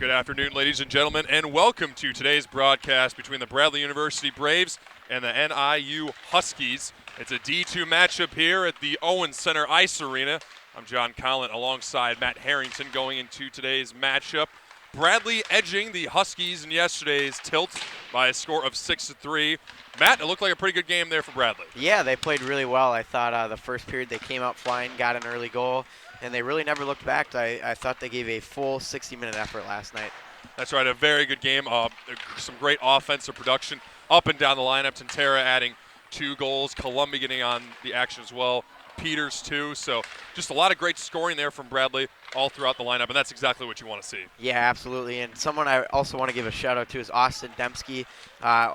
Good afternoon, ladies and gentlemen, and welcome to today's broadcast between the Bradley University Braves and the NIU Huskies. It's a D2 matchup here at the Owens Center Ice Arena. I'm John Collin alongside Matt Harrington going into today's matchup. Bradley edging the Huskies in yesterday's tilt by a score of 6-3. Matt, it looked like a pretty good game there for Bradley. Yeah, they played really well. I thought the first period they came out flying, got an early goal, and they really never looked back. I thought they gave a full 60-minute effort last night. That's right, a very good game. Some great offensive production up and down the lineup. Tantera adding 2 goals, Columbia getting on the action as well, Peters too. So just a lot of great scoring there from Bradley all throughout the lineup, and that's exactly what you want to see. Yeah, absolutely. And someone I also want to give a shout out to is Austin Dembski.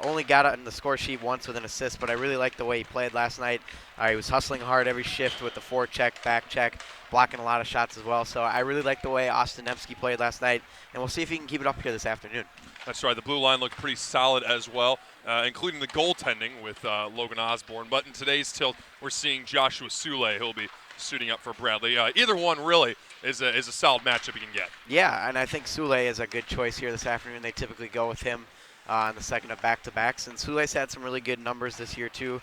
Only got on the score sheet once with an assist, but I really liked the way he played last night. He was hustling hard every shift with the forecheck, back check, blocking a lot of shots as well. So I really liked the way Austin Dembski played last night, and we'll see if he can keep it up here this afternoon. That's right. The blue line looked pretty solid as well, including the goaltending with Logan Osborne. But in today's tilt, we're seeing Joshua Sule, who'll be suiting up for Bradley. Either one really is a solid matchup you can get. Yeah, and I think Sule is a good choice here this afternoon. They typically go with him on the second of back-to-backs, and Sule's had some really good numbers this year too.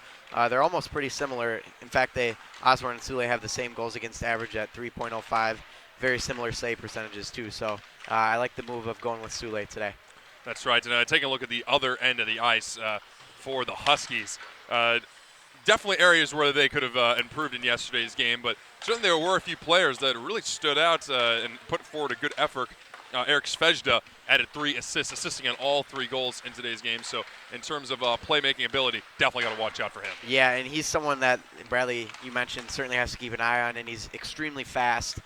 They're almost pretty similar. In fact, Osborne and Sule have the same goals against average at 3.05. Very similar save percentages too. So I like the move of going with Sule today. That's right. And taking a look at the other end of the ice for the Huskies, definitely areas where they could have improved in yesterday's game, but certainly there were a few players that really stood out and put forward a good effort. Eric Svezda added 3 assists, assisting on all 3 goals in today's game. So in terms of playmaking ability, definitely got to watch out for him. Yeah, and he's someone that, Bradley, you mentioned, certainly has to keep an eye on, and he's extremely fast.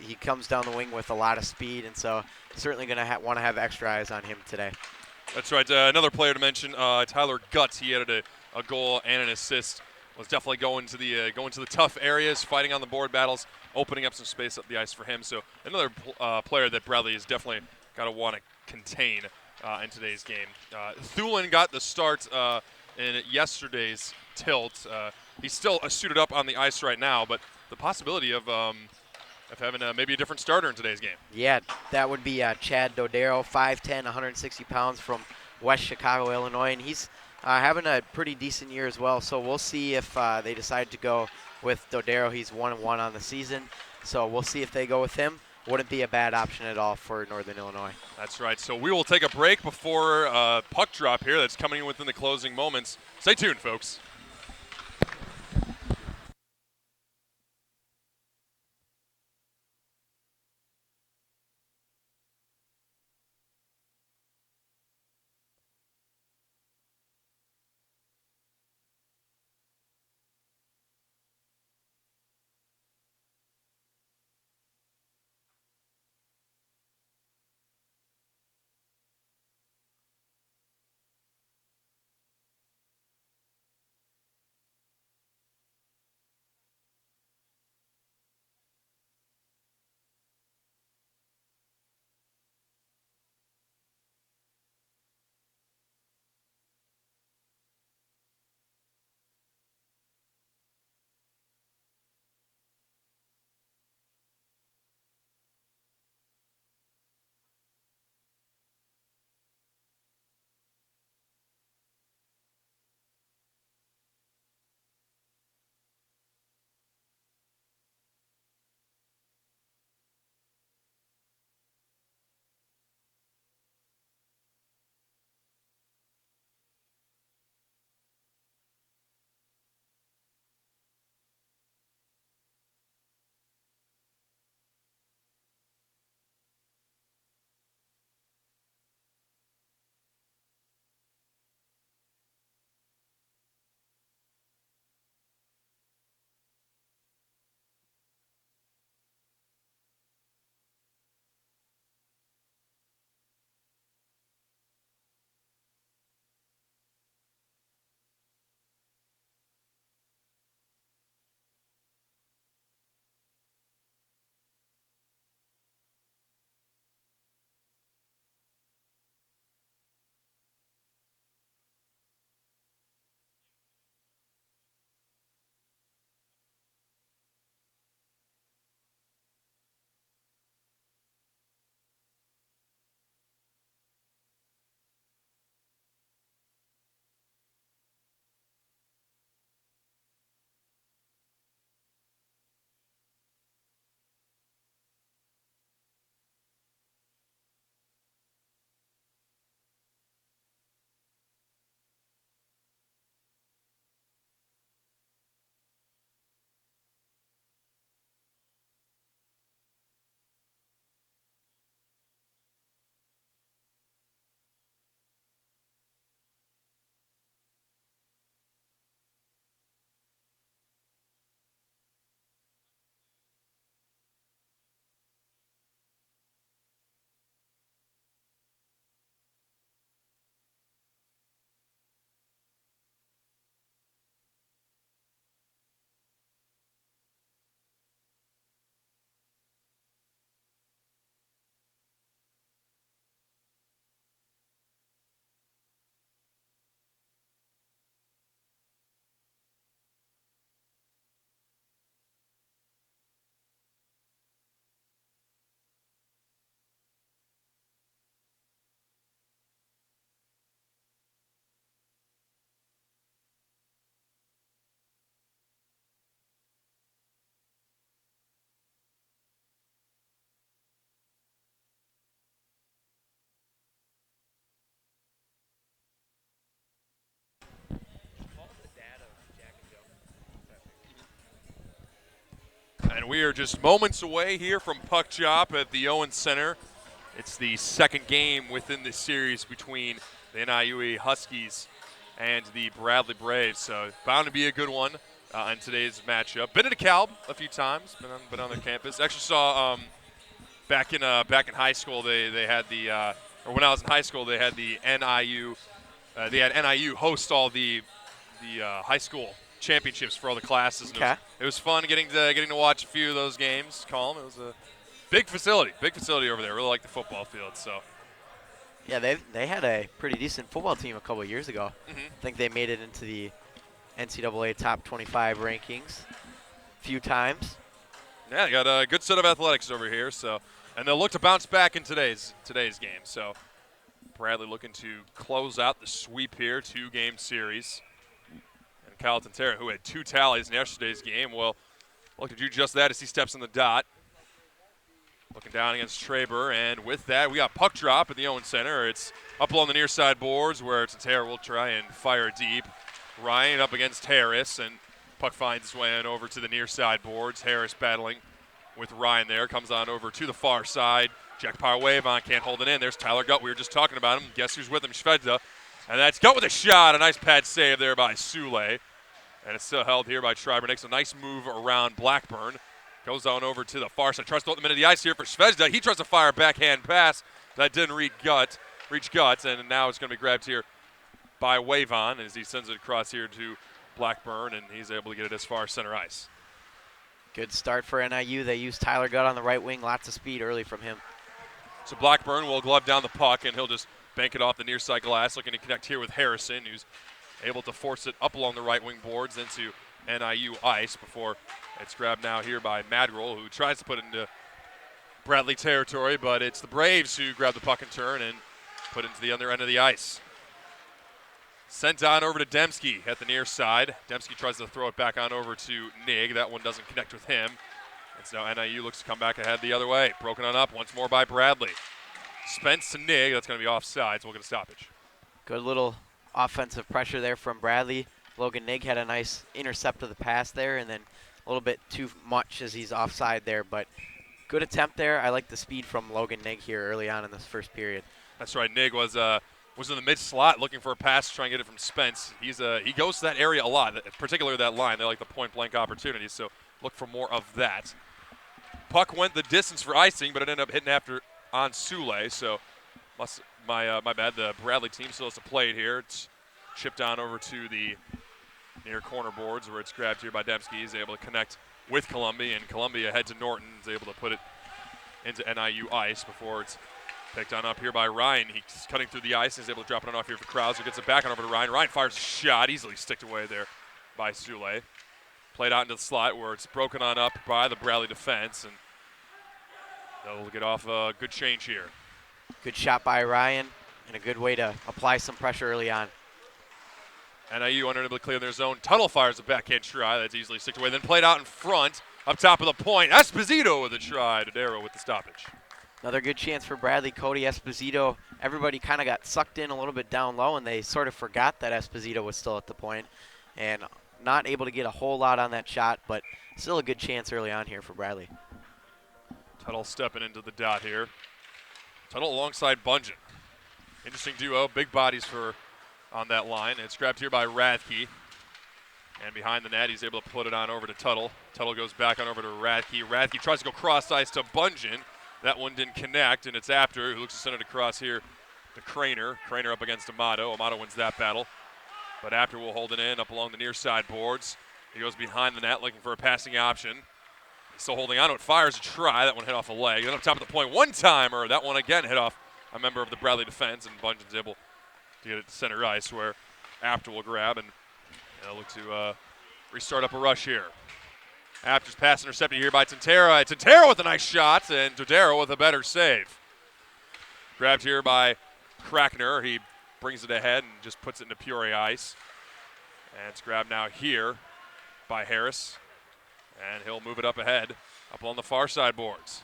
He comes down the wing with a lot of speed, and so certainly going to want to have extra eyes on him today. That's right. Another player to mention, Tyler Gutz. He added a goal and an assist. Was definitely going to the tough areas, fighting on the board battles, opening up some space up the ice for him. So another player that Bradley is definitely got to want to contain in today's game. Thulin got the start in yesterday's tilt. He's still suited up on the ice right now, but the possibility of having maybe a different starter in today's game. Yeah, that would be Chad Dodero, 5'10", 160 pounds from West Chicago, Illinois, and he's having a pretty decent year as well. So we'll see if they decide to go with Dodero. He's 1-1 on the season, so we'll see if they go with him. Wouldn't be a bad option at all for Northern Illinois. That's right. So we will take a break before puck drop here that's coming within the closing moments. Stay tuned, folks. And we are just moments away here from puck drop at the Owens Center. It's the second game within this series between the NIU Huskies and the Bradley Braves. So bound to be a good one in today's matchup. Been at a Calb a few times. Been on their campus. Actually saw back in high school they had the or when I was in high school they had the NIU. They had NIU host all the high school championships for all the classes. And Okay. it was fun getting to watch a few of those games. Call them. It was a big facility over there. Really like the football field. So Yeah, they had a pretty decent football team a couple of years ago. I think they made it into the NCAA top 25 rankings a few times. yeah, they got a good set of athletics over here. So and they'll look to bounce back in today's game. So Bradley looking to close out the sweep here, 2-game series. And Kyle Tantera, who had 2 tallies in yesterday's game, will look to do just that as he steps in the dot. Looking down against Traber, and with that, we got puck drop at the Owens Center. It's up along the near side boards where Tantera will try and fire deep. Ryan up against Harris, and puck finds its way on over to the near side boards. Harris battling with Ryan there, comes on over to the far side. Jack power wave on, can't hold it in. There's Tyler Gutt. We were just talking about him. Guess who's with him? Shvedda. And that's Gutt with a shot. A nice pad save there by Sule. And it's still held here by Schreiber. Makes a nice move around Blackburn. Goes on over to the far side. Tries to hold the middle of the ice here for Shvedda. He tries to fire a backhand pass. That didn't reach Gutt. And now it's going to be grabbed here by Wavon as he sends it across here to Blackburn, and he's able to get it as far as center ice. Good start for NIU. They used Tyler Gutt on the right wing. Lots of speed early from him. So Blackburn will glove down the puck, and he'll just bank it off the near side glass, looking to connect here with Harrison, who's able to force it up along the right wing boards into NIU ice before it's grabbed now here by Madrigal, who tries to put it into Bradley territory, but it's the Braves who grab the puck and turn and put it into the other end of the ice. Sent on over to Dembski at the near side. Dembski tries to throw it back on over to Nig. That one doesn't connect with him. And so now NIU looks to come back ahead the other way. Broken on up once more by Bradley. Spence to Nig. That's going to be offside, so we'll get a stoppage. Good little offensive pressure there from Bradley. Logan Nig had a nice intercept of the pass there, and then a little bit too much as he's offside there. But good attempt there. I like the speed from Logan Nig here early on in this first period. That's right. Nig was in the mid slot looking for a pass to try and get it from Spence. He goes to that area a lot, particularly that line. They like the point blank opportunities, so look for more of that. Puck went the distance for icing, but it ended up hitting after on Sule. So my bad. The Bradley team still has to play it here. It's chipped on over to the near corner boards where it's grabbed here by Dembski. He's able to connect with Columbia, and Columbia head to Norton. Is able to put it into NIU ice before it's picked on up here by Ryan. He's cutting through the ice and is able to drop it on off here for Krauser. Gets it back on over to Ryan. Ryan fires a shot, easily sticked away there by Sule. Played out into the slot where it's broken on up by the Bradley defense, and they'll get off a good change here. Good shot by Ryan, and a good way to apply some pressure early on. NIU unable to clear their zone. Tuttle fires a backhand try. That's easily sticked away. Then played out in front, up top of the point. Esposito with a try. Dodaro with the stoppage. Another good chance for Bradley. Cody Esposito. Everybody kind of got sucked in a little bit down low, and they sort of forgot that Esposito was still at the point, and not able to get a whole lot on that shot, but still a good chance early on here for Bradley. Tuttle stepping into the dot here. Tuttle alongside Bungeon. Interesting duo, big bodies on that line. It's grabbed here by Rathke. And behind the net, he's able to put it on over to Tuttle. Tuttle goes back on over to Rathke. Rathke tries to go cross ice to Bungeon. That one didn't connect, and it's Apter who looks to send it across here to Craner. Craner up against Amato. Amato wins that battle. But Apter will hold it in up along the near side boards. He goes behind the net looking for a passing option. He's still holding on to it. Fires a try. That one hit off a leg. Then up top of the point, one-timer. That one again hit off a member of the Bradley defense, and Bungeon's able to get it to center ice where Apter will grab and look to restart up a rush here. Apter's pass intercepted here by Tantera. Tantera with a nice shot, and Dodaro with a better save. Grabbed here by Crackner. He brings it ahead and just puts it into Peoria ice. And it's grabbed now here by Harris. And he'll move it up ahead, up on the far side boards.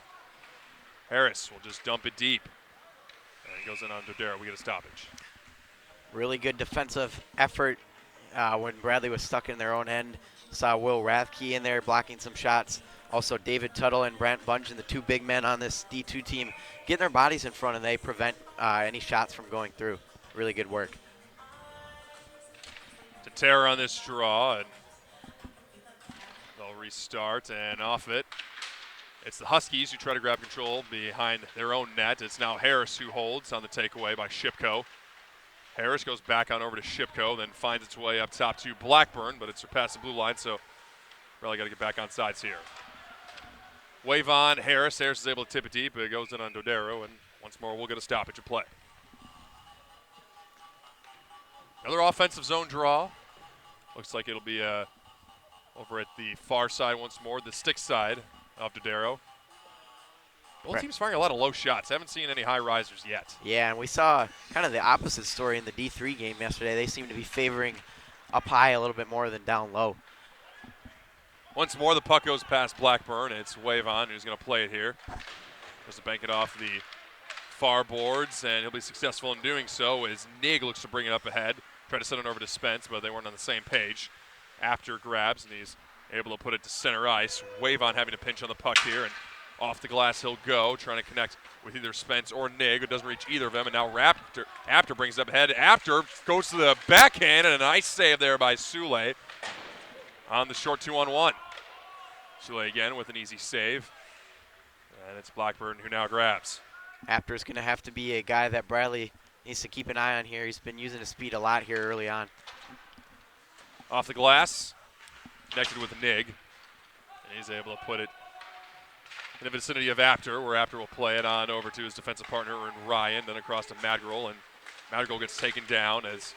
Harris will just dump it deep. And he goes in on Dodaro. We get a stoppage. Really good defensive effort when Bradley was stuck in their own end. Saw Will Rathke in there blocking some shots. Also, David Tuttle and Brant Bunge, the two big men on this D2 team, getting their bodies in front and they prevent any shots from going through. Really good work. To tear on this draw, and they'll restart, and off it. It's the Huskies who try to grab control behind their own net. It's now Harris who holds on the takeaway by Shipko. Harris goes back on over to Shipko, then finds its way up top to Blackburn, but it's surpassed the blue line, so really got to get back on sides here. Wave on Harris. Harris is able to tip it deep, but it goes in on Dodero, and once more we'll get a stoppage of play. Another offensive zone draw. Looks like it'll be over at the far side once more, the stick side of Dodero. Both teams firing a lot of low shots. Haven't seen any high risers yet. Yeah, and we saw kind of the opposite story in the D3 game yesterday. They seem to be favoring up high a little bit more than down low. Once more, the puck goes past Blackburn. It's Wave on who's going to play it here. Just to bank it off the far boards, and he'll be successful in doing so as Nig looks to bring it up ahead. Try to send it over to Spence, but they weren't on the same page. After grabs, and he's able to put it to center ice. Wave on having to pinch on the puck here, and off the glass he'll go, trying to connect with either Spence or Nig. It doesn't reach either of them, and now Apter brings it up ahead. Apter goes to the backhand, and a nice save there by Sule on the short 2-on-1. Sule again with an easy save. And it's Blackburn who now grabs. Apter's going to have to be a guy that Bradley needs to keep an eye on here. He's been using his speed a lot here early on. Off the glass, connected with Nig. And he's able to put it in the vicinity of Apter, where Apter will play it on over to his defensive partner in Ryan, then across to Madrigal. And Madrigal gets taken down as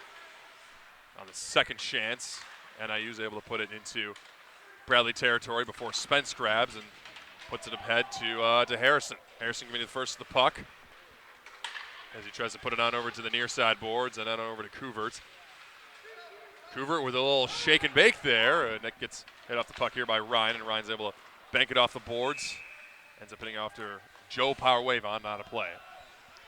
on the second chance. NIU's able to put it into Bradley territory before Spence grabs and puts it ahead to Harrison. Harrison can be the first to the puck as he tries to put it on over to the near side boards and then on over to Kuvert. Kuvert with a little shake and bake there. And that gets hit off the puck here by Ryan, and Ryan's able to bank it off the boards. Ends up hitting after Joe Power Wave on, not a play.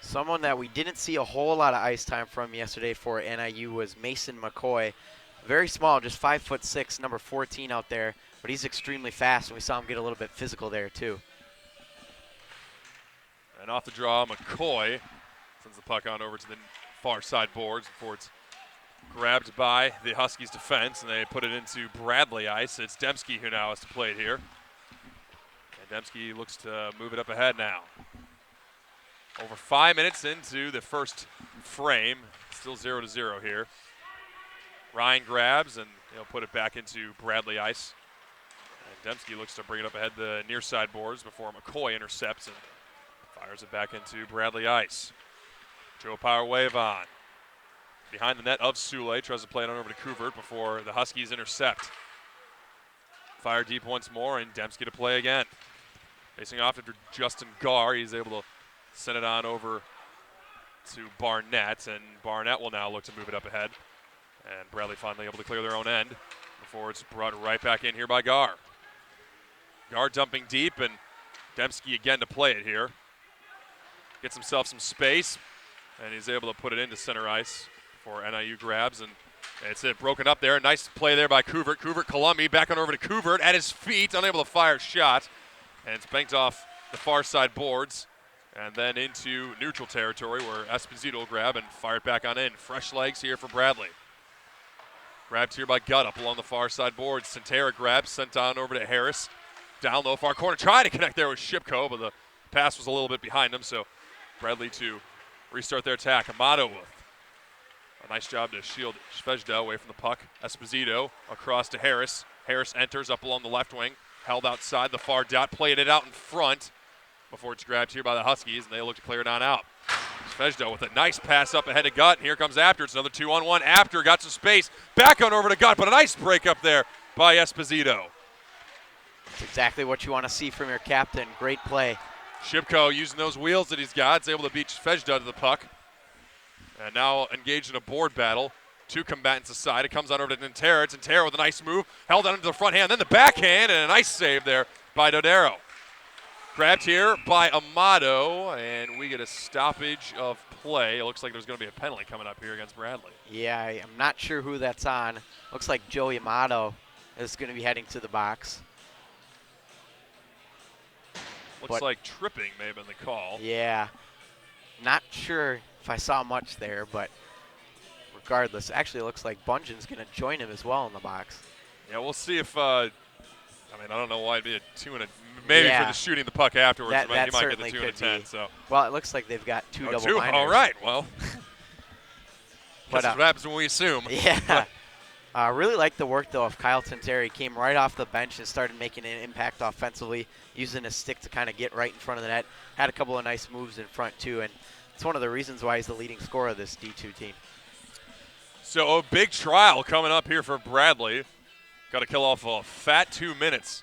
Someone that we didn't see a whole lot of ice time from yesterday for NIU was Mason McCoy. Very small, just 5'6", number 14 out there, but he's extremely fast, and we saw him get a little bit physical there too. And off the draw, McCoy sends the puck on over to the far side boards before it's grabbed by the Huskies defense, and they put it into Bradley ice. It's Dembski who now has to play it here. And Dembski looks to move it up ahead now. Over 5 minutes into the first frame, still 0-0 here. Ryan grabs, and he'll put it back into Bradley ice. And Dembski looks to bring it up ahead the near side boards before McCoy intercepts and fires it back into Bradley ice. Joe Power Wave on. Behind the net of Sule, tries to play it on over to Kuvert before the Huskies intercept. Fire deep once more, and Dembski to play again. Facing off after Justin Garr, he's able to send it on over to Barnett, and Barnett will now look to move it up ahead. And Bradley finally able to clear their own end before it's brought right back in here by Garr. Garr dumping deep, and Dembski again to play it here. Gets himself some space, and he's able to put it into center ice before NIU grabs, and it's it broken up there. Nice play there by Kuvert. Kuvert Columbi back on over to Kuvert at his feet, unable to fire a shot, and it's banked off the far side boards and then into neutral territory where Esposito will grab and fire it back on in. Fresh legs here for Bradley. Grabbed here by Gutt up along the far side boards. Centera grabs, sent on over to Harris. Down low, far corner, trying to connect there with Shipko, but the pass was a little bit behind him, so Bradley to restart their attack. Amato with a nice job to shield Svejda away from the puck. Esposito across to Harris. Harris enters up along the left wing, held outside the far dot, played it out in front before it's grabbed here by the Huskies, and they look to clear it on out. Svejda with a nice pass up ahead of Gutt, and here comes Apter. It's another 2-on-1. Apter got some space, back on over to Gutt, but a nice break up there by Esposito. That's exactly what you want to see from your captain. Great play. Shipko using those wheels that he's got is able to beat Svejda to the puck. And now engaged in a board battle. Two combatants aside. It comes on over to Tintera. Tintera with a nice move. Held on into the front hand. Then the backhand and a nice save there by Dodero. Grabbed here by Amato. And we get a stoppage of play. It looks like there's going to be a penalty coming up here against Bradley. Yeah, I'm not sure who that's on. Looks like Joey Amato. is going to be heading to the box. Looks like tripping may have been the call. Yeah, not sure if I saw much there, but regardless, actually it looks like Bungen's going to join him as well in the box. Yeah, we'll see if, I don't know why it'd be a 2 and a, maybe for the shooting the puck afterwards, that he might get the 2 and a 10. Be. So. Well, it looks like they've got two double minors. All right, well. But, that's what happens when we assume. Yeah. Really like the work, though, of Kyle Tinteri. He came right off the bench and started making an impact offensively, using his stick to kind of get right in front of the net. Had a couple of nice moves in front, too, and it's one of the reasons why he's the leading scorer of this D2 team. So a big trial coming up here for Bradley. Got to kill off a fat 2 minutes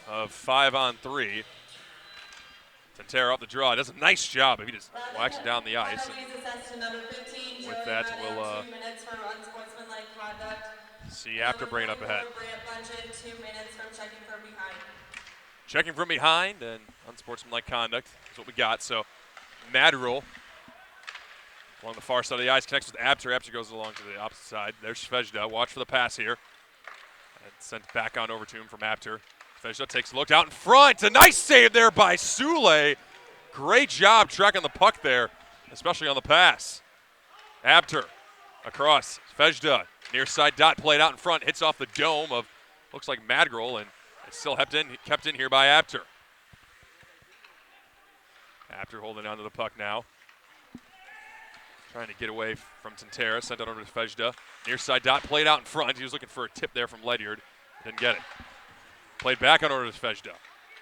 of 5-on-3. Tintera up the draw. Does a nice job. He just whacks it down the ice. With that, we'll see after bringing up ahead. Checking from behind and unsportsmanlike conduct is what we got. So Madrigal along the far side of the ice connects with Abter. Abter goes along to the opposite side. There's Svejda. Watch for the pass here. And sent back on over to him from Abter. Svejda takes a look out in front. A nice save there by Sule. Great job tracking the puck there, especially on the pass. Abter across. Svejda near side dot played out in front. Hits off the dome of, looks like Madrigal, and it's still kept in here by Abter. Abter holding on to the puck now. Trying to get away from Tintera. Sent it over to Svejda. Near side dot played out in front. He was looking for a tip there from Ledyard. Didn't get it. Played back on over to Svejda.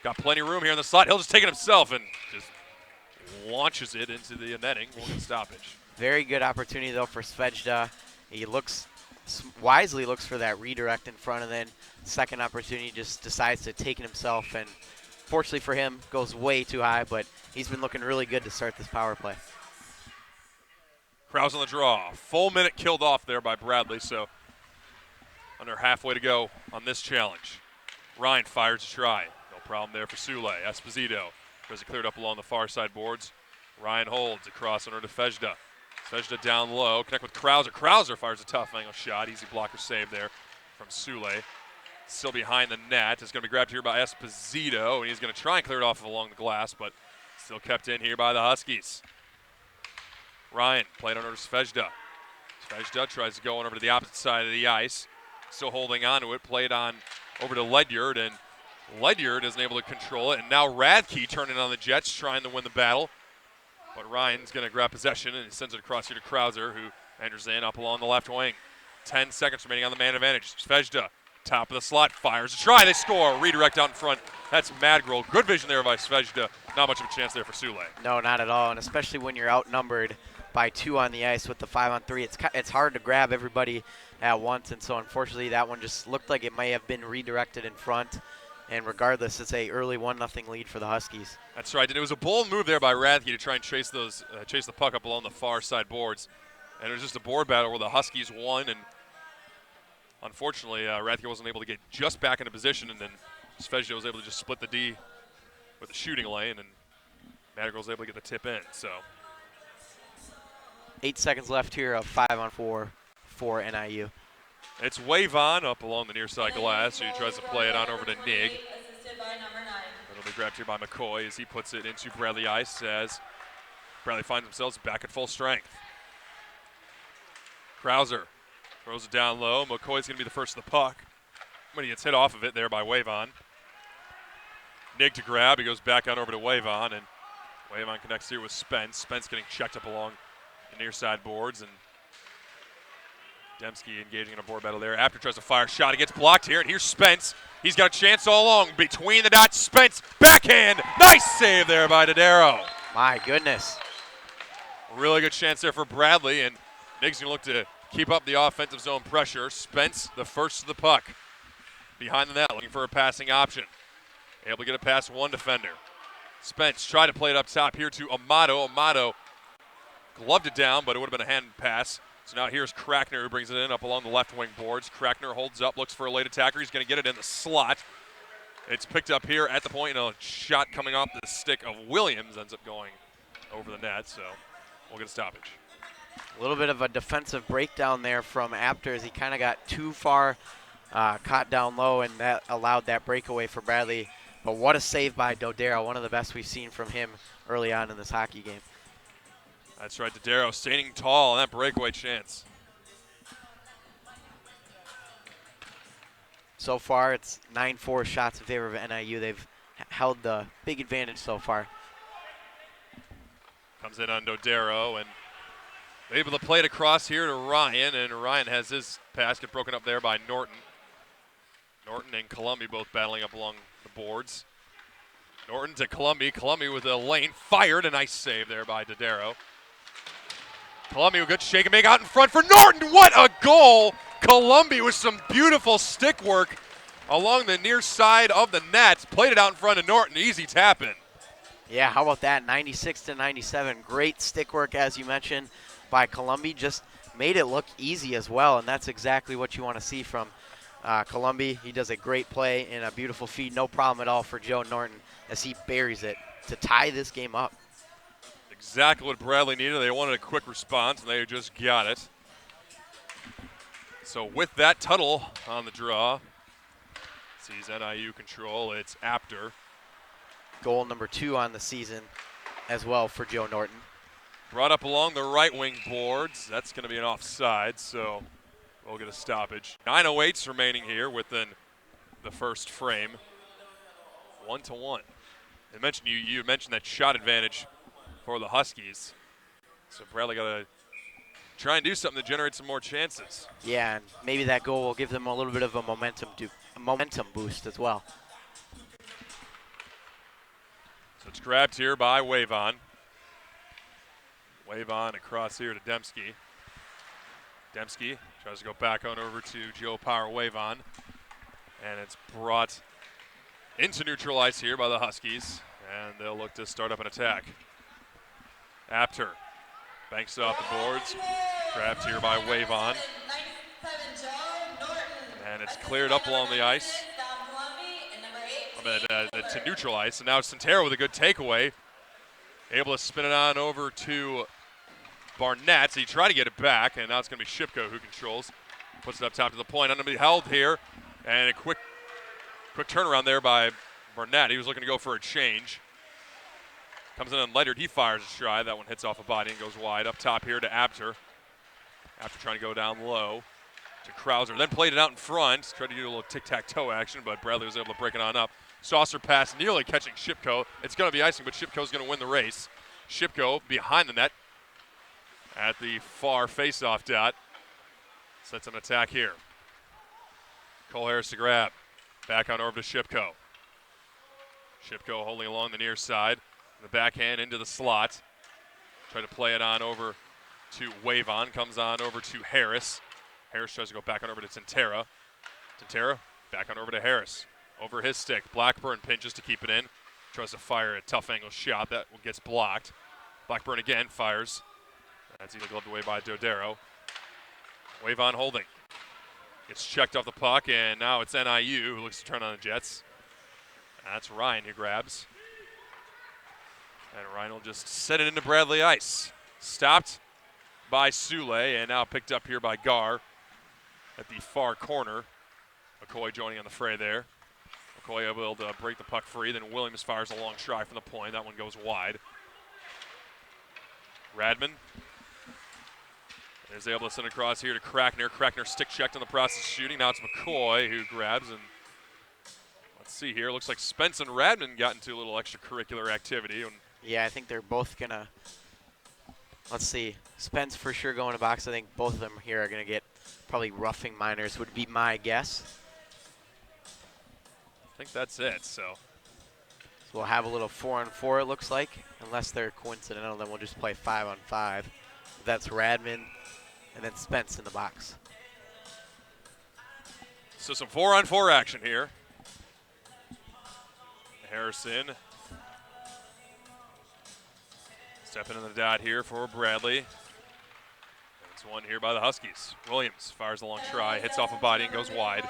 Got plenty of room here in the slot. He'll just take it himself and just launches it into the netting. Won't get stoppage. Very good opportunity, though, for Svejda. He wisely looks for that redirect in front, and then second opportunity just decides to take it himself. And fortunately for him, goes way too high, but he's been looking really good to start this power play. Krause on the draw. Full minute killed off there by Bradley, so under halfway to go on this challenge. Ryan fires a try. No problem there for Sule. Esposito has it cleared up along the far side boards. Ryan holds across under to Svejda. Svejda down low. Connect with Krauser. Krauser fires a tough angle shot. Easy blocker save there from Sule. Still behind the net. It's going to be grabbed here by Esposito, and he's going to try and clear it off along the glass, but still kept in here by the Huskies. Ryan played under Svejda. Svejda tries to go on over to the opposite side of the ice. Still holding on to it. Played on over to Ledyard, and Ledyard isn't able to control it. And now Radke turning on the Jets, trying to win the battle. But Ryan's going to grab possession, and he sends it across here to Krauser, who enters in up along the left wing. 10 seconds remaining on the man advantage. Svejda, top of the slot, fires a try. They score. Redirect out in front. That's Madrigal. Good vision there by Svejda. Not much of a chance there for Sule. No, not at all, and especially when you're outnumbered by 2 on the ice with the 5-on-3. It's hard to grab everybody at once, and so unfortunately that one just looked like it may have been redirected in front. And regardless, it's a early 1-0 lead for the Huskies. That's right, and it was a bold move there by Radke to try and chase the puck up along the far side boards. And it was just a board battle where the Huskies won, and unfortunately Radke wasn't able to get just back into position, and then Svejda was able to just split the D with the shooting lane, and Madrigal was able to get the tip in. So 8 seconds left here of 5-on-4 for NIU. It's Wavon up along the near side glass, so he tries to play it on over to Nig. It'll be grabbed here by McCoy as he puts it into Bradley ice as Bradley finds themselves back at full strength. Krauser throws it down low. McCoy's going to be the first to the puck, but he gets hit off of it there by Wavon. Nig to grab. He goes back on over to Wavon, and Wavon connects here with Spence. Spence getting checked up along the near side boards, and Dembski engaging in a board battle there. After tries to fire a shot, it gets blocked here, and here's Spence. He's got a chance all along. Between the dots, Spence, backhand. Nice save there by Dodaro. My goodness. Really good chance there for Bradley, and Nig's going to look to keep up the offensive zone pressure. Spence, the first to the puck. Behind the net, looking for a passing option. Able to get it past one defender. Spence tried to play it up top here to Amato. Amato gloved it down, but it would have been a hand pass. So now here's Crackner who brings it in up along the left wing boards. Crackner holds up, looks for a late attacker. He's going to get it in the slot. It's picked up here at the point, and a shot coming off the stick of Williams ends up going over the net, so we'll get a stoppage. A little bit of a defensive breakdown there from Apter as he kind of got too far caught down low, and that allowed that breakaway for Bradley. But what a save by Dodero, one of the best we've seen from him early on in this hockey game. That's right, Dodero standing tall on that breakaway chance. So far, it's 9-4 shots in favor of NIU. They've held the big advantage so far. Comes in on Dodero, and able to play it across here to Ryan, and Ryan has his pass get broken up there by Norton. Norton and Columby both battling up along the boards. Norton to Columby. Columby with a lane fired. A nice save there by Dodero. Columby with a good shake and make out in front for Norton. What a goal! Columby with some beautiful stick work along the near side of the net. Played it out in front of Norton. Easy tap in. Yeah, how about that? 96-97. Great stick work, as you mentioned, by Columby. Just made it look easy as well, and that's exactly what you want to see from Columby. He does a great play and a beautiful feed. No problem at all for Joe Norton as he buries it to tie this game up. Exactly what Bradley needed. They wanted a quick response, and they just got it. So with that, Tuttle on the draw. Sees NIU control. It's Apter. Goal number 2 on the season as well for Joe Norton. Brought up along the right wing boards. That's going to be an offside, so we'll get a stoppage. 9:08 remaining here within the first frame. 1-1. You mentioned that shot advantage for the Huskies. So Bradley got to try and do something to generate some more chances. Yeah, and maybe that goal will give them a little bit of a momentum boost as well. So it's grabbed here by Wavon. Wavon across here to Dembski. Dembski tries to go back on over to Joe Power Wavon. And it's brought into neutral ice here by the Huskies. And they'll look to start up an attack. Apter banks off the boards. Grabbed here by Wavon. And it's cleared up along the ice. To neutral ice. And now it's Centero with a good takeaway. Able to spin it on over to Barnett. He tried to get it back, and now it's going to be Shipko who controls. Puts it up top to the point. Going to be held here. And a quick turnaround there by Barnett. He was looking to go for a change. Comes in on Ledyard. He fires a stride. That one hits off a body and goes wide. Up top here to Apter. Apter trying to go down low to Krauser. Then played it out in front. Tried to do a little tic-tac-toe action, but Bradley was able to break it on up. Saucer pass nearly catching Shipko. It's going to be icing, but Shipko's going to win the race. Shipko behind the net at the far face-off dot. Sets an attack here. Cole Harris to grab. Back on over to Shipko. Shipko holding along the near side. The backhand into the slot. Try to play it on over to Wavon. Comes on over to Harris. Harris tries to go back on over to Tintera. Tintera back on over to Harris. Over his stick. Blackburn pinches to keep it in. Tries to fire a tough angle shot. That one gets blocked. Blackburn again fires. That's either gloved away by Dodero. Wavon holding. Gets checked off the puck, and now it's NIU who looks to turn on the Jets. That's Ryan who grabs. And Ryan will just set it into Bradley ice. Stopped by Sule, and now picked up here by Gar at the far corner. McCoy joining on the fray there. McCoy able to break the puck free. Then Williams fires a long try from the point. That one goes wide. Radman is able to send it across here to Crackner. Crackner stick checked in the process of shooting. Now it's McCoy who grabs, and let's see here. Looks like Spence and Radman got into a little extracurricular activity. And yeah, I think they're both going to, let's see, Spence for sure going to box. I think both of them here are going to get probably roughing minors would be my guess. I think that's it, so we'll have a little 4-on-4 it looks like. Unless they're coincidental, then we'll just play 5-on-5. That's Radman and then Spence in the box. So some 4-on-4 action here. Harrison stepping in the dot here for Bradley. It's one here by the Huskies. Williams fires a long try, hits off a body and goes wide.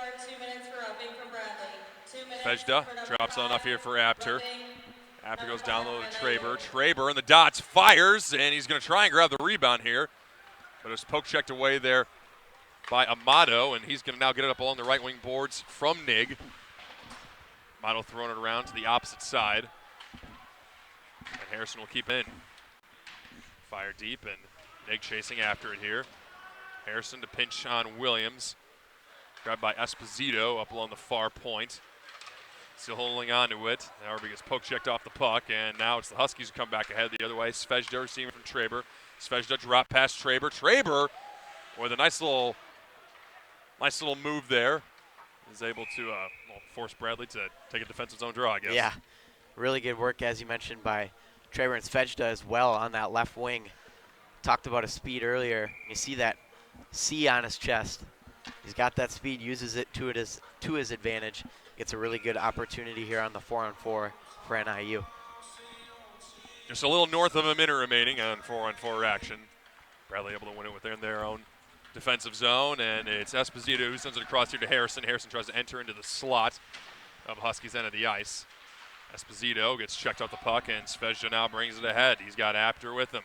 Fejda drops on off here for Apter. Apter goes down low to Traber. Traber in the dots fires, and he's going to try and grab the rebound here. But it's poke checked away there by Amato, and he's going to now get it up along the right wing boards from Nig. Amato throwing it around to the opposite side. And Harrison will keep in. Fire deep, and Nig chasing after it here. Harrison to pinch on Williams. Grabbed by Esposito up along the far point. Still holding on to it. However, gets poke checked off the puck, and now it's the Huskies who come back ahead the other way. Svejda receiving from Traber. Svejda drop past Traber. Traber with a nice little move there is able to force Bradley to take a defensive zone draw, I guess. Yeah, really good work, as you mentioned, by Traber and Svejda as well on that left wing. Talked about his speed earlier. You see that C on his chest. He's got that speed, uses it to his advantage. Gets a really good opportunity here on the 4-on-4 for NIU. Just a little north of a minute remaining on 4-on-4 action. Bradley able to win it within their own defensive zone, and it's Esposito who sends it across here to Harrison. Harrison tries to enter into the slot of Huskies' end of the ice. Esposito gets checked out the puck, and Svejda now brings it ahead. He's got Apter with him.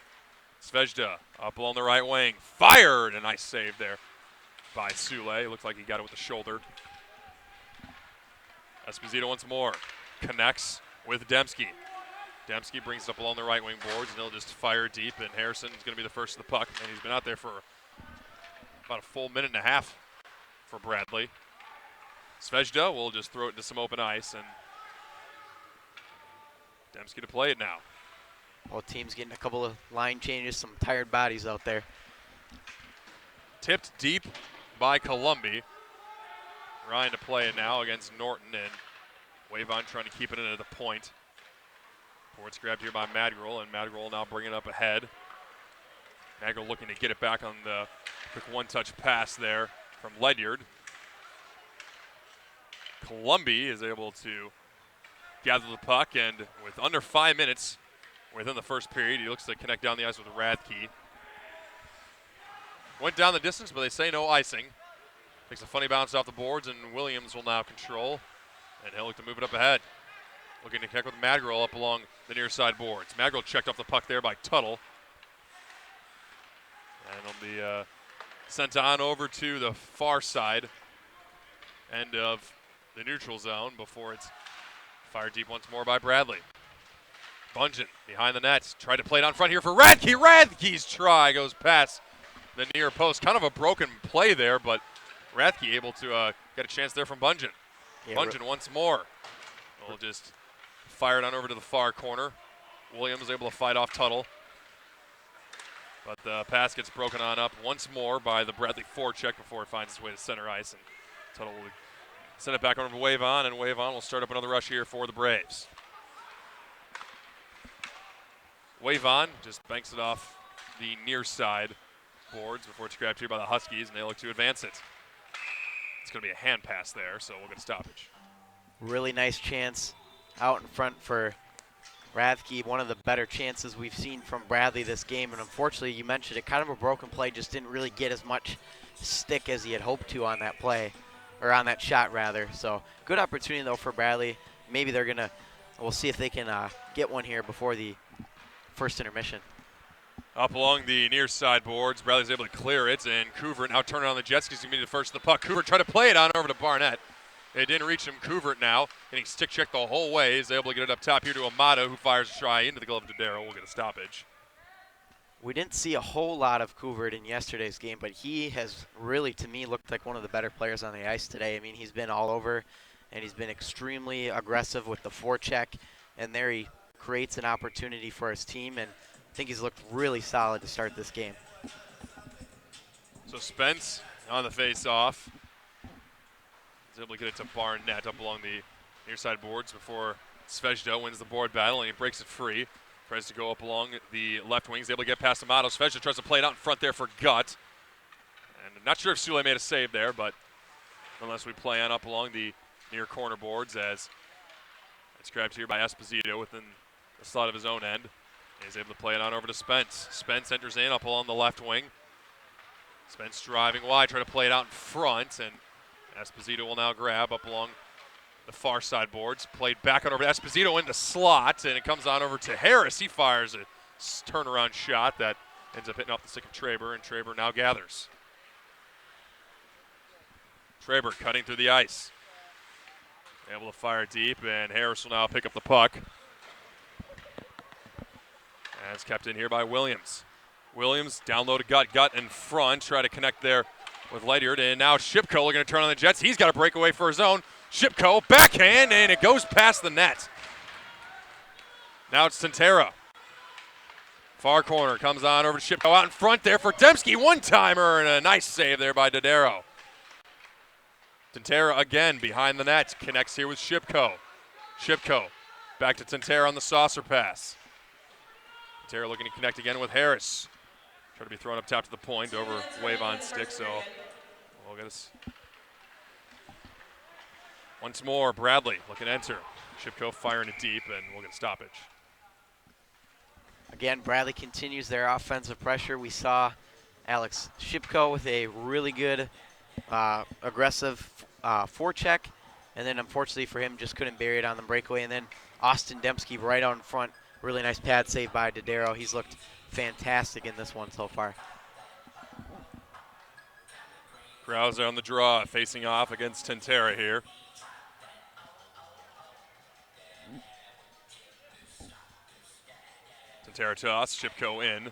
Svejda up along the right wing. Fired! A nice save there by Sule. Looked like he got it with the shoulder. Esposito once more. Connects with Demski. Demski brings it up along the right wing boards, and he'll just fire deep, and Harrison is going to be the first to the puck. And he's been out there for about a full minute and a half for Bradley. Svejda will just throw it into some open ice, and Demski to play it now. Both teams getting a couple of line changes, some tired bodies out there. Tipped deep by Columbi. Ryan to play it now against Norton, and Wavon trying to keep it into the point. Boards grabbed here by Madrigal, and Madrigal will now bring it up ahead. Madrigal looking to get it back on the quick one-touch pass there from Ledyard. Columbi is able to gather the puck, and with under 5 minutes within the first period, he looks to connect down the ice with Radke. Went down the distance, but they say no icing. Takes a funny bounce off the boards, and Williams will now control, and he'll look to move it up ahead. Looking to connect with Madrigal up along the near side boards. Madrigal checked off the puck there by Tuttle. And it'll be sent on over to the far side end of the neutral zone before it's fired deep once more by Bradley. Bungeon behind the net. Tried to play it on front here for Radke. Radke's try goes past the near post. Kind of a broken play there, but Radke able to get a chance there from Bungeon. Yeah, Bungeon once more. Will just fire it on over to the far corner. Williams able to fight off Tuttle. But the pass gets broken on up once more by the Bradley forecheck before it finds its way to center ice. And Tuttle will send it back over to Wavon, and Wavon will start up another rush here for the Braves. Wavon just banks it off the near side boards before it's grabbed here by the Huskies, and they look to advance it. It's going to be a hand pass there, so we'll get a stoppage. Really nice chance out in front for Radke. One of the better chances we've seen from Bradley this game, and unfortunately, you mentioned it, kind of a broken play, just didn't really get as much stick as he had hoped to on that play, or on that shot rather. So good opportunity though for Bradley. Maybe they're gonna, we'll see if they can get one here before the first intermission. Up along the near side boards, Bradley's able to clear it, and Couvert now turning on the jet skis. He's going to be the first to the puck. Couvert tried to play it on over to Barnett. It didn't reach him. Couvert now getting stick checked the whole way. He's able to get it up top here to Amato, who fires a try into the glove of Dodaro. We'll get a stoppage. We didn't see a whole lot of Couvert in yesterday's game, but he has really, to me, looked like one of the better players on the ice today. I mean, he's been all over, and he's been extremely aggressive with the forecheck, and there he creates an opportunity for his team, and I think he's looked really solid to start this game. So Spence on the face-off. He's able to get it to Barnett up along the near side boards before Svejda wins the board battle, and he breaks it free. Tries to go up along the left wing. He's able to get past Amato. Svejda tries to play it out in front there for Gutt. And I'm not sure if Sule made a save there, but unless we play on up along the near corner boards as it's grabbed here by Esposito within the slot of his own end. He's able to play it on over to Spence. Spence enters in up along the left wing. Spence driving wide, trying to play it out in front, and Esposito will now grab up along the far side boards. Played back on over to Esposito into slot, and it comes on over to Harris. He fires a turnaround shot that ends up hitting off the stick of Traber, and Traber now gathers. Traber cutting through the ice. Able to fire deep, and Harris will now pick up the puck. And it's kept in here by Williams. Williams down low to Gut in front, try to connect there with Ledyard, and now Shipko looking to turn on the Jets. He's got a breakaway for his own. Shipko, backhand, and it goes past the net. Now it's Tantera. Far corner, comes on over to Shipko out in front there for Dembski. One-timer, and a nice save there by Dodaro. Tantera again behind the net, connects here with Shipko. Shipko back to Tantera on the saucer pass. Tantera looking to connect again with Harris. Try to be thrown up top to the point, over wave on stick, so we'll get us. Once more, Bradley looking to enter. Shipko firing it deep, and we'll get a stoppage. Again, Bradley continues their offensive pressure. We saw Alex Shipko with a really good aggressive forecheck, and then unfortunately for him, just couldn't bury it on the breakaway. And then Austin Dembski right out in front. Really nice pad save by Dodaro. He's looked fantastic in this one so far. Krauser on the draw, facing off against Tantera here. Tantera toss, Shipko in.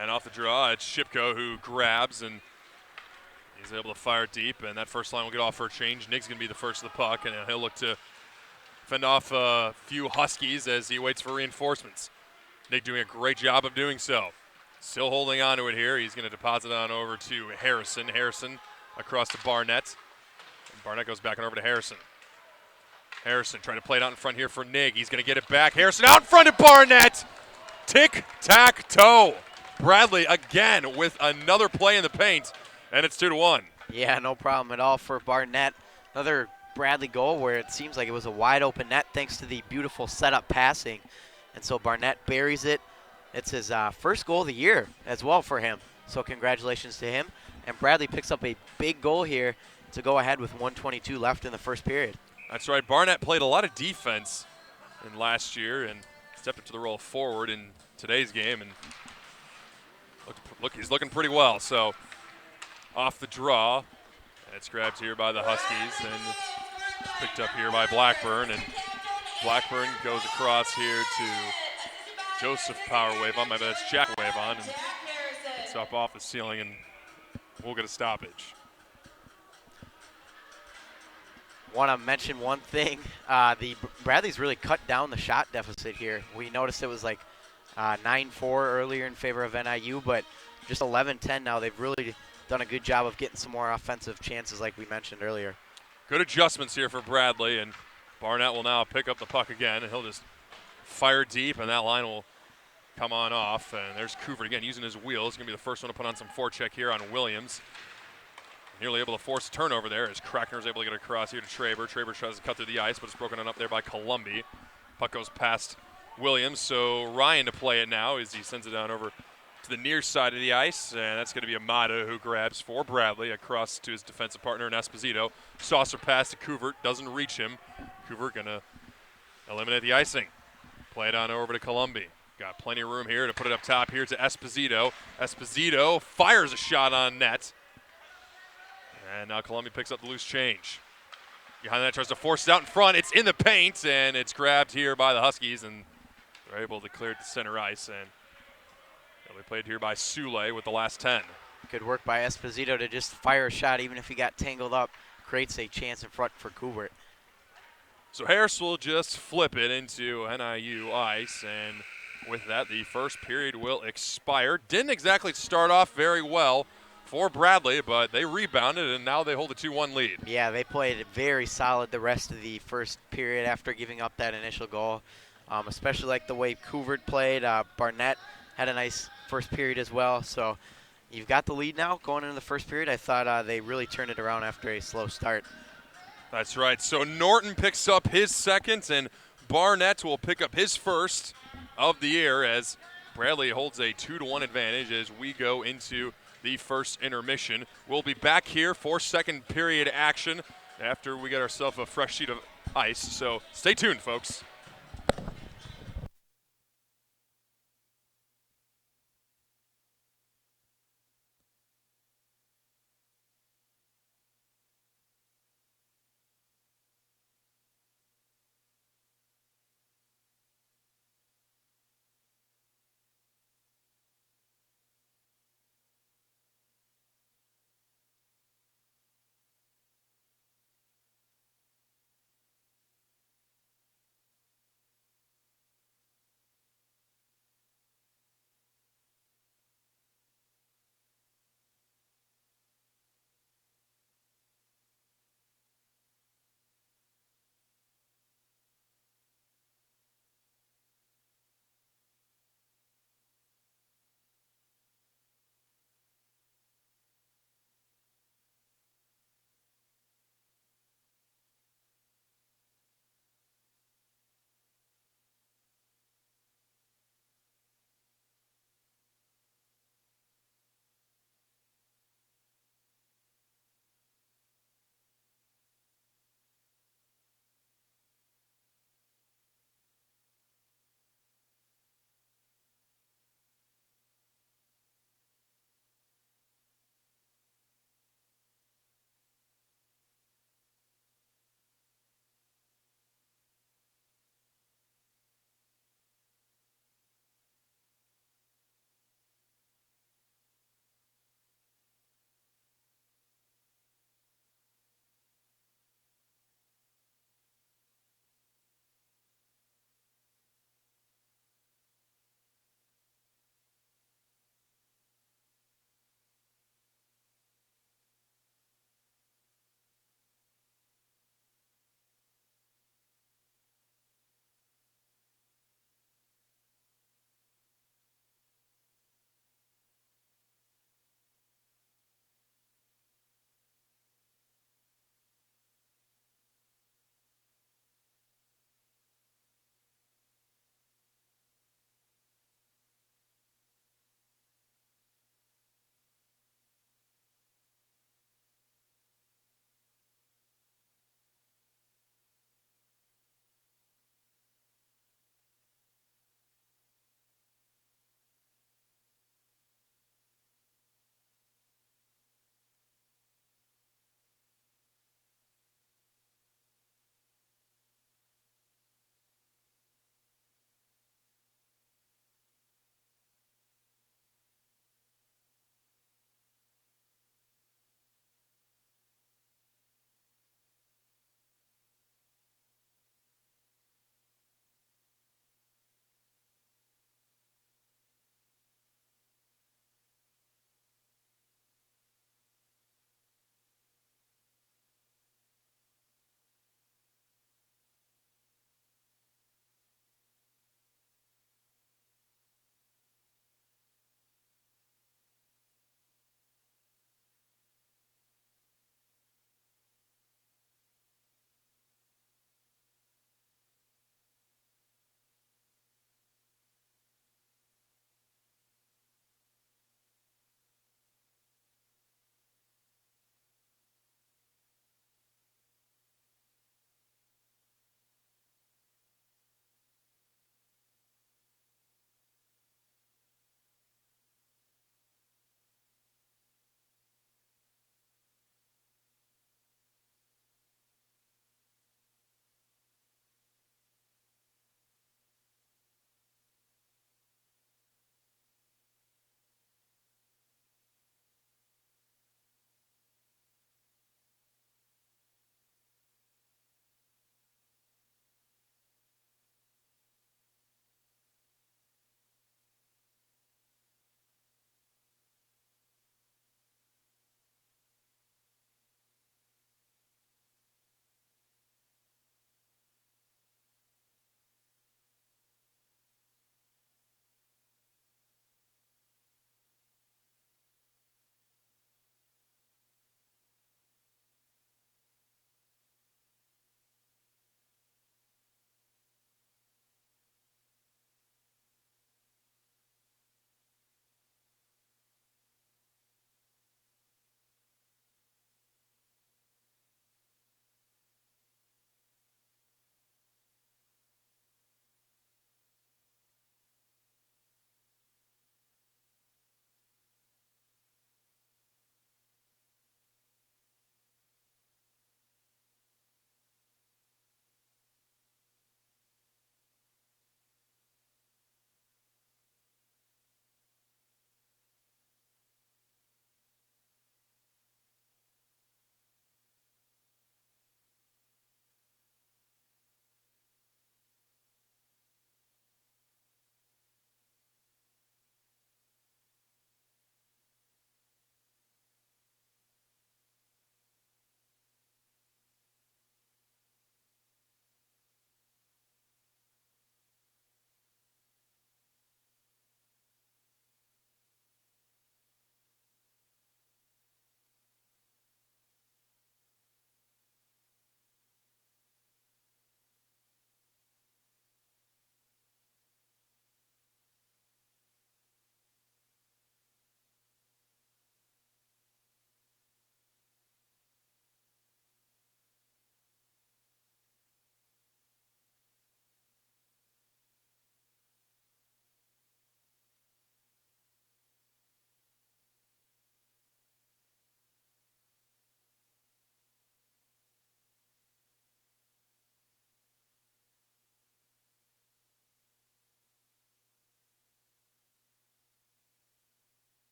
And off the draw, it's Shipko who grabs, and he's able to fire deep, and that first line will get off for a change. Nick's going to be the first of the puck, and he'll look to fend off a few Huskies as he waits for reinforcements. Nick doing a great job of doing so. Still holding on to it here. He's going to deposit on over to Harrison. Harrison across to Barnett. And Barnett goes back and over to Harrison. Harrison trying to play it out in front here for Nig. He's going to get it back. Harrison out in front of Barnett. Tic-tac-toe. Bradley again with another play in the paint, and it's 2-1. Yeah, no problem at all for Barnett. Another Bradley goal where it seems like it was a wide open net thanks to the beautiful setup passing. And so Barnett buries it. It's his first goal of the year as well for him. So congratulations to him. And Bradley picks up a big goal here to go ahead with 1:22 left in the first period. That's right. Barnett played a lot of defense in last year and stepped up to the role forward in today's game. And look, he's looking pretty well. So off the draw, and it's grabbed here by the Huskies and picked up here by Blackburn. And Blackburn goes across here to Joseph power wave on. That's Jack wave on, and it's up off the ceiling, and we'll get a stoppage. Want to mention one thing. The Bradley's really cut down the shot deficit here. We noticed it was like 9-4 earlier in favor of NIU, but just 11-10 now. They've really done a good job of getting some more offensive chances like we mentioned earlier. Good adjustments here for Bradley, and Barnett will now pick up the puck again, and he'll just fire deep, and that line will come on off. And there's Couvert again using his wheels. He's going to be the first one to put on some forecheck here on Williams. Nearly able to force a turnover there as Crackner is able to get across here to Traber. Traber tries to cut through the ice, but it's broken on up there by Columbi. Puck goes past Williams, so Ryan to play it now as he sends it down over to the near side of the ice, and that's going to be Amada who grabs for Bradley across to his defensive partner in Esposito. Saucer pass to Couvert, doesn't reach him. Couvert going to eliminate the icing. Play it on over to Columbi. Got plenty of room here to put it up top here to Esposito. Esposito fires a shot on net. And now Columbi picks up the loose change. Behind that, tries to force it out in front. It's in the paint, and it's grabbed here by the Huskies, and they're able to clear it to center ice. And it'll be played here by Sule with the last 10. Good work by Esposito to just fire a shot, even if he got tangled up. Creates a chance in front for Couvert. So Harris will just flip it into NIU ice, and with that, the first period will expire. Didn't exactly start off very well for Bradley, but they rebounded, and now they hold a 2-1 lead. Yeah, they played very solid the rest of the first period after giving up that initial goal, especially like the way Couvert played. Barnett had a nice first period as well. So you've got the lead now going into the first period. I thought they really turned it around after a slow start. That's right. So Norton picks up his second, and Barnett will pick up his first of the year as Bradley holds a 2-1 advantage as we go into the first intermission. We'll be back here for second period action after we get ourselves a fresh sheet of ice. So stay tuned, folks.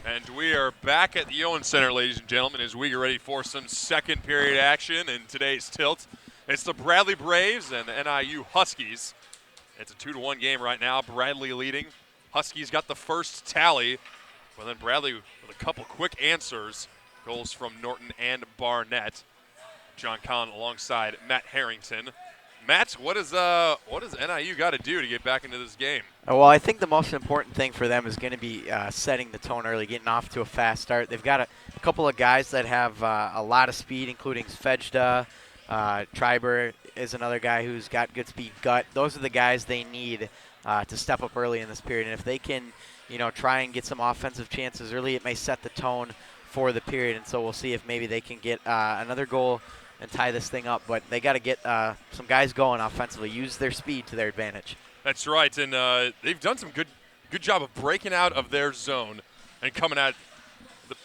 And we are back at the Owen Center, ladies and gentlemen, as we get ready for some second period action in today's tilt. It's the Bradley Braves and the NIU Huskies. It's a 2-1 game right now. Bradley leading. Huskies got the first tally, but then Bradley with a couple quick answers. Goals from Norton and Barnett. John Conn alongside Matt Harrington. Matt, what does NIU got to do to get back into this game? Well, I think the most important thing for them is going to be setting the tone early, getting off to a fast start. They've got a couple of guys that have a lot of speed, including Svejda. Triber is another guy who's got good speed. Gut. Those are the guys they need to step up early in this period. And if they can, try and get some offensive chances early, it may set the tone for the period. And so we'll see if maybe they can get another goal and tie this thing up. But they got to get some guys going offensively, use their speed to their advantage. That's right, and they've done some good job of breaking out of their zone and coming at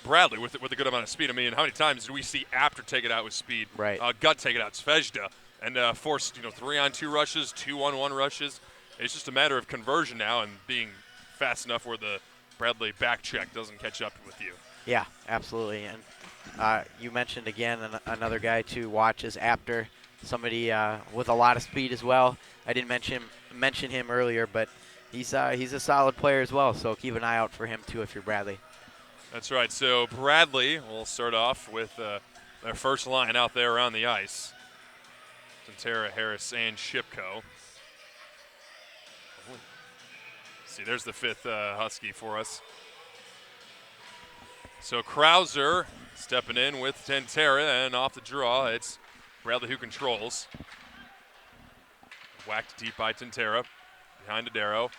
Bradley with a good amount of speed. I mean, how many times did we see Apter take it out with speed? Right. Gut take it out, Svejda, and forced 3-on-2 rushes, 2-on-1 rushes. It's just a matter of conversion now and being fast enough where the Bradley back check doesn't catch up with you. Yeah, absolutely. And you mentioned again another guy to watch is Apter, somebody with a lot of speed as well. I didn't mention him earlier, but he's a solid player as well. So keep an eye out for him too if you're Bradley. That's right. So Bradley will start off with their first line out there around the ice. Tantera, Harris, and Shipko. See, there's the fifth Husky for us. So Krauser stepping in with Tantera, and off the draw, it's Bradley who controls. Whacked deep by Tantera, behind Adero.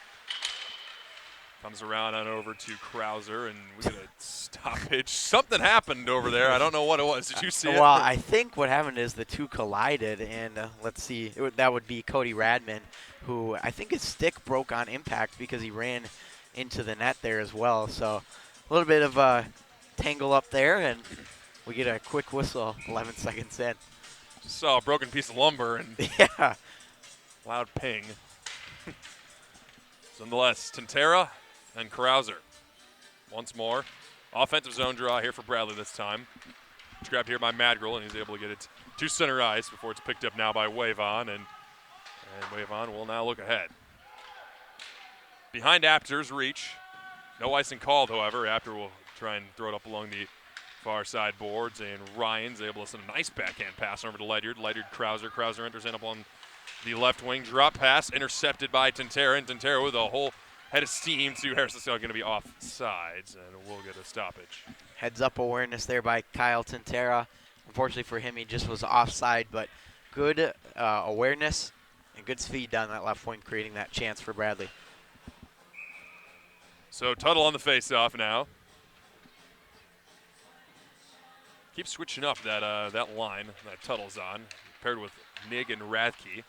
Comes around on over to Krauser, and we get a stoppage. Something happened over there. I don't know what it was. Did you see it? Well, I think what happened is the two collided, and let's see, that would be Cody Radman, who I think his stick broke on impact because he ran into the net there as well. So a little bit of a tangle up there, and we get a quick whistle 11 seconds in. Just saw a broken piece of lumber and yeah, loud ping. Nonetheless, Tantera and Krauser. Once more. Offensive zone draw here for Bradley this time. It's grabbed here by Madrigal, and he's able to get it to center ice before it's picked up now by Wavon, and Wavon will now look ahead. Behind Apter's reach. No icing called, however. Apter will try and throw it up along the far side boards, and Ryan's able to send a nice backhand pass over to Ledyard. Ledyard, Krauser. Krauser enters in up on the left wing. Drop pass intercepted by Tantera, and Tantera with a whole head of steam to Harris. It's going to be off sides, and we'll get a stoppage. heads up awareness there by Kyle Tantera. Unfortunately for him, he just was offside, but good awareness and good speed down that left wing, creating that chance for Bradley. So Tuttle on the face-off now. Keep switching up that line that Tuttle's on, paired with Nig and Rathke.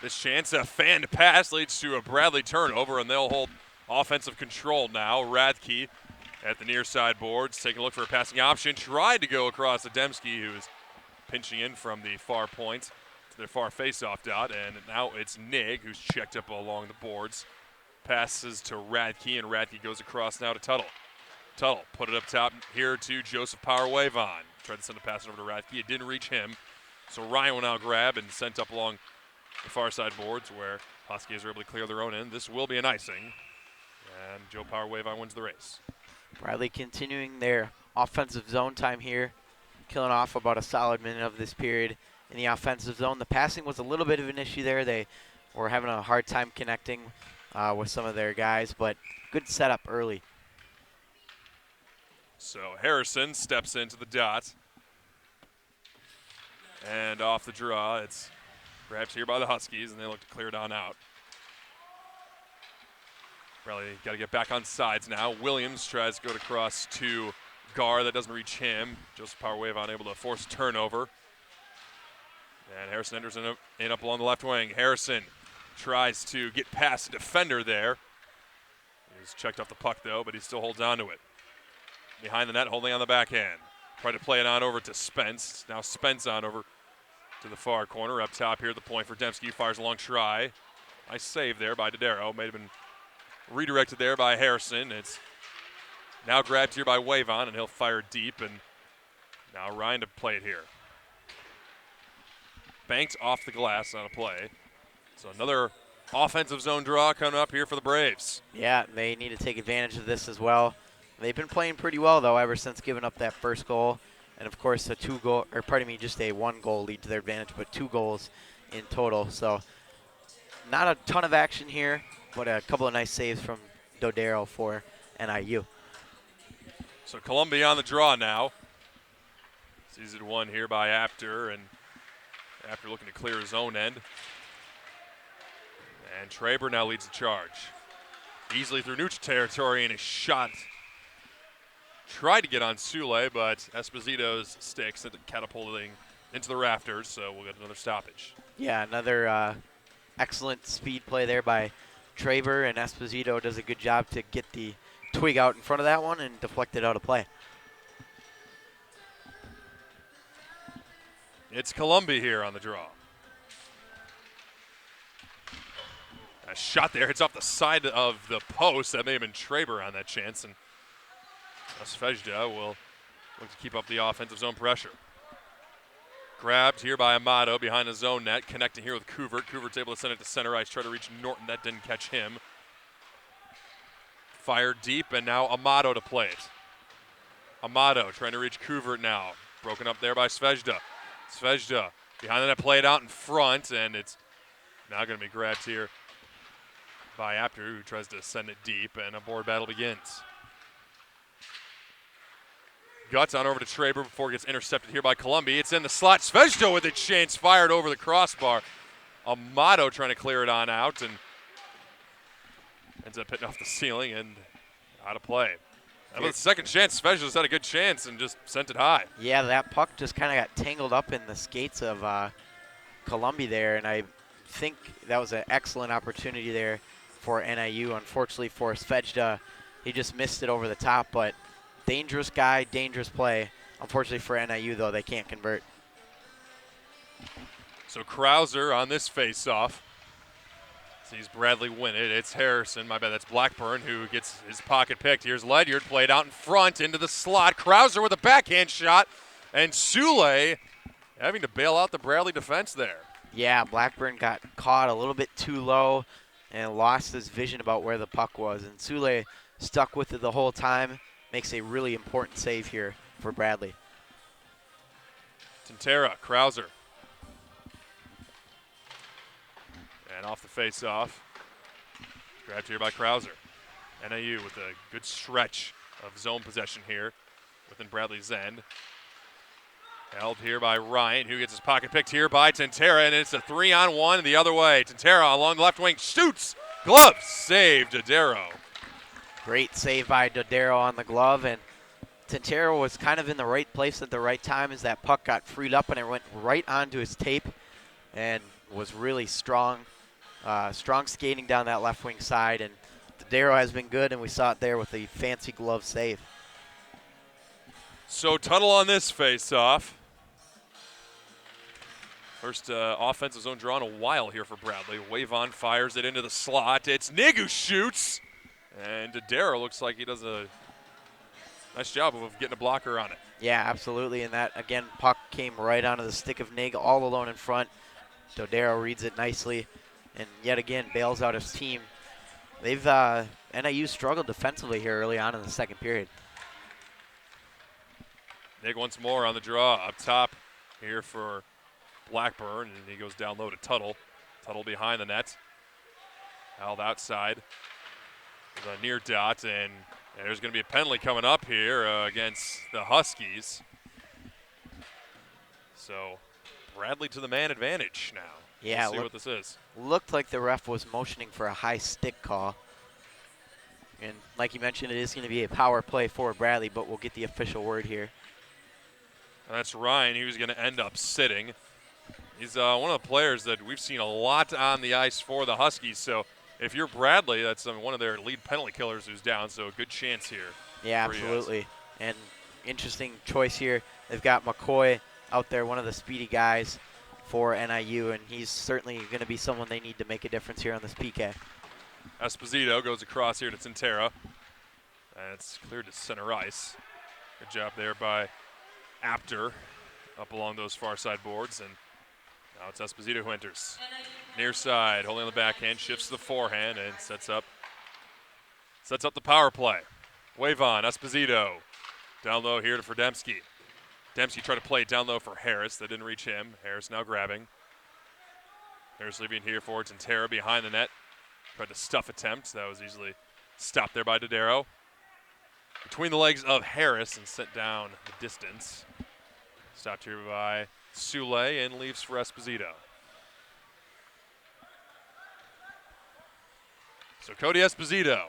This chance, a fanned pass leads to a Bradley turnover, and they'll hold offensive control now. Rathke at the near side boards, taking a look for a passing option. Tried to go across to Dembski, who is pinching in from the far point to their far face-off dot, and now it's Nig, who's checked up along the boards. Passes to Rathke, and Rathke goes across now to Tuttle. Tuttle put it up top here to Joseph Power Wavon. Tried to send a pass over to Rathke. It didn't reach him. So Ryan will now grab and sent up along the far side boards where Huskies are able to clear their own end. This will be an icing. And Joe Power Wavon wins the race. Bradley continuing their offensive zone time here, killing off about a solid minute of this period in the offensive zone. The passing was a little bit of an issue there. They were having a hard time connecting with some of their guys, but good setup early. So Harrison steps into the dot. And off the draw, it's grabbed here by the Huskies, and they look to clear it on out. Bradley got to get back on sides now. Williams tries to go across to Gar. That doesn't reach him. Joseph Power Wavon able to force a turnover. And Harrison enters in up along the left wing. Harrison tries to get past the defender there. He's checked off the puck, though, but he still holds on to it. Behind the net, holding on the backhand. Tried to play it on over to Spence. Now Spence on over to the far corner. Up top here at the point for Dembski. Fires a long try. Nice save there by Dodaro. May have been redirected there by Harrison. It's Now grabbed here by Wavon, and he'll fire deep, and now Ryan to play it here. Banked off the glass on a play. So another offensive zone draw coming up here for the Braves. Yeah, they need to take advantage of this as well. They've been playing pretty well, though, ever since giving up that first goal. And, of course, just a one-goal lead to their advantage, but 2 goals in total. So not a ton of action here, but a couple of nice saves from Dodero for NIU. So Columbia on the draw now. Sees it won here by Apter, and Apter looking to clear his own end. And Traber now leads the charge. Easily through neutral territory, and a shot. Tried to get on Sule, but Esposito's stick sent it catapulting into the rafters, so we'll get another stoppage. Yeah, another excellent speed play there by Traber, and Esposito does a good job to get the twig out in front of that one and deflect it out of play. It's Columbia here on the draw. A shot there, hits off the side of the post. That may have been Traber on that chance, and Svejda will look to keep up the offensive zone pressure. Grabbed here by Amato behind the zone net, connecting here with Kuvert. Kuvert's able to send it to center ice, try to reach Norton. That didn't catch him. Fired deep, and now Amato to play it. Amato trying to reach Kuvert now. Broken up there by Svejda. Svejda behind the net, played out in front, and it's now going to be grabbed here by Apter, who tries to send it deep, and a board battle begins. Guts on over to Traber before it gets intercepted here by Columbia. It's in the slot. Svejda with a chance, fired over the crossbar. Amato trying to clear it on out, and ends up hitting off the ceiling and out of play. That was the second chance. Svejda's had a good chance and just sent it high. Yeah, that puck just kind of got tangled up in the skates of Columbia there, and I think that was an excellent opportunity there for NIU. Unfortunately for Svejda, he just missed it over the top, but dangerous guy, dangerous play. Unfortunately for NIU, though, they can't convert. So Krauser on this face-off sees Bradley win it. It's Harrison, my bad, that's Blackburn, who gets his pocket picked. Here's Ledyard, played out in front into the slot. Krauser with a backhand shot, and Sule having to bail out the Bradley defense there. Yeah, Blackburn got caught a little bit too low and lost his vision about where the puck was, and Sule stuck with it the whole time. Makes a really important save here for Bradley. Tintera, Krauser. And off the face-off. Grabbed here by Krauser. NIU with a good stretch of zone possession here within Bradley's end. Held here by Ryan, who gets his pocket picked here by Tintera, and it's a 3-on-1 the other way. Tintera along the left wing, shoots, glove, saved Dodero. Great save by Dodero on the glove, and Tintera was kind of in the right place at the right time as that puck got freed up, and it went right onto his tape and was really strong. Strong skating down that left wing side, and Dodero has been good, and we saw it there with a fancy glove save. So Tuttle on this face-off. First offensive zone draw in a while here for Bradley. Wavon fires it into the slot. It's Nig who shoots. And Dodero looks like he does a nice job of getting a blocker on it. Yeah, absolutely. And that, again, puck came right onto the stick of Nig all alone in front. Dodero reads it nicely and yet again bails out his team. They've NIU struggled defensively here early on in the second period. Nig once more on the draw up top here for Blackburn, and he goes down low to Tuttle. Tuttle behind the net. Held outside with a near dot, and there's going to be a penalty coming up here against the Huskies. So Bradley to the man advantage now. Yeah, Let's see what this is. Looked like the ref was motioning for a high stick call. And like you mentioned, it is going to be a power play for Bradley, but we'll get the official word here. And that's Ryan, who's going to end up sitting. He's one of the players that we've seen a lot on the ice for the Huskies. So if you're Bradley, that's one of their lead penalty killers who's down. So a good chance here. Yeah, absolutely. And interesting choice here. They've got McCoy out there, one of the speedy guys for NIU, and he's certainly going to be someone they need to make a difference here on this PK. Esposito goes across here to Tintera. And it's cleared to center ice. Good job there by Apter up along those far side boards. And now it's Esposito who enters. Near side, holding on the backhand, shifts to the forehand, and sets up the power play. Wave on, Esposito. Down low here to Dembski. Dembski tried to play it down low for Harris. That didn't reach him. Harris now grabbing. Harris leaving here for Tantera behind the net. Tried to stuff attempt. That was easily stopped there by Dodaro. Between the legs of Harris and sent down the distance. Stopped here by Sule and leaves for Esposito. So Cody Esposito,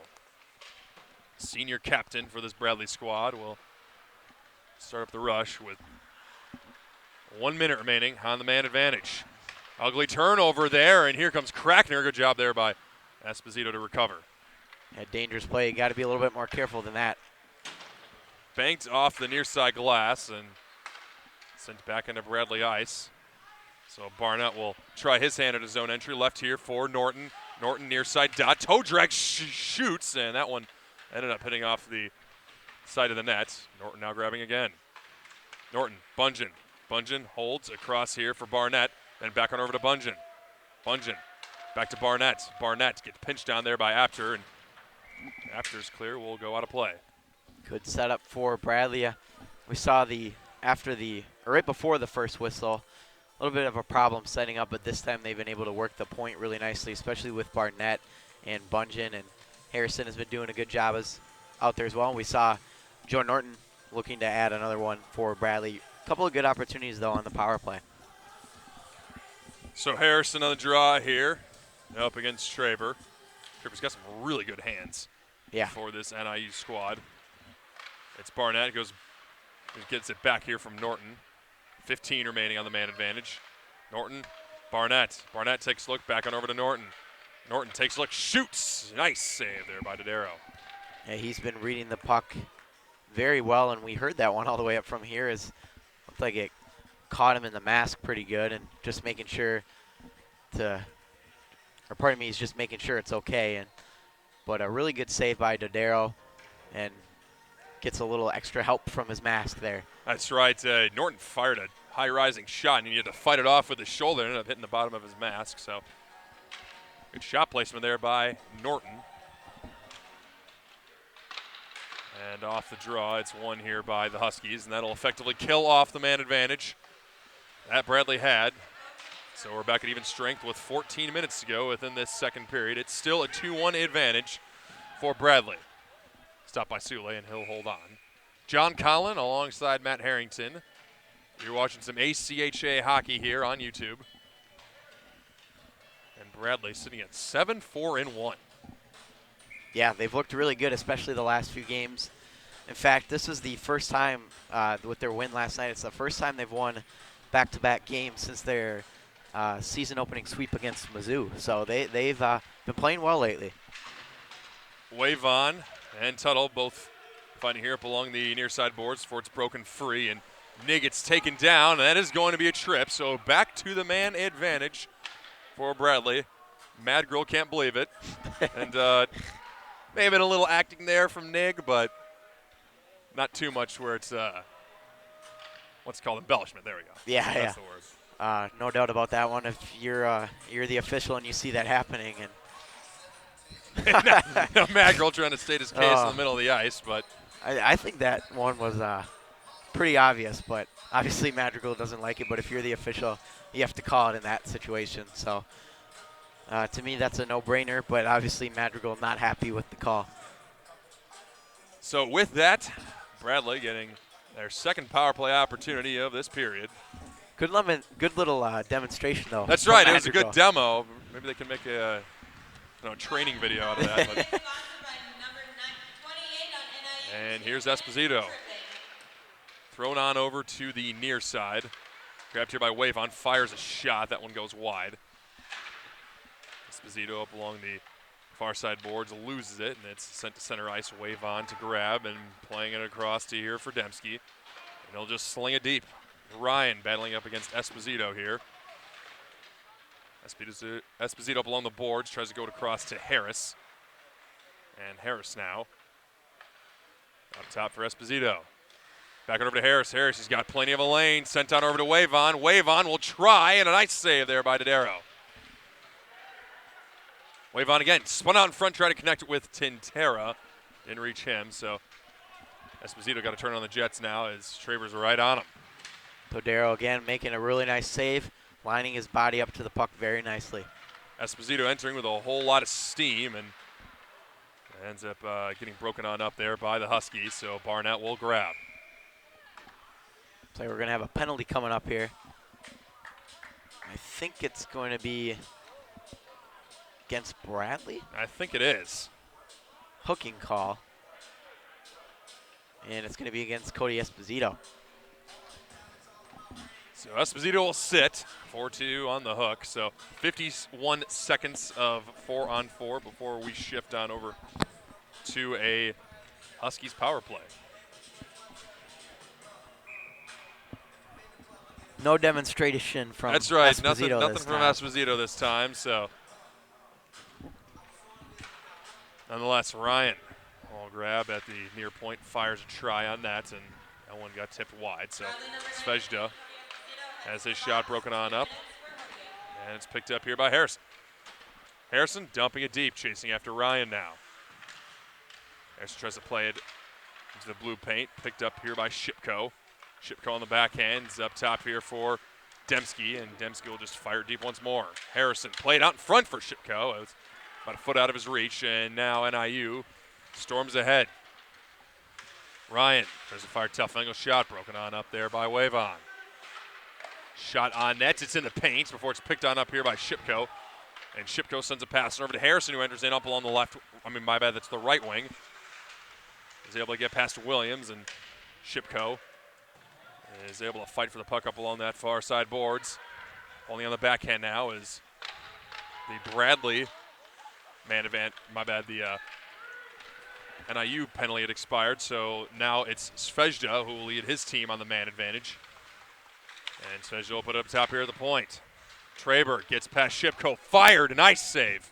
senior captain for this Bradley squad, will start up the rush with 1 minute remaining on the man advantage. Ugly turnover there, and here comes Crackner. Good job there by Esposito to recover. A dangerous play. You got to be a little bit more careful than that. Banked off the near side glass and sent back into Bradley ice. So Barnett will try his hand at his own entry. Left here for Norton. Norton near side dot. Toe drag shoots, and that one ended up hitting off the side of the net. Norton now grabbing again. Norton, Bungeon. Bungeon holds across here for Barnett. Then back on over to Bungeon. Bungeon back to Barnett. Barnett gets pinched down there by Apter, and Apter's clear. Will go out of play. Good setup for Bradley. We saw right before the first whistle, a little bit of a problem setting up, but this time they've been able to work the point really nicely, especially with Barnett and Bungeon, and Harrison has been doing a good job out there as well. We saw Joe Norton looking to add another one for Bradley. A couple of good opportunities, though, on the power play. So Harrison on the draw here, up against Traver. Traver's got some really good hands for this NIU squad. It's Barnett, gets it back here from Norton. 15 remaining on the man advantage. Norton, Barnett. Barnett takes a look, back on over to Norton. Norton takes a look, shoots. Nice save there by Dodaro. Yeah, he's been reading the puck very well, and we heard that one all the way up from here. Looked like it caught him in the mask pretty good, and just making sure he's just making sure it's okay. But a really good save by Dodaro, and gets a little extra help from his mask there. That's right. Norton fired a high-rising shot, and he had to fight it off with his shoulder. Ended up hitting the bottom of his mask. So good shot placement there by Norton. And off the draw, it's one here by the Huskies, and that'll effectively kill off the man advantage that Bradley had. So we're back at even strength with 14 minutes to go within this second period. It's still a 2-1 advantage for Bradley. Stopped by Sule, and he'll hold on. John Collin alongside Matt Harrington. You're watching some ACHA hockey here on YouTube. And Bradley sitting at 7-4-1. Yeah, they've looked really good, especially the last few games. In fact, this is the first time with their win last night. It's the first time they've won back-to-back games since their season-opening sweep against Mizzou. So they've been playing well lately. Wave on and Tuttle both fighting here up along the near side boards before it's broken free, and Nig gets taken down, and that is going to be a trip. So back to the man advantage for Bradley. Mad Girl can't believe it. And may have been a little acting there from Nig, but not too much where it's what's called embellishment. There we go. Yeah, That's the word. No doubt about that one. If you're the official and you see that happening, and Mad Girl trying to state his case in the middle of the ice, but I think that one was pretty obvious. But obviously Madrigal doesn't like it. But if you're the official, you have to call it in that situation. So to me, that's a no-brainer. But obviously Madrigal not happy with the call. So with that, Bradley getting their second power play opportunity of this period. Good little demonstration, though. That's right. It was a good demo. Maybe they can make a training video out of that. But. And here's Esposito. Thrown on over to the near side. Grabbed here by Wavon. Fires a shot. That one goes wide. Esposito up along the far side boards, loses it, and it's sent to center ice. Wavon to grab and playing it across to here for Dembski. And he'll just sling it deep. Ryan battling up against Esposito here. Esposito up along the boards, tries to go across to Harris. And Harris now Up top for Esposito. Back over to Harris. Harris, he's got plenty of a lane. Sent on over to Wavon. Wavon will try, and a nice save there by Dodaro. Wavon again, spun out in front, trying to connect it with Tintera. Didn't reach him, so Esposito got to turn on the Jets now as Traber's right on him. Dodaro again making a really nice save, lining his body up to the puck very nicely. Esposito entering with a whole lot of steam and ends up getting broken on up there by the Huskies, so Barnett will grab. So we're going to have a penalty coming up here. I think it's going to be against Bradley. I think it is. Hooking call. And it's going to be against Cody Esposito. So Esposito will sit, 4-2 on the hook. So 51 seconds of 4-on-4 before we shift on over to a Huskies power play. No demonstration from That's right, Esposito nothing from Esposito this time. So nonetheless, Ryan will grab at the near point, fires a try on that, and that one got tipped wide. So Svejda has his shot broken on up, and it's picked up here by Harrison. Harrison dumping it deep, chasing after Ryan now. Harrison tries to play it into the blue paint, picked up here by Shipko. Shipko on the backhand, is up top here for Dembski, and Dembski will just fire deep once more. Harrison played out in front for Shipko. It was about a foot out of his reach, and now NIU storms ahead. Ryan tries to fire tough angle shot, broken on up there by Wavon. Shot on net, it's in the paint before it's picked on up here by Shipko. And Shipko sends a pass over to Harrison, who enters in up along the left, my bad, that's the right wing. Is able to get past Williams, and Shipko is able to fight for the puck up along that far side boards. Only on the backhand now is the Bradley man advantage, the NIU penalty had expired, so now it's Svejda who will lead his team on the man advantage. And Svejda will put it up top here at the point. Traber gets past Shipko, fired, a nice save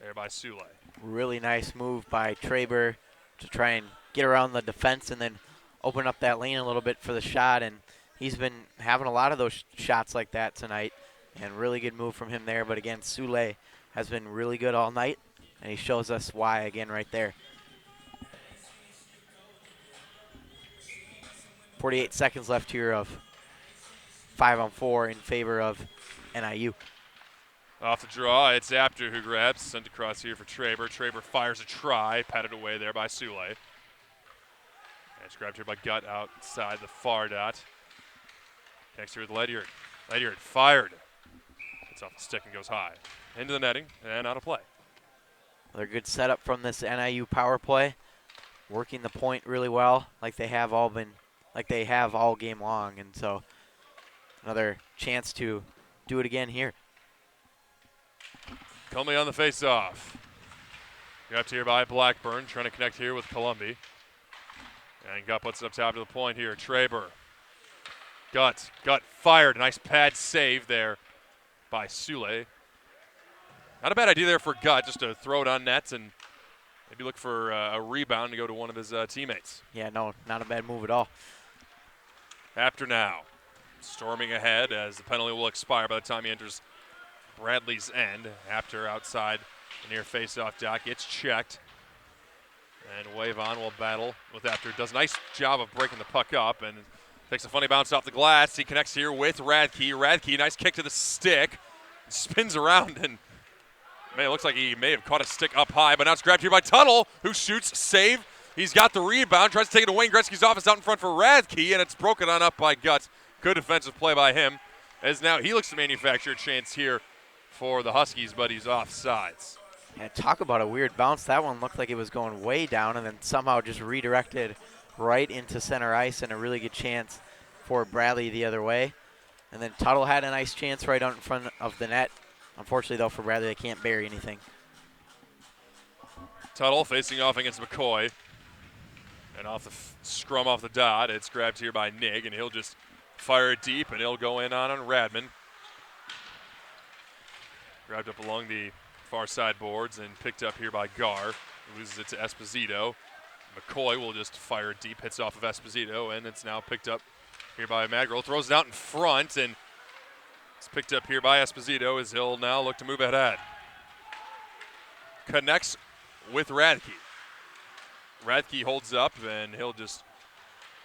there by Sule. Really nice move by Traber to try and get around the defense and then open up that lane a little bit for the shot, and he's been having a lot of those shots like that tonight, and really good move from him there. But again, Sule has been really good all night, and he shows us why again right there. 48 seconds left here of 5-on-4 in favor of NIU. Off the draw, it's Apter who grabs, sent across here for Traber. Traber fires a try, patted away there by Sule. And it's grabbed here by Gutt outside the far dot. Next here with Ledyard. Ledyard fired. It's off the stick and goes high. Into the netting and out of play. Another good setup from this NIU power play. Working the point really well, like they have all game long, and so another chance to do it again here. Comey on the face-off. Grabbed here by Blackburn, trying to connect here with Columbi. And Gutt puts it up top to the point here. Traber. Gutt fired. Nice pad save there by Sule. Not a bad idea there for Gutt, just to throw it on net and maybe look for a rebound to go to one of his teammates. Yeah, no, not a bad move at all. After now, storming ahead as the penalty will expire by the time he enters Bradley's end. After outside the near face-off dot, gets checked. And Wavon will battle with After. Does a nice job of breaking the puck up and takes a funny bounce off the glass. He connects here with Radke. Radke, nice kick to the stick. Spins around and, man, it looks like he may have caught a stick up high, but now it's grabbed here by Tuttle, who shoots, save. He's got the rebound, tries to take it to Wayne Gretzky's office out in front for Radke, and it's broken on up by Gutt. Good defensive play by him, as now he looks to manufacture a chance here for the Huskies, but he's offsides. Yeah, talk about a weird bounce. That one looked like it was going way down and then somehow just redirected right into center ice, and a really good chance for Bradley the other way. And then Tuttle had a nice chance right out in front of the net. Unfortunately, though, for Bradley, they can't bury anything. Tuttle facing off against McCoy. And off the scrum off the dot, it's grabbed here by Nig, and he'll just fire it deep, and he'll go in on Radman. Grabbed up along the far side boards and picked up here by Gar. Loses it to Esposito. McCoy will just fire deep, hits off of Esposito, and it's now picked up here by Magrill. Throws it out in front, and it's picked up here by Esposito as he'll now look to move ahead. Connects with Radke. Radke holds up, and he'll just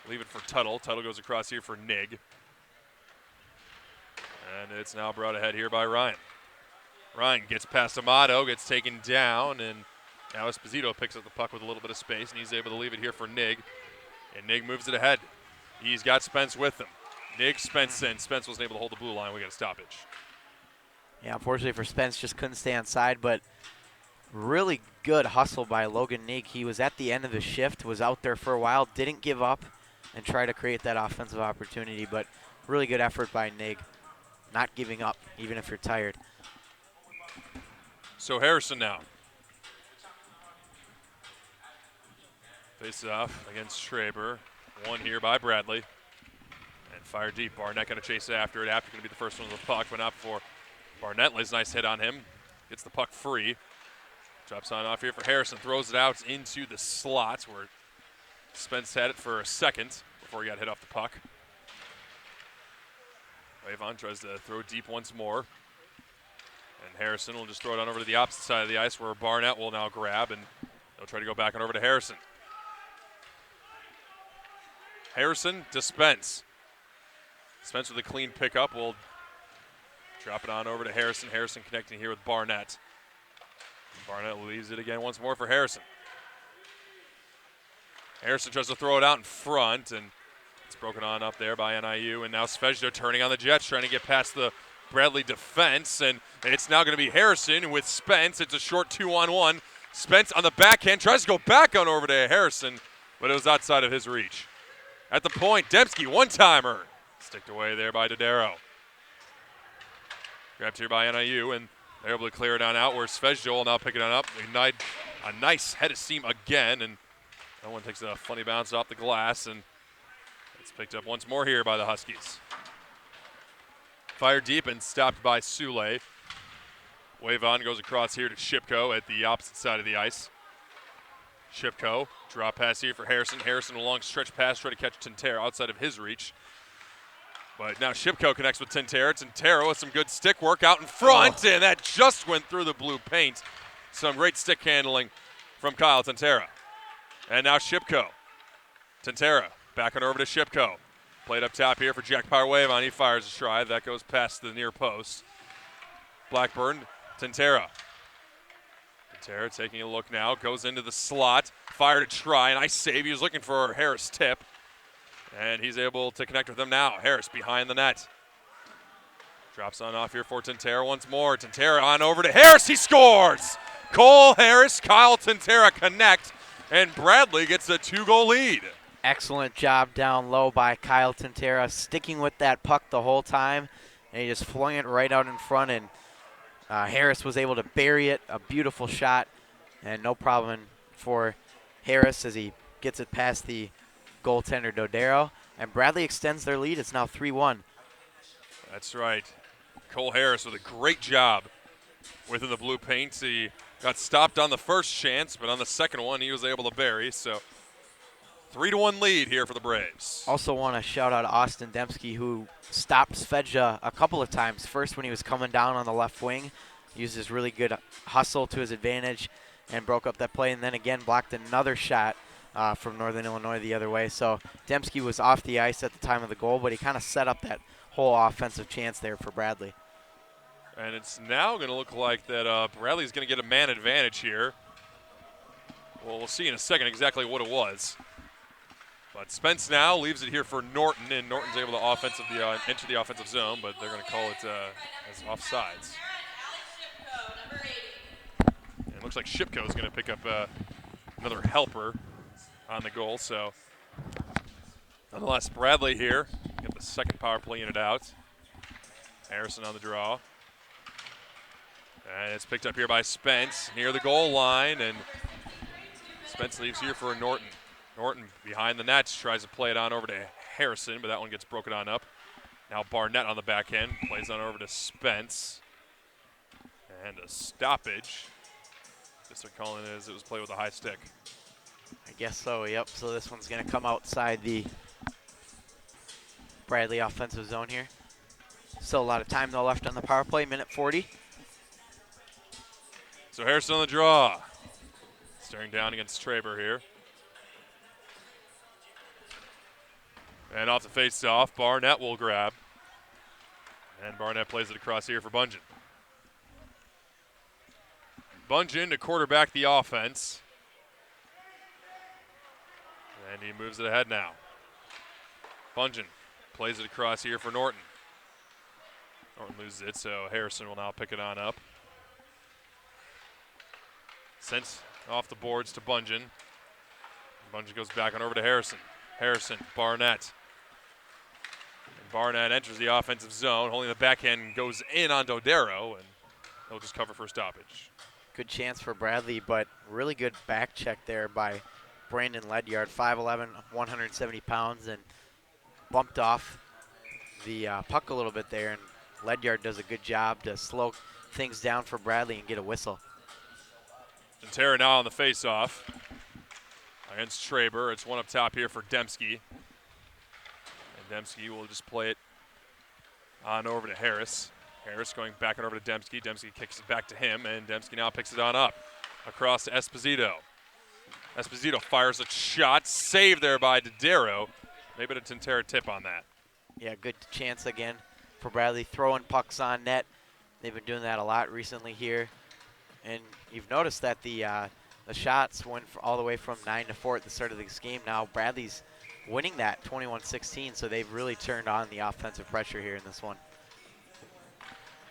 leave it for Tuttle. Tuttle goes across here for Nig. And it's now brought ahead here by Ryan. Ryan gets past Amato, gets taken down, and now Esposito picks up the puck with a little bit of space, and he's able to leave it here for Nig. And Nig moves it ahead. He's got Spence with him. Nig, Spence in. Spence wasn't able to hold the blue line. We got a stoppage. Yeah, unfortunately for Spence, just couldn't stay on side, but really good hustle by Logan Nig. He was at the end of the shift, was out there for a while, didn't give up, and try to create that offensive opportunity, but really good effort by Nig. Not giving up, even if you're tired. So Harrison now. Face off against Schraber. One here by Bradley. And fire deep. Barnett going to chase after it. After going to be the first one to the puck, but not before Barnett lays a nice hit on him. Gets the puck free. Drops on off here for Harrison. Throws it out into the slot where Spence had it for a second before he got hit off the puck. Wavon tries to throw deep once more. And Harrison will just throw it on over to the opposite side of the ice where Barnett will now grab, and they'll try to go back on over to Harrison. Harrison to Spence. Spence with a clean pickup will drop it on over to Harrison. Harrison connecting here with Barnett. Barnett leaves it again once more for Harrison. Harrison tries to throw it out in front, and it's broken on up there by NIU, and now Svezdo turning on the Jets, trying to get past the Bradley defense, and it's now going to be Harrison with Spence. It's a short 2-on-1. Spence on the backhand, tries to go back on over to Harrison, but it was outside of his reach. At the point, Dembski, one-timer. Sticked away there by Dodaro. Grabbed here by NIU, and they're able to clear it on out where Svezdo will now pick it on up. A nice head of steam again, and that one takes a funny bounce off the glass, and it's picked up once more here by the Huskies. Fire deep and stopped by Sule. Wave on goes across here to Shipko at the opposite side of the ice. Shipko, draw pass here for Harrison. Harrison a long stretch pass, try to catch Tintero outside of his reach. But now Shipko connects with Tintero. Tintero with some good stick work out in front, and that just went through the blue paint. Some great stick handling from Kyle Tintero. And now Shipko. Tintero back on over to Shipko. Played up top here for Jack Parwavon. He fires a stride. That goes past the near post. Blackburn, Tintero. Tintero taking a look now. Goes into the slot. Fired a try. Nice save. He was looking for Harris tip. And he's able to connect with him now. Harris behind the net. Drops on off here for Tintero once more. Tintero on over to Harris. He scores! Cole Harris, Kyle Tintero connect. And Bradley gets a 2-goal lead. Excellent job down low by Kyle Tintera, sticking with that puck the whole time, and he just flung it right out in front, and Harris was able to bury it. A beautiful shot, and no problem for Harris as he gets it past the goaltender Dodaro, and Bradley extends their lead. It's now 3-1. That's right. Cole Harris with a great job within the blue paint. He got stopped on the first chance, but on the second one he was able to bury, so 3-1 lead here for the Braves. Also want to shout out Austin Dembski, who stopped Svedja a couple of times. First when he was coming down on the left wing, used his really good hustle to his advantage and broke up that play, and then again blocked another shot from Northern Illinois the other way. So Dembski was off the ice at the time of the goal, but he kind of set up that whole offensive chance there for Bradley. And it's now going to look like that Bradley's going to get a man advantage here. Well, we'll see in a second exactly what it was. But Spence now leaves it here for Norton, and Norton's able to enter the offensive zone, but they're going to call it as offsides. And it looks like Shipko is going to pick up another helper on the goal. So, nonetheless, Bradley here, get the second power play unit out. Harrison on the draw. And it's picked up here by Spence near the goal line, and Spence leaves here for Norton. Norton behind the nets tries to play it on over to Harrison, but that one gets broken on up. Now Barnett on the back end, plays on over to Spence. And a stoppage. Guess they're calling it as it was played with a high stick. I guess so, yep. So this one's going to come outside the Bradley offensive zone here. Still a lot of time, though, left on the power play, minute 40. So Harrison on the draw. Staring down against Traber here. And off the face-off, Barnett will grab. And Barnett plays it across here for Bungeon. Bungeon to quarterback the offense. And he moves it ahead now. Bungeon plays it across here for Norton. Norton loses it, so Harrison will now pick it on up. Sent off the boards to Bungeon. Bungeon goes back on over to Harrison. Harrison, Barnett. And Barnett enters the offensive zone, holding the backhand, goes in on Dodero, and he'll just cover for stoppage. Good chance for Bradley, but really good back check there by Brandon Ledyard, 5'11", 170 pounds, and bumped off the puck a little bit there, and Ledyard does a good job to slow things down for Bradley and get a whistle. And Terra now on the face-off against Traber. It's one up top here for Dembski. And Dembski will just play it on over to Harris. Harris going back and over to Dembski. Dembski kicks it back to him, and Dembski now picks it on up across to Esposito. Esposito fires a shot, saved there by Dodero. Maybe a Tintera tip on that. Yeah, good chance again for Bradley, throwing pucks on net. They've been doing that a lot recently here. And you've noticed that the shots went all the way from 9-4 at the start of this game. Now Bradley's winning that 21-16, so they've really turned on the offensive pressure here in this one.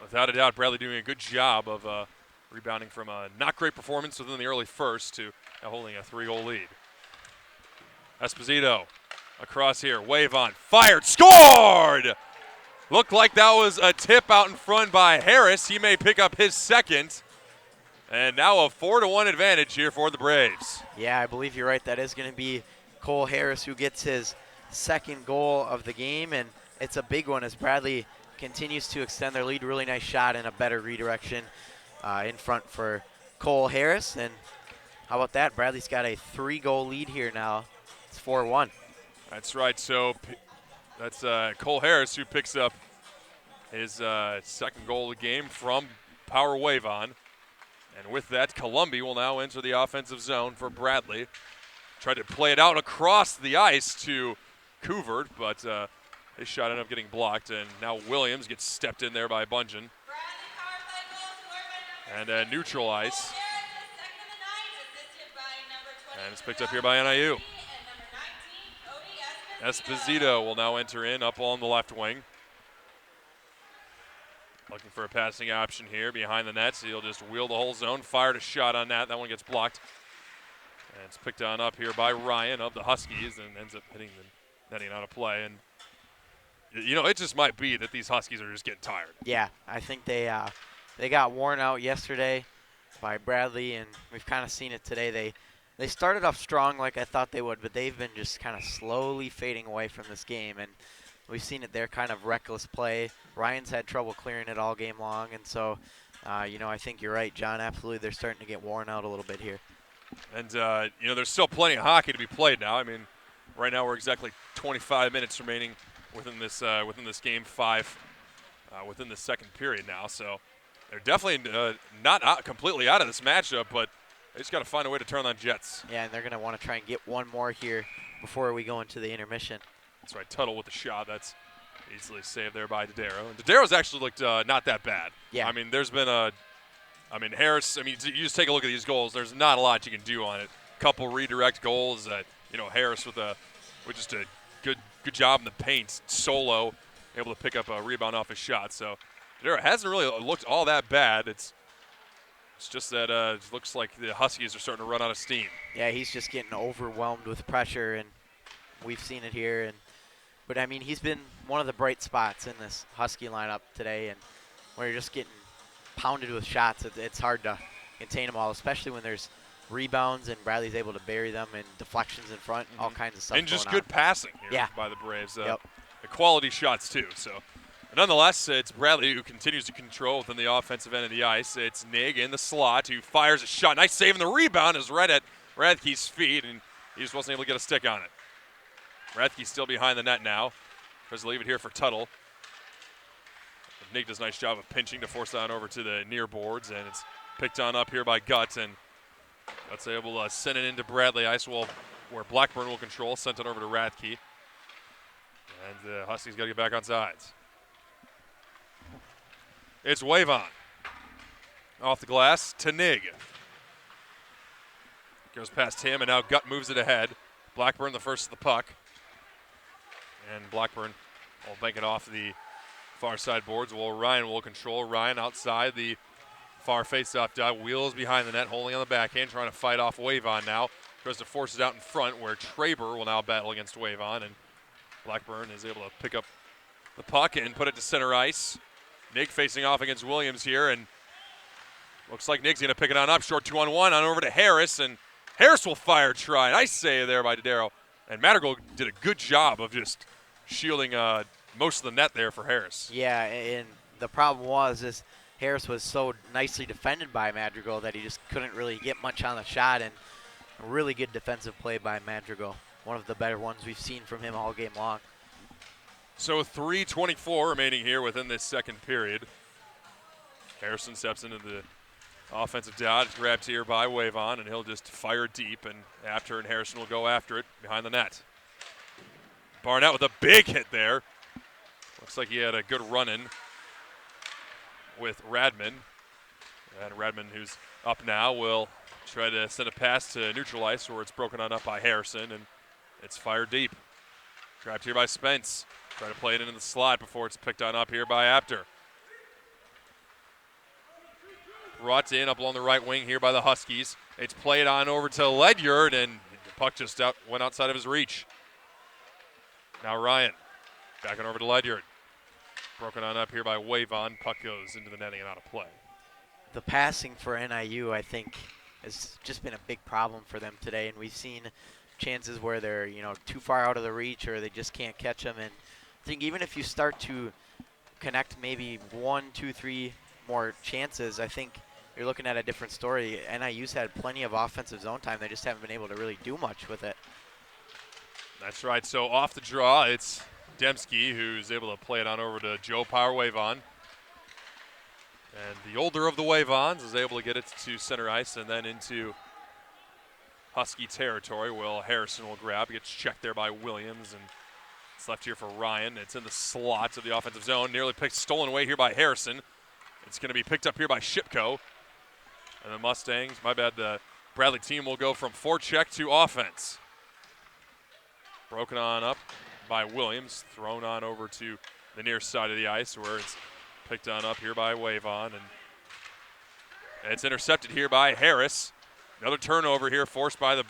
Without a doubt, Bradley doing a good job of rebounding from a not great performance within the early first to holding a 3-goal lead. Esposito across here, wave on, fired, scored! Looked like that was a tip out in front by Harris. He may pick up his second. And now a 4-1 advantage here for the Braves. Yeah, I believe you're right. That is going to be Cole Harris who gets his second goal of the game, and it's a big one as Bradley continues to extend their lead. Really nice shot and a better redirection in front for Cole Harris. And how about that? Bradley's got a 3-goal lead here now. It's 4-1. That's right. So that's Cole Harris who picks up his second goal of the game from power wave on. And with that, Columbia will now enter the offensive zone for Bradley. Tried to play it out across the ice to Couvert, but his shot ended up getting blocked. And now Williams gets stepped in there by Bungeon. And neutral ice. And it's picked up here by NIU. Esposito will now enter in up on the left wing. Looking for a passing option here behind the net. So he'll just wheel the whole zone. Fired a shot on that. That one gets blocked. And it's picked on up here by Ryan of the Huskies and ends up hitting the netting out of play. And, you know, it just might be that these Huskies are just getting tired. Yeah, I think they got worn out yesterday by Bradley, and we've kind of seen it today. They started off strong like I thought they would, but they've been just kind of slowly fading away from this game. And we've seen it there, kind of reckless play. Ryan's had trouble clearing it all game long, and so, you know, I think you're right, John. Absolutely, they're starting to get worn out a little bit here. And, you know, there's still plenty of hockey to be played now. I mean, right now we're exactly 25 minutes remaining within this game 5, within the second period now. So they're definitely not completely out of this matchup, but they just got to find a way to turn on Jets. Yeah, and they're going to want to try and get one more here before we go into the intermission. That's right, Tuttle with the shot. That's easily saved there by Dodero. And Dodero's actually looked not that bad. Yeah. I mean, there's been Harris, I mean, you just take a look at these goals. There's not a lot you can do on it. Couple redirect goals that, you know, Harris with just a good job in the paint, solo, able to pick up a rebound off his shot. So Dodero hasn't really looked all that bad. It's just that it looks like the Huskies are starting to run out of steam. Yeah, he's just getting overwhelmed with pressure, and we've seen it here. But, I mean, he's been one of the bright spots in this Husky lineup today, and where you're just getting pounded with shots, it's hard to contain them all, especially when there's rebounds and Bradley's able to bury them and deflections in front, all kinds of stuff and just going good on. passing here by the Braves. The quality shots, too. So, nonetheless, it's Bradley who continues to control within the offensive end of the ice. It's Nig in the slot who fires a shot. Nice save, and the rebound is right at Radke's feet, and He just wasn't able to get a stick on it. Rathke still behind the net now. Tries to leave it here for Tuttle. Nick does a nice job of pinching to force that on over to the near boards, and it's picked on up here by Guts, and Guts able to send it into Bradley Ice, where Blackburn will control, sent it over to Rathke. And the Huskies got to get back on sides. It's Wavon. Off the glass to Nig. Goes past him, and now Gut moves it ahead. Blackburn the first of the puck. And Blackburn will bank it off the far side boards. Well, Ryan will control. Ryan outside the far face-off dot. Wheels behind the net, holding on the backhand, trying to fight off Wavon now. Tries to force it out in front, where Traber will now battle against Wavon. And Blackburn is able to pick up the puck and put it to center ice. Nig facing off against Williams here, and looks like Nig's going to pick it on up. Short 2-on-1 on over to Harris, and Harris will fire try. Nice save there by Dodaro. And Madrigal did a good job of just shielding most of the net there for Harris. Yeah, and the problem was Harris was so nicely defended by Madrigal that he just couldn't really get much on the shot, and a really good defensive play by Madrigal. One of the better ones we've seen from him all game long. So 3:24 remaining here within this second period. Harrison steps into the offensive dot, grabbed here by Wavon, and he'll just fire deep, and Apter and Harrison will go after it behind the net. Barnett with a big hit there. Looks like he had a good run-in with Radman. And Radman, who's up now, will try to send a pass to neutral ice where it's broken on up by Harrison, and it's fired deep. Grabbed here by Spence. Try to play it into the slot before it's picked on up here by Apter. Brought in up along the right wing here by the Huskies. It's played on over to Ledyard, and the puck just went outside of his reach. Now Ryan backing over to Ledyard. Broken on up here by Wavon. Puck goes into the netting and out of play. The passing for NIU, I think, has just been a big problem for them today, and we've seen chances where they're too far out of the reach or they just can't catch them. And I think even if you start to connect maybe 1, 2, 3 more chances, I think you're looking at a different story. NIU's had plenty of offensive zone time. They just haven't been able to really do much with it. That's right. So off the draw, it's Dembski who's able to play it on over to Joe Power Wavon. And the older of the Wavons is able to get it to center ice and then into Husky territory. Well, Harrison will grab. He gets checked there by Williams, and it's left here for Ryan. It's in the slots of the offensive zone. Nearly stolen away here by Harrison. It's going to be picked up here by Shipko. And the Mustangs, the Bradley team will go from forecheck to offense. Broken on up by Williams, thrown on over to the near side of the ice where it's picked on up here by Wavon. And it's intercepted here by Harris. Another turnover here forced by the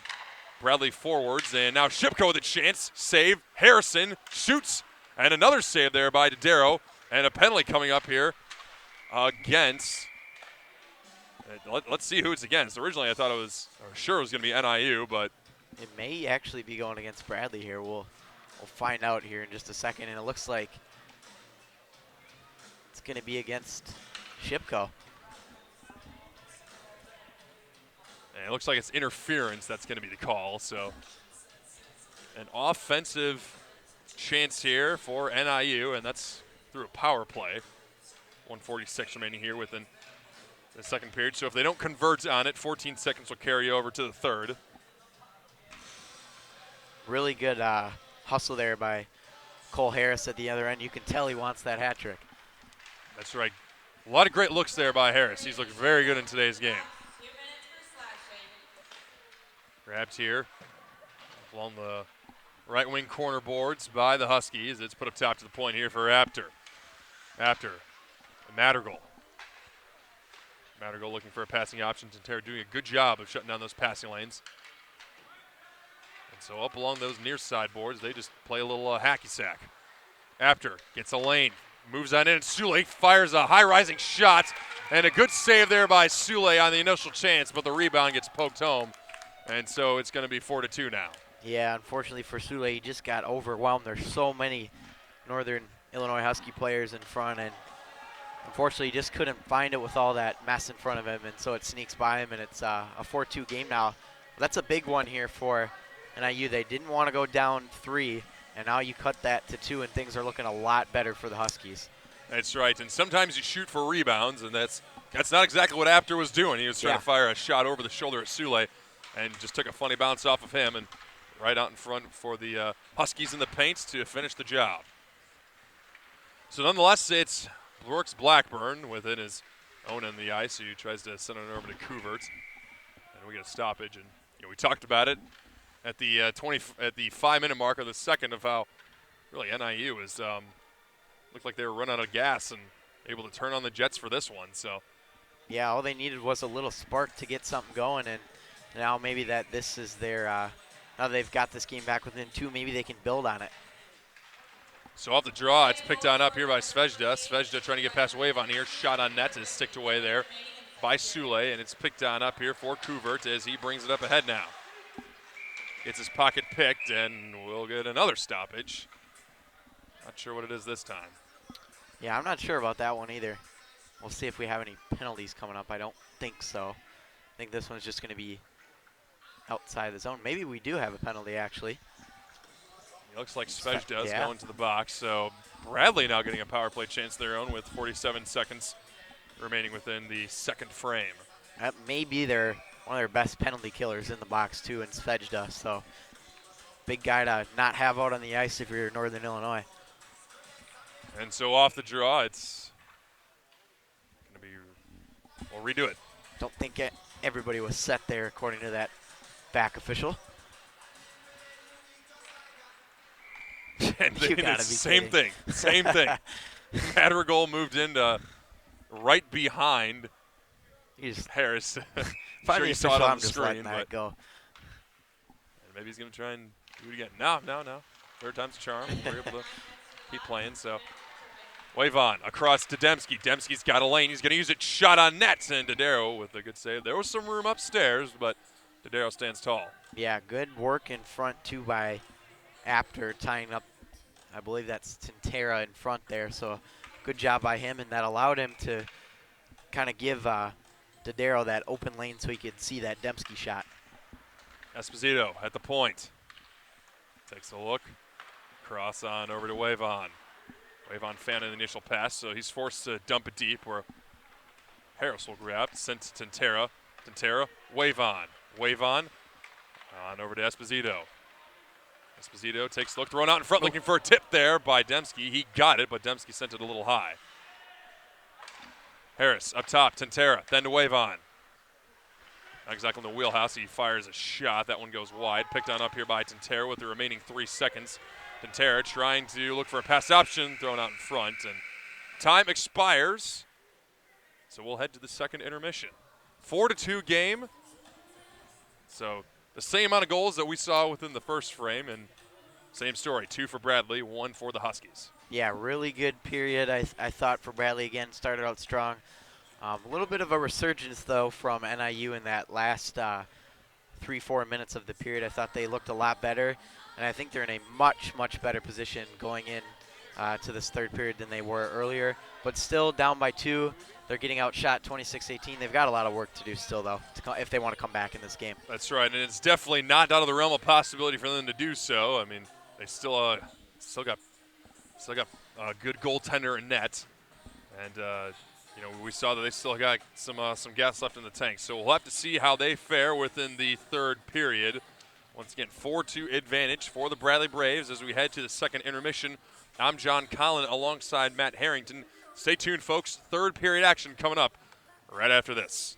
Bradley forwards. And now Shipko with a chance. Save. Harrison shoots. And another save there by Dodaro. And a penalty coming up here against. Let's see who it's against. Originally I thought it was going to be NIU, but it may actually be going against Bradley here. We'll find out here in just a second, and it looks like it's going to be against Shipko. And it looks like it's interference that's going to be the call. So an offensive chance here for NIU, and that's through a power play. 1:46 remaining here within the second period. So if they don't convert on it, 14 seconds will carry over to the third. Really good hustle there by Cole Harris at the other end. You can tell he wants that hat trick. That's right. A lot of great looks there by Harris. He's looked very good in today's game. Grabbed here along the right wing corner boards by the Huskies. It's put up top to the point here for Apter. Apter. Madrigal. Madrigal looking for a passing option. Tentera doing a good job of shutting down those passing lanes. And so up along those near side boards, they just play a little hacky sack. Apter gets a lane, moves on in, and Sule fires a high rising shot, and a good save there by Sule on the initial chance, but the rebound gets poked home. And so it's going to be 4-2 now. Yeah, unfortunately for Sule, he just got overwhelmed. There's so many Northern Illinois Husky players in front, and unfortunately he just couldn't find it with all that mess in front of him, and so it sneaks by him, and it's a 4-2 game now. That's a big one here for NIU. They didn't want to go down 3, and now you cut that to 2, and things are looking a lot better for the Huskies. That's right, and sometimes you shoot for rebounds, and that's not exactly what Apter was doing. He was trying to fire a shot over the shoulder at Sule, and just took a funny bounce off of him, and right out in front for the Huskies in the paint to finish the job. So nonetheless, it's Brooks Blackburn within his own end of the ice, who tries to send it over to Couvert, and we get a stoppage. And we talked about it at the 5-minute mark of the second of how really NIU is looked like they were running out of gas and able to turn on the Jets for this one. So yeah, all they needed was a little spark to get something going, and now maybe that this is their now they've got this game back within 2, maybe they can build on it. So off the draw, it's picked on up here by Svezda. Svezda trying to get past Wave on here. Shot on net is sticked away there by Sule, and it's picked on up here for Couvert as he brings it up ahead now. Gets his pocket picked, and we'll get another stoppage. Not sure what it is this time. Yeah, I'm not sure about that one either. We'll see if we have any penalties coming up. I don't think so. I think this one's just going to be outside the zone. Maybe we do have a penalty, actually. It looks like Svezda is going to the box. So Bradley now getting a power play chance of their own with 47 seconds remaining within the second frame. That may be one of their best penalty killers in the box, too, in Svezda. So big guy to not have out on the ice if you're Northern Illinois. And so off the draw, it's going to be, we'll redo it. Don't think everybody was set there according to that back official. And same thing. Madrigal moved into right behind Harris. I'm sure you saw it on the screen. But go. Maybe he's going to try and do it again. No. Third time's a charm. We're able to keep playing. So wave on across to Dembski. Dembski's got a lane. He's going to use it. Shot on net. And Dodaro with a good save. There was some room upstairs, but Dodaro stands tall. Yeah, good work in front, too, by Apter tying up. I believe that's Tintera in front there. So good job by him, and that allowed him to kind of give Dodaro that open lane so he could see that Dembski shot. Esposito at the point. Takes a look. Cross on over to Wavon. Wavon fan in the initial pass, so he's forced to dump it deep where Harris will grab. Sent to Tintera. Tintera, Wavon. Wavon on over to Esposito. Esposito takes a look, thrown out in front, looking for a tip there by Dembski. He got it, but Dembski sent it a little high. Harris up top, Tintera, then to Wavon. Not exactly in the wheelhouse. He fires a shot. That one goes wide. Picked on up here by Tintera with the remaining 3 seconds. Tintera trying to look for a pass option, thrown out in front, and time expires. So we'll head to the second intermission. 4-2 game. So the same amount of goals that we saw within the first frame, and same story, 2 for Bradley, 1 for the Huskies. Yeah, really good period, I thought, for Bradley. Again, started out strong. A little bit of a resurgence, though, from NIU in that last 3-4 minutes of the period. I thought they looked a lot better, and I think they're in a much, much better position going in to this third period than they were earlier. But still down by 2. They're getting outshot 26-18. They've got a lot of work to do still, though, if they want to come back in this game. That's right, and it's definitely not out of the realm of possibility for them to do so. I mean, they still got a good goaltender in net, and we saw that they still got some gas left in the tank. So we'll have to see how they fare within the third period. Once again, 4-2 advantage for the Bradley Braves as we head to the second intermission. I'm John Collin alongside Matt Harrington. Stay tuned, folks. Third period action coming up right after this.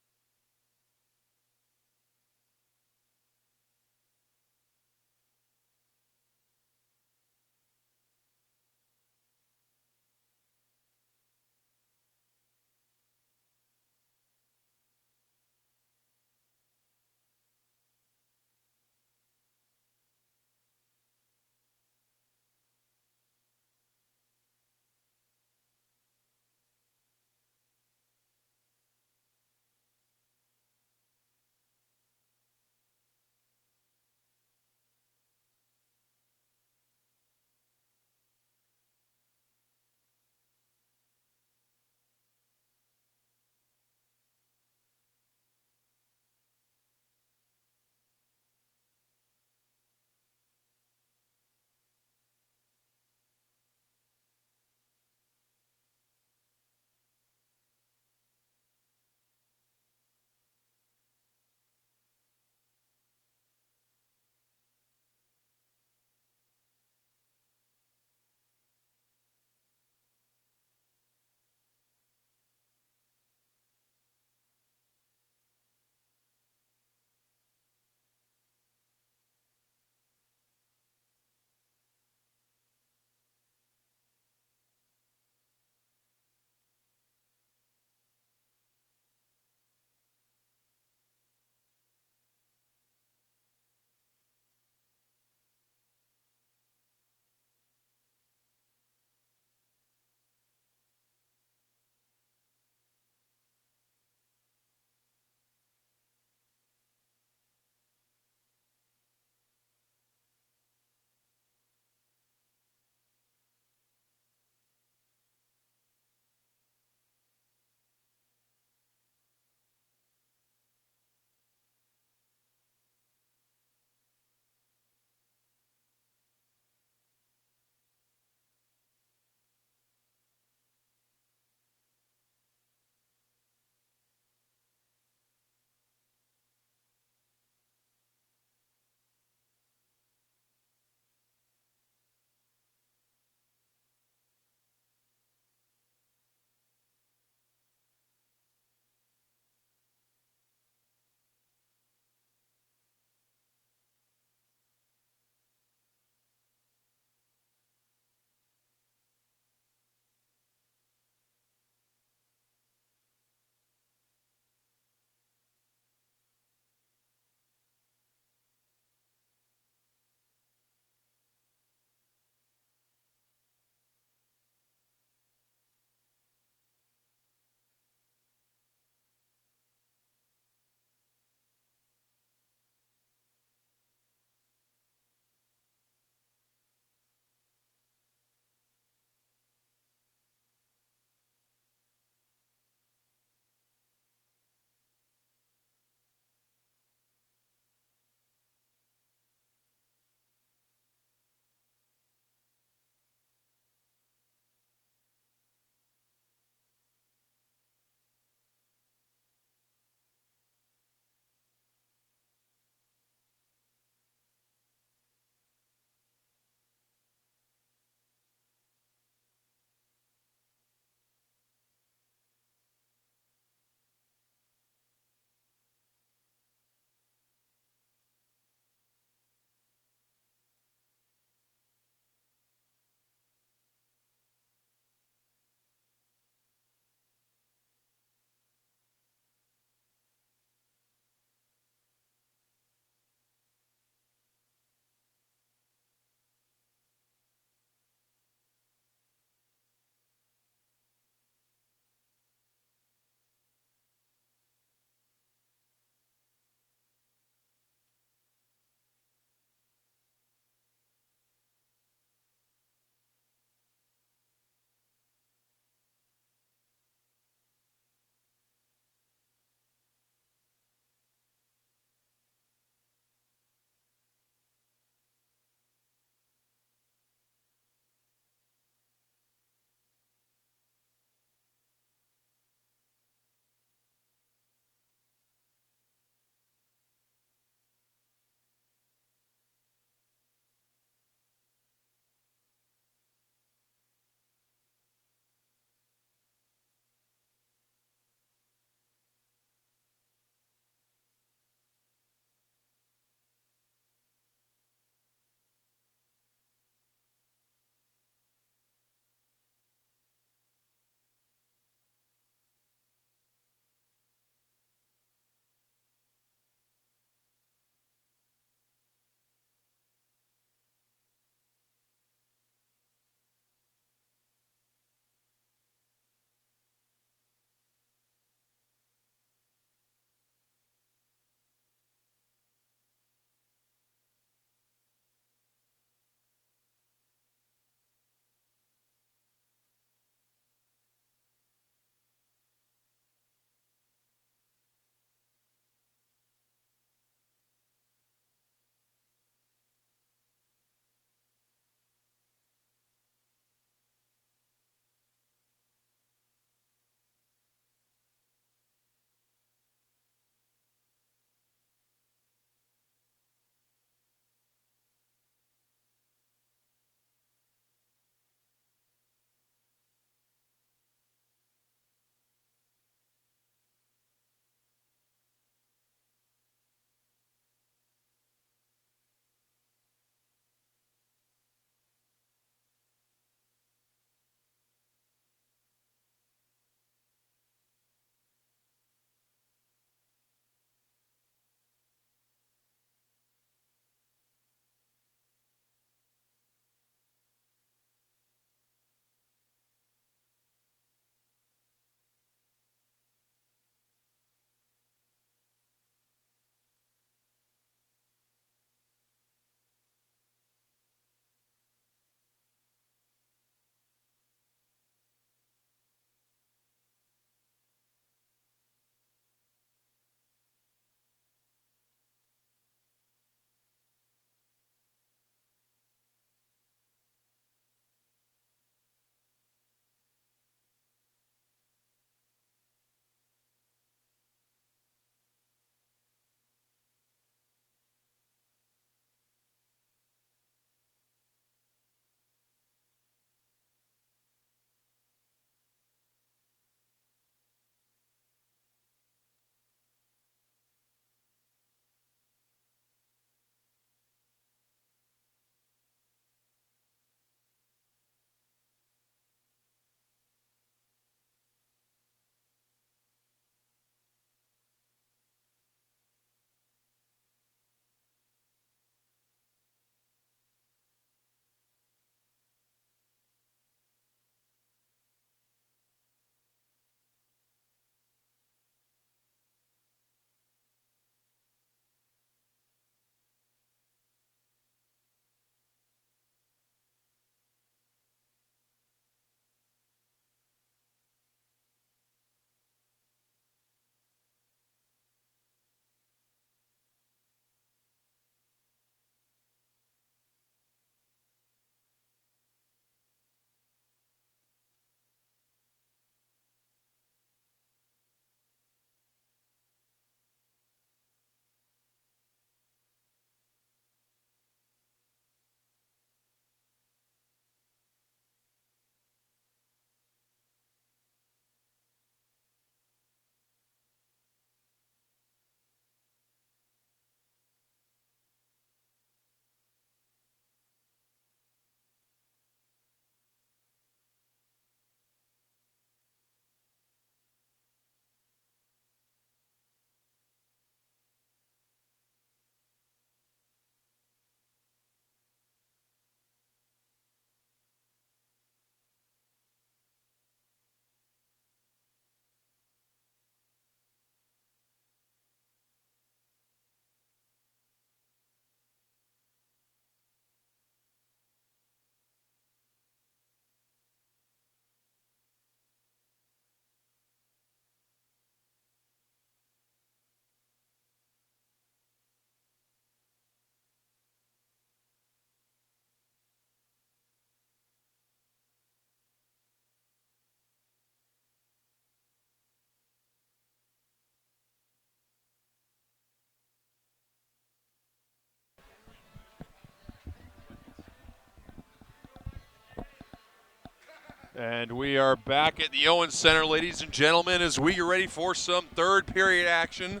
And we are back at the Owens Center, ladies and gentlemen, as we get ready for some third period action.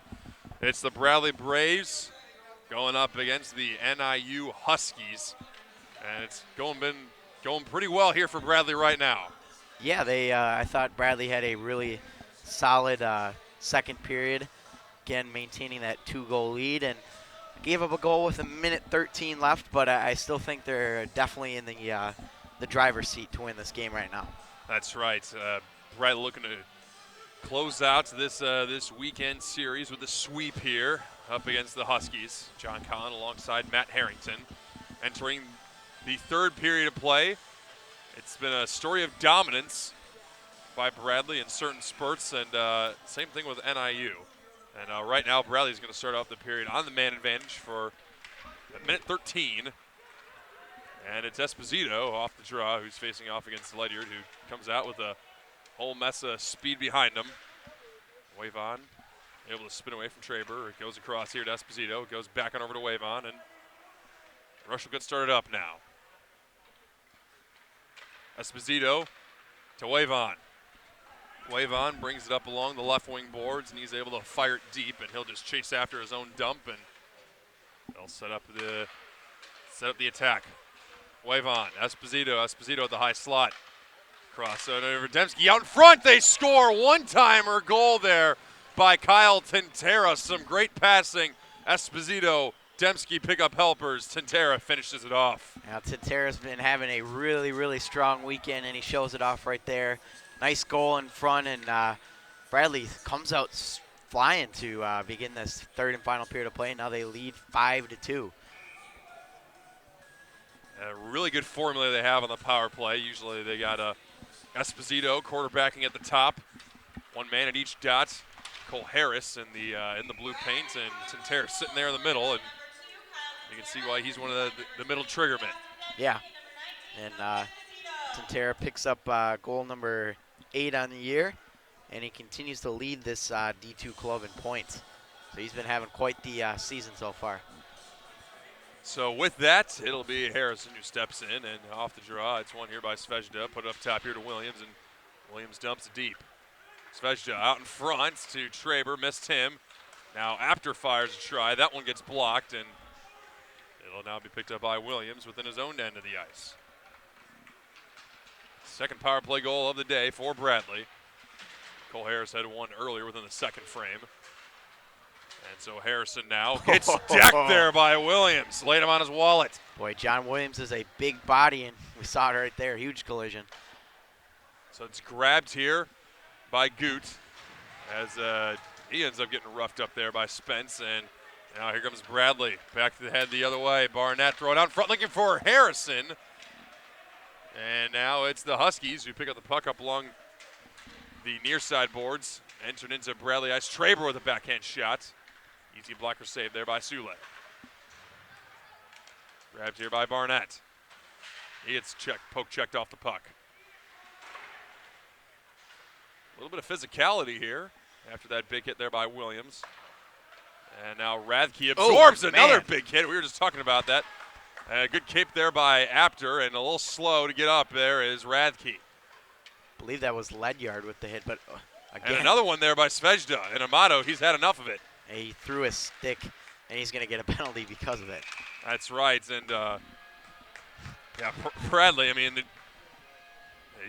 It's the Bradley Braves going up against the NIU Huskies. And it's been going pretty well here for Bradley right now. Yeah, I thought Bradley had a really solid second period, again maintaining that 2-goal lead, and gave up a goal with a minute 13 left. But I still think they're definitely in the driver's seat to win this game right now. That's right. Bradley looking to close out this weekend series with a sweep here up against the Huskies. John Collin alongside Matt Harrington entering the third period of play. It's been a story of dominance by Bradley in certain spurts, and same thing with NIU. And right now, Bradley's going to start off the period on the man advantage for a minute 13. And it's Esposito off the draw who's facing off against Ledyard, who comes out with a whole mess of speed behind him. Wavon able to spin away from Traber. It goes across here to Esposito. It goes back on over to Wavon, and rush will get started up now. Esposito to Wavon. Wavon brings it up along the left wing boards, and he's able to fire it deep, and he'll just chase after his own dump, and they'll set up the attack. Wavon, Esposito at the high slot. Cross over Dembski out in front. They score. One-timer goal there by Kyle Tintera. Some great passing. Esposito, Dembski pick up helpers. Tintera finishes it off. Now Tintera's been having a really, really strong weekend, and he shows it off right there. Nice goal in front, and Bradley comes out flying to begin this third and final period of play. Now they lead 5-2. A really good formula they have on the power play. Usually they got Esposito quarterbacking at the top, one man at each dot. Cole Harris in the blue paint, and Tintera sitting there in the middle, and you can see why he's one of the middle trigger men. Yeah, and Tintera picks up goal number 8 on the year, and he continues to lead this D2 club in points. So he's been having quite the season so far. So with that, it'll be Harrison who steps in, and off the draw, it's one here by Svezda. Put it up top here to Williams, and Williams dumps it deep. Svezda out in front to Traber, missed him. Now Apter fires a try. That one gets blocked, and it'll now be picked up by Williams within his own end of the ice. Second power play goal of the day for Bradley. Cole Harris had one earlier within the second frame. And so Harrison now gets decked there by Williams. Laid him on his wallet. Boy, John Williams is a big body, and we saw it right there. Huge collision. So it's grabbed here by Goot as he ends up getting roughed up there by Spence. And now here comes Bradley. Back to the head the other way. Barnett throw it out in front looking for Harrison. And now it's the Huskies who pick up the puck up along the near side boards. Entered into Bradley ice. Traber with a backhand shot. Easy blocker save there by Sule. Grabbed here by Barnett. He gets poke checked off the puck. A little bit of physicality here after that big hit there by Williams. And now Radke absorbs another big hit. We were just talking about that. Good cape there by Apter, and a little slow to get up there is Radke. I believe that was Ledyard with the hit, but again. And another one there by Svezda. And Amato, he's had enough of it. He threw his stick, and he's going to get a penalty because of it. That's right. And, Bradley, I mean,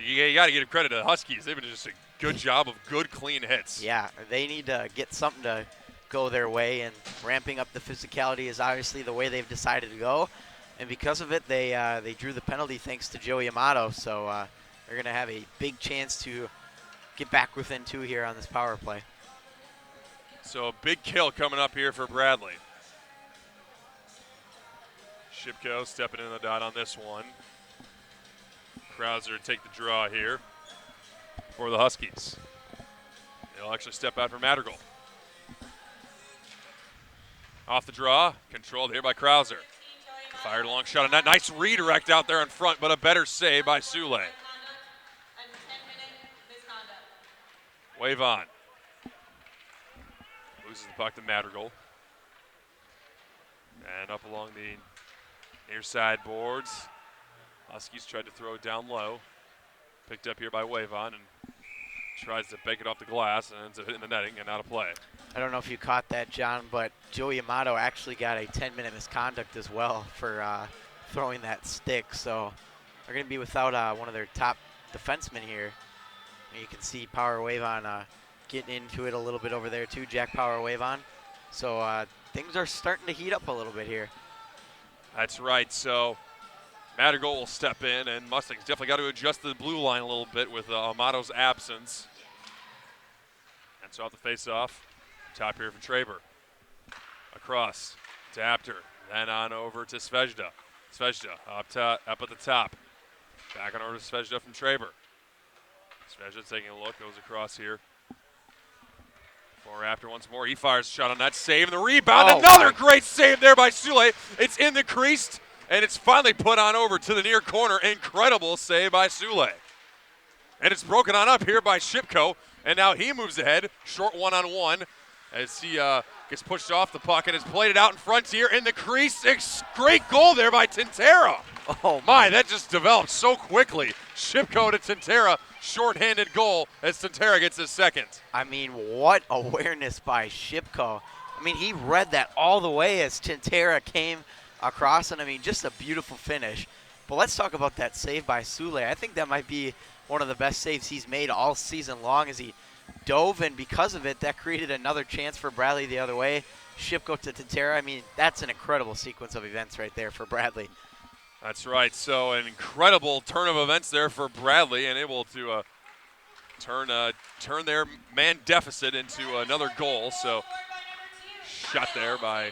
you got to give credit to the Huskies. They've been just a good job of good, clean hits. Yeah, they need to get something to go their way, and ramping up the physicality is obviously the way they've decided to go. And because of it, they drew the penalty thanks to Joey Amato. So they're going to have a big chance to get back within 2 here on this power play. So a big kill coming up here for Bradley. Shipko stepping in the dot on this one. Krauser take the draw here for the Huskies. They'll actually step out for Madrigal. Off the draw, controlled here by Krauser. Fired a long shot on that. Nice redirect out there in front, but a better save by Sule. Wave on. Loses the puck to Madrigal. And up along the near side boards. Huskies tried to throw it down low. Picked up here by Wavon and tries to bake it off the glass and ends up hitting the netting and out of play. I don't know if you caught that, John, but Joey Amato actually got a 10-minute misconduct as well for throwing that stick. So they're going to be without one of their top defensemen here. And you can see Power Wavon getting into it a little bit over there too, Jack Power Wavon. So things are starting to heat up a little bit here. That's right. So Madrigal will step in, and Mustangs definitely got to adjust the blue line a little bit with Amato's absence. And so off the face-off, top here from Traber. Across to Apter, then on over to Zvezda. Zvezda up at the top. Back on over to Zvezda from Traber. Zvezda taking a look, goes across here. For Apter once more. He fires a shot on that save, and the rebound. Oh, Another my. great save there by Sule. It's in the crease, and it's finally put on over to the near corner. Incredible save by Sule. And it's broken on up here by Shipko, and now he moves ahead, short one-on-one, as he gets pushed off the puck and is played it out in front here in the crease. Great goal there by Tintera. Oh, My, that just developed so quickly. Shipko to Tintera, shorthanded goal as Tintera gets his second. I mean, what awareness by Shipko. I mean, he read that all the way as Tintera came across, and I mean, just a beautiful finish. But let's talk about that save by Sule. I think that might be one of the best saves he's made all season long as he dove, and because of it, that created another chance for Bradley the other way. Shipko to Tintera. I mean, that's an incredible sequence of events right there for Bradley. That's right. So an incredible turn of events there for Bradley, and able to turn their man deficit into another goal. So shot there by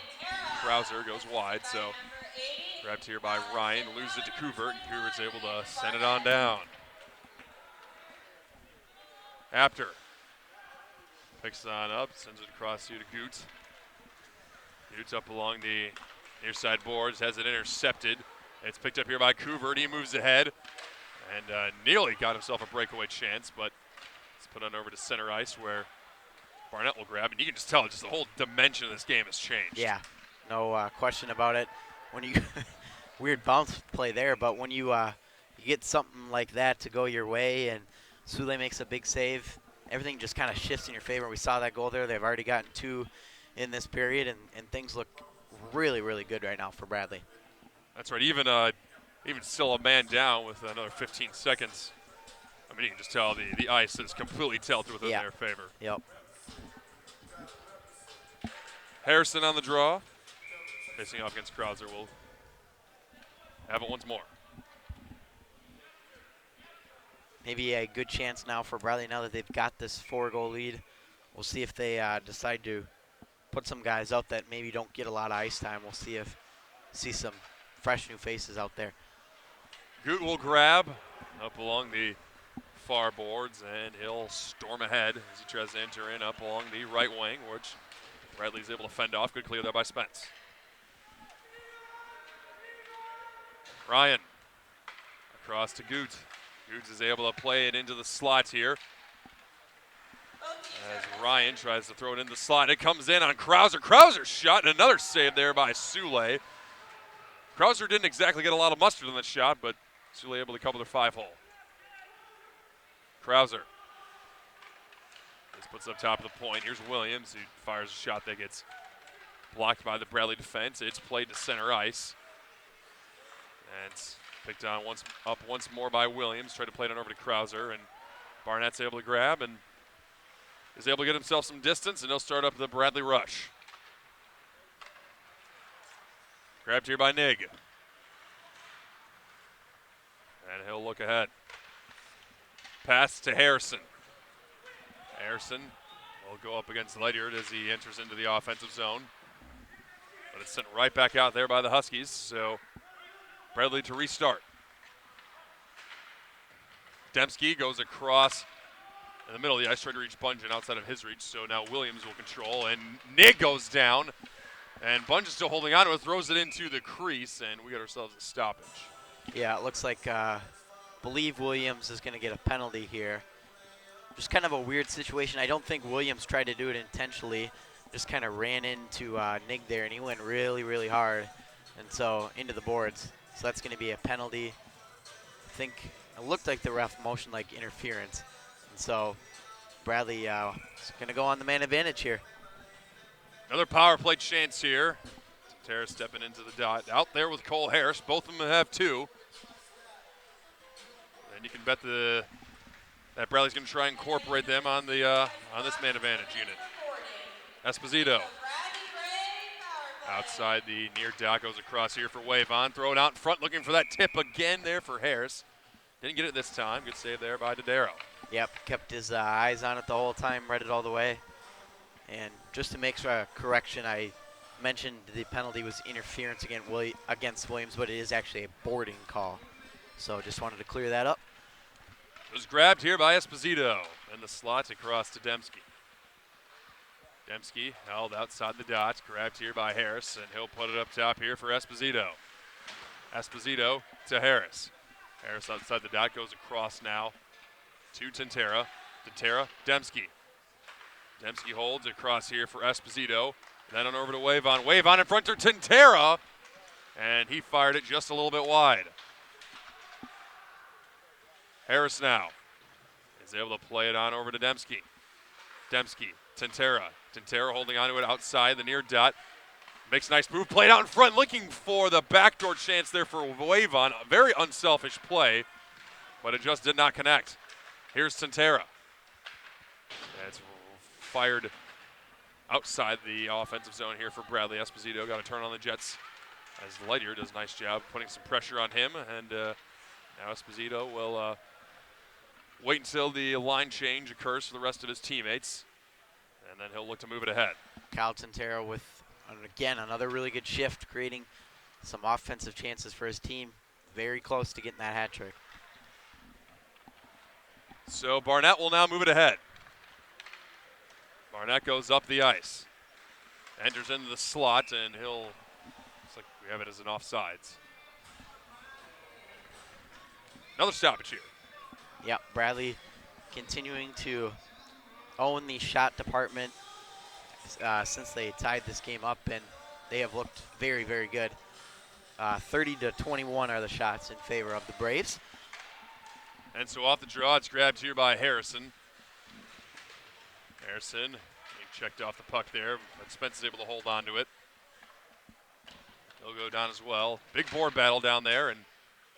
Krauser goes wide. So grabbed here by Ryan, loses it to Couvert, and Couvert's able to send it on down. Apter picks it on up, sends it across here to Goots. Goots up along the near side boards, has it intercepted. It's picked up here by Couvert. He moves ahead and nearly got himself a breakaway chance, but it's put on over to center ice where Barnett will grab. And you can just tell just the whole dimension of this game has changed. Yeah, no question about it. When you weird bounce play there, but when you get something like that to go your way and Sule makes a big save, everything just kind of shifts in your favor. We saw that goal there. They've already gotten 2 in this period, and things look really, really good right now for Bradley. That's right. Even still a man down with another 15 seconds. I mean, you can just tell the ice is completely tilted within their favor. Yep. Harrison on the draw. Facing off against Krauser. Will have it once more. Maybe a good chance now for Bradley now that they've got this 4-goal lead. We'll see if they decide to put some guys out that maybe don't get a lot of ice time. We'll see some fresh new faces out there. Goot will grab up along the far boards, and he'll storm ahead as he tries to enter in up along the right wing, which Bradley's able to fend off. Good clear there by Spence. Ryan across to Goot. Goot is able to play it into the slot here. As Ryan tries to throw it in the slot, it comes in on Krauser. Krauser shot, and another save there by Sule. Krauser didn't exactly get a lot of mustard on that shot, but Sule able to cover the 5-hole. Krauser. This puts up top of the point. Here's Williams, who fires a shot that gets blocked by the Bradley defense. It's played to center ice. And it's picked on once more by Williams. Tried to play it on over to Krauser, and Barnett's able to grab and is able to get himself some distance, and he'll start up the Bradley rush. Grabbed here by Nig. And he'll look ahead. Pass to Harrison. Harrison will go up against Ledyard as he enters into the offensive zone. But it's sent right back out there by the Huskies, so Bradley to restart. Dembski goes across in the middle of the ice, trying to reach Bungeon outside of his reach, so now Williams will control, and Nig goes down, and Bungeon's still holding on to it, throws it into the crease, and we got ourselves a stoppage. Yeah, it looks like believe Williams is going to get a penalty here. Just kind of a weird situation. I don't think Williams tried to do it intentionally. Just kind of ran into Nig there, and he went really, really hard, and so into the boards. So that's going to be a penalty. I think it looked like the ref motioned like interference. And so Bradley is going to go on the man advantage here. Another power play chance here. Tara stepping into the dot. Out there with Cole Harris. Both of them have 2. And you can bet that Bradley's going to try and incorporate them on this man advantage unit. Esposito. Outside the near dot, goes across here for Wavon. Throw it out in front, looking for that tip again there for Harris. Didn't get it this time. Good save there by Dodaro. Yep, kept his eyes on it the whole time, read it all the way. And just to make a correction, I mentioned the penalty was interference against Williams, but it is actually a boarding call. So just wanted to clear that up. It was grabbed here by Esposito. And the slot across to Dembski. Dembski held outside the dot, grabbed here by Harris, and he'll put it up top here for Esposito. Esposito to Harris. Harris outside the dot, goes across now to Tintera. Tintera, Dembski. Dembski holds across here for Esposito. Then on over to Wavon. Wavon in front to Tintera, and he fired it just a little bit wide. Harris now is able to play it on over to Dembski. Dembski, Tintera. Tintera holding onto it outside the near dot. Makes a nice move, played out in front, looking for the backdoor chance there for Wavon. A very unselfish play, but it just did not connect. Here's Tintera. It's fired outside the offensive zone here for Bradley. Esposito got a turn on the Jets as Lightyear does a nice job putting some pressure on him. And now Esposito will wait until the line change occurs for the rest of his teammates. And then he'll look to move it ahead. Kyle Tintero with, again, another really good shift, creating some offensive chances for his team. Very close to getting that hat trick. So Barnett will now move it ahead. Barnett goes up the ice. Enters into the slot, and looks like we have it as an offsides. Another stoppage here. Yep, Bradley continuing to own the shot department since they tied this game up, and they have looked very, very good. 30-21 are the shots in favor of the Braves. And so off the draw, it's grabbed here by Harrison. Harrison checked off the puck there, but Spence is able to hold on to it. He'll go down as well. Big board battle down there, and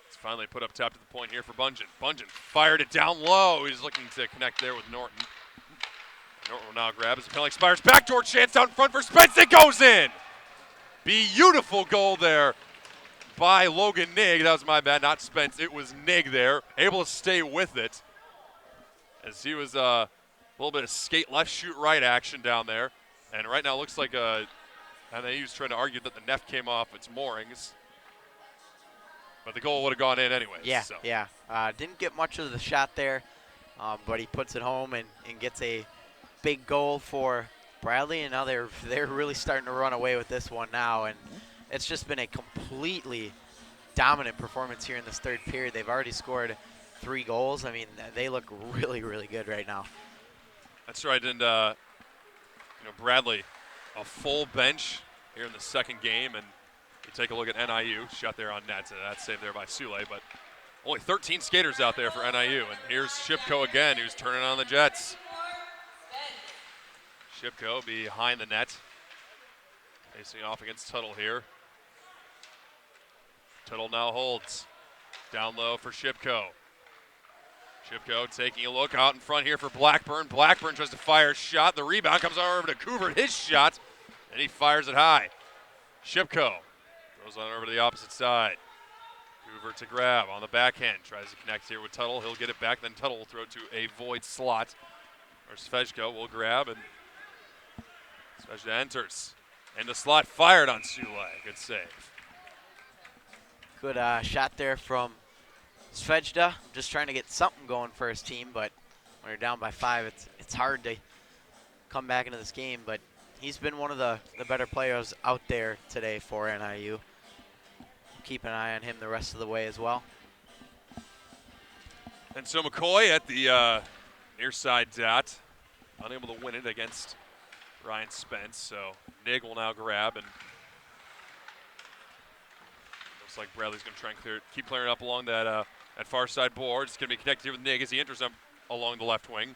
it's finally put up top to the point here for Bungeon. Bungeon fired it down low. He's looking to connect there with Norton. Norton will now grab as the penalty expires. Backdoor chance out in front for Spence. It goes in. Beautiful goal there by Logan Nigg. That was my bad, not Spence. It was Nigg there, able to stay with it as he was a little bit of skate left, shoot right action down there. And right now it looks like NIU's trying to argue that the net came off its moorings. But the goal would have gone in anyways. Yeah, so. yeah. Didn't get much of the shot there, but he puts it home and gets a big goal for Bradley, and now they're really starting to run away with this one now, and it's just been a completely dominant performance here in this third period. They've already scored 3 goals. I mean, they look really, really good right now. That's right, and Bradley, a full bench here in the second game, and you take a look at NIU, shot there on net, and that's saved there by Sule, but only 13 skaters out there for NIU, and here's Shipko again, who's turning on the Jets. Shipko behind the net, facing off against Tuttle here. Tuttle now holds. Down low for Shipko. Shipko taking a look out in front here for Blackburn. Blackburn tries to fire a shot. The rebound comes over to Coover, his shot, and he fires it high. Shipko goes on over to the opposite side. Coover to grab on the backhand. Tries to connect here with Tuttle. He'll get it back, then Tuttle will throw it to a void slot. Or Svejko will grab, and Svejda enters. And the slot fired on Sule. Good save. Good shot there from Svejda. Just trying to get something going for his team, but when you're down by 5, it's hard to come back into this game. But he's been one of the better players out there today for NIU. Keep an eye on him the rest of the way as well. And so McCoy at the near side dot, unable to win it against Ryan Spence. So Nigg will now grab, and Looks like Bradley's going to try and keep clearing up along that far side board. It's going to be connected here with Nig as he enters him along the left wing.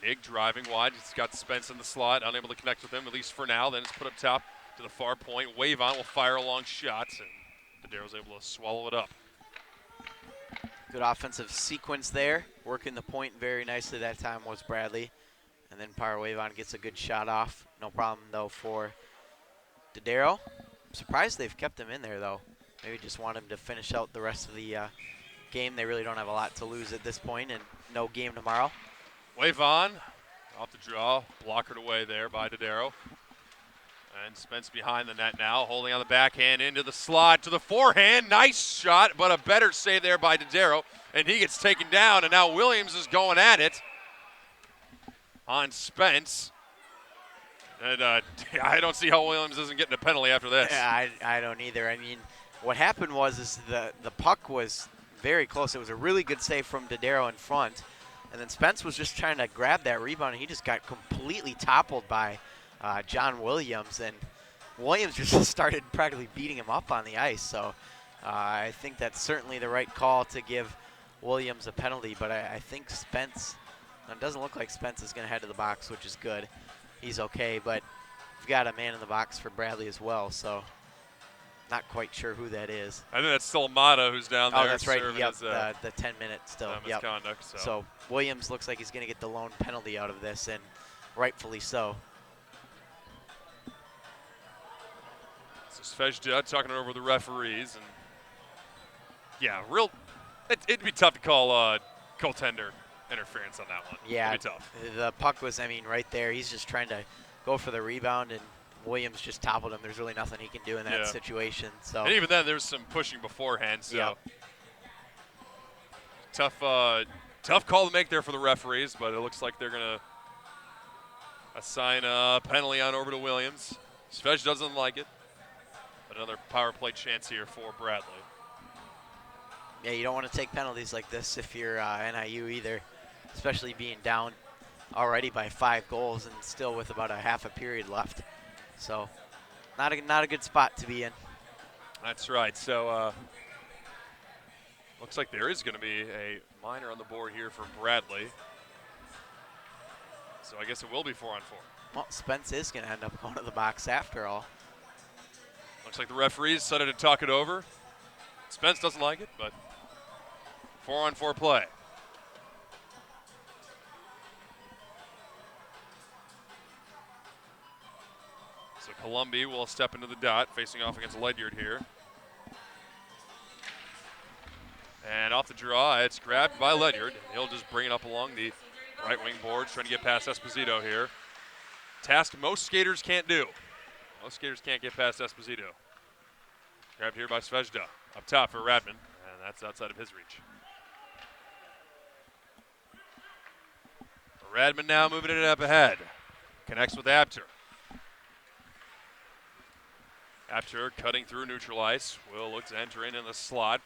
Nig driving wide. He's got Spence in the slot, unable to connect with him, at least for now. Then it's put up top to the far point. Wavon will fire a long shot, and Dadero's able to swallow it up. Good offensive sequence there. Working the point very nicely that time was Bradley. And then Power Wavon gets a good shot off. No problem, though, for Dadero. I'm surprised they've kept him in there, though. Maybe just want him to finish out the rest of the game. They really don't have a lot to lose at this point, and no game tomorrow. Wavon off the draw, blockered away there by Dadero. And Spence behind the net now, holding on the backhand into the slot to the forehand. Nice shot, but a better save there by Dadero. And he gets taken down, and now Williams is going at it on Spence. And I don't see how Williams isn't getting a penalty after this. Yeah, I don't either. I mean, what happened was the puck was very close. It was a really good save from Dadero in front. And then Spence was just trying to grab that rebound, and he just got completely toppled by John Williams. And Williams just started practically beating him up on the ice. So I think that's certainly the right call to give Williams a penalty. But I think Spence, it doesn't look like Spence is going to head to the box, which is good. He's okay, but we've got a man in the box for Bradley as well, so not quite sure who that is. I think that's still Mata who's down there. Oh, that's right. Yep, as, the 10-minute still. Yep. Misconduct. So Williams looks like he's going to get the lone penalty out of this, and rightfully so. So Svejda talking over the referees, and yeah, it'd be tough to call goaltender interference on that one. Yeah, it'd be tough. The puck was, right there. He's just trying to go for the rebound, and Williams just toppled him. There's really nothing he can do in that situation. So. And even then, there was some pushing beforehand. So tough call to make there for the referees, but it looks like they're going to assign a penalty on over to Williams. Svej doesn't like it, but another power play chance here for Bradley. Yeah, you don't want to take penalties like this if you're NIU either, especially being down already by 5 goals and still with about a half a period left. So not a good spot to be in. That's right. So looks like there is going to be a minor on the board here for Bradley. So I guess it will be 4-on-4. Well, Spence is going to end up going to the box after all. Looks like the referees decided to talk it over. Spence doesn't like it, but 4-on-4 play. So Columbia will step into the dot, facing off against Ledyard here. And off the draw, it's grabbed by Ledyard. He'll just bring it up along the right wing boards, trying to get past Esposito here. Task most skaters can't do. Most skaters can't get past Esposito. Grabbed here by Svejda. Up top for Radman, and that's outside of his reach. Radman now moving it up ahead. Connects with Apter. Apter cutting through neutral ice. Will look to enter in the slot.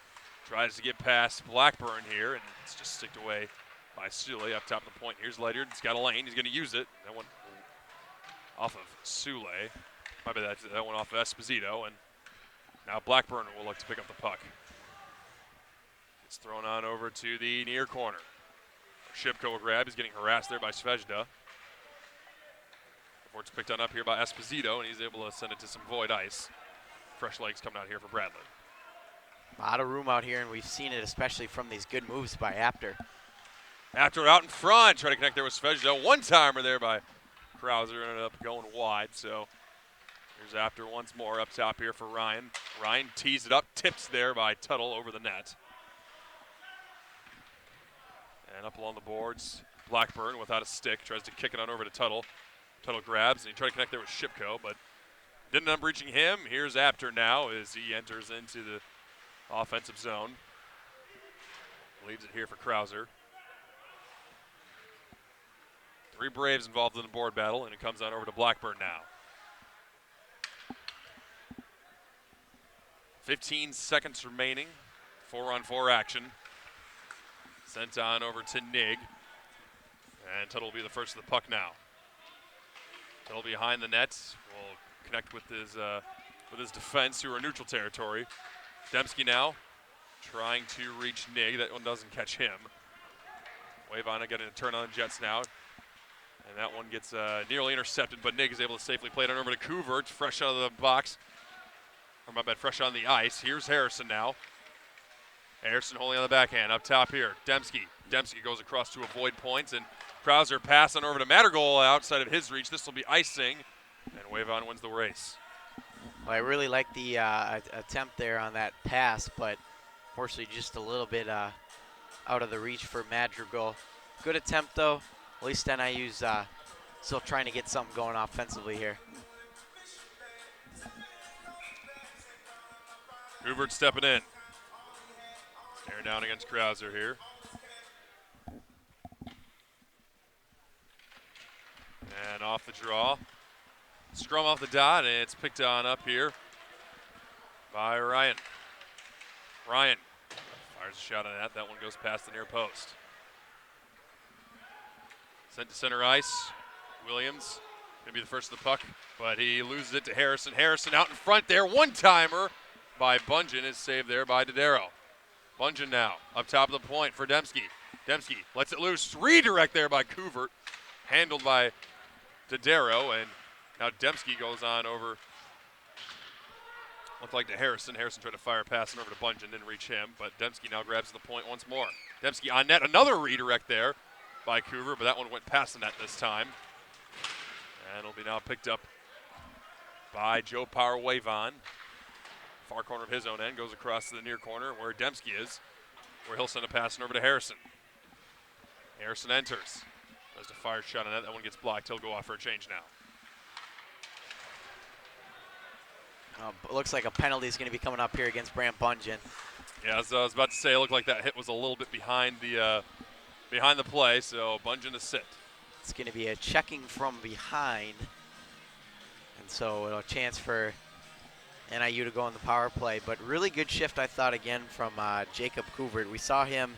Tries to get past Blackburn here, and it's just sticked away by Sule up top of the point. Here's Ledyard. He's got a lane. He's going to use it. That one off of Sule. Maybe that one off of Esposito, and now Blackburn will look to pick up the puck. It's thrown on over to the near corner. Shipko will grab. He's getting harassed there by Svejda. Before it's picked on up here by Esposito, and he's able to send it to some void ice. Fresh legs coming out here for Bradley. A lot of room out here, and we've seen it especially from these good moves by Apter. Apter out in front, trying to connect there with Svejda. One-timer there by Krauser, ended up going wide, so here's Apter once more up top here for Ryan. Ryan tees it up, tips there by Tuttle over the net. And up along the boards, Blackburn without a stick, tries to kick it on over to Tuttle. Tuttle grabs, and he tried to connect there with Shipko, but didn't end up reaching him. Here's Apter now as he enters into the offensive zone. Leaves it here for Krauser. 3 Braves involved in the board battle, and it comes on over to Blackburn now. 15 seconds remaining. 4-on-4 action. Sent on over to Nig. And Tuttle will be the first of the puck now. Tuttle behind the net. Will connect with his defense, who are neutral territory. Dembski now trying to reach Nig. That one doesn't catch him. Wavon getting a turn on the Jets now. And that one gets nearly intercepted, but Nig is able to safely play it on over to Kuvert, fresh out of the box. Or my bad, fresh on the ice. Here's Harrison now. Harrison holding on the backhand up top here. Dembski. Dembski goes across to avoid points, and Krauser passing over to Madrigal outside of his reach. This will be icing, and Wavon wins the race. Well, I really like the attempt there on that pass, but fortunately just a little bit out of the reach for Madrigal. Good attempt, though. At least NIU's still trying to get something going offensively here. Hubert stepping in. Staring down against Krauser here. And off the draw. Scrum off the dot, and it's picked on up here by Ryan. Ryan fires a shot on that. That one goes past the near post. Sent to center ice. Williams going to be the first to the puck, but he loses it to Harrison. Harrison out in front there. One-timer by Bungeon is saved there by Dodaro. Bungeon now up top of the point for Dembski. Dembski lets it loose. Redirect there by Kuvert. Handled by Dodaro, and now Dembski goes on over. Looked like to Harrison. Harrison tried to fire a pass and over to Bungeon, didn't reach him, but Dembski now grabs the point once more. Dembski on net, another redirect there by Kuvert, but that one went past the net this time. And it'll be now picked up by Joe Power Wavon. Far corner of his own end, goes across to the near corner where Dembski is, where he'll send a pass over to Harrison. Harrison enters. Does a fire shot on that. That one gets blocked. He'll go off for a change now. It looks like a penalty is going to be coming up here against Brant Bungeon. Yeah, as I was about to say, it looked like that hit was a little bit behind the play, so Bungeon to sit. It's going to be a checking from behind, and so a chance for NIU to go on the power play. But really good shift, I thought, again, from Jacob Kuvert. We saw him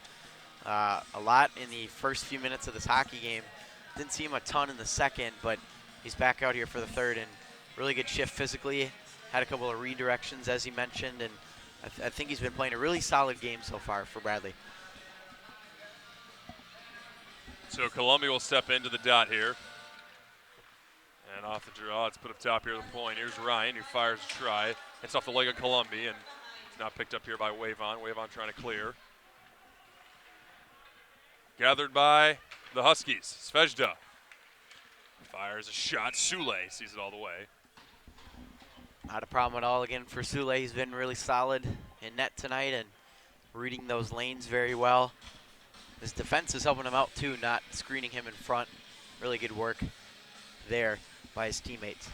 a lot in the first few minutes of this hockey game. Didn't see him a ton in the second, but he's back out here for the third, and really good shift physically. Had a couple of redirections, as he mentioned, and I think he's been playing a really solid game so far for Bradley. So Columbia will step into the dot here. And off the draw, it's put up top here at the point. Here's Ryan, who fires a try. It's off the leg of Columbia, and it's now picked up here by Wavon. Wavon trying to clear. Gathered by the Huskies. Svejda fires a shot. Sule sees it all the way. Not a problem at all again for Sule. He's been really solid in net tonight and reading those lanes very well. His defense is helping him out too, not screening him in front. Really good work there by his teammates.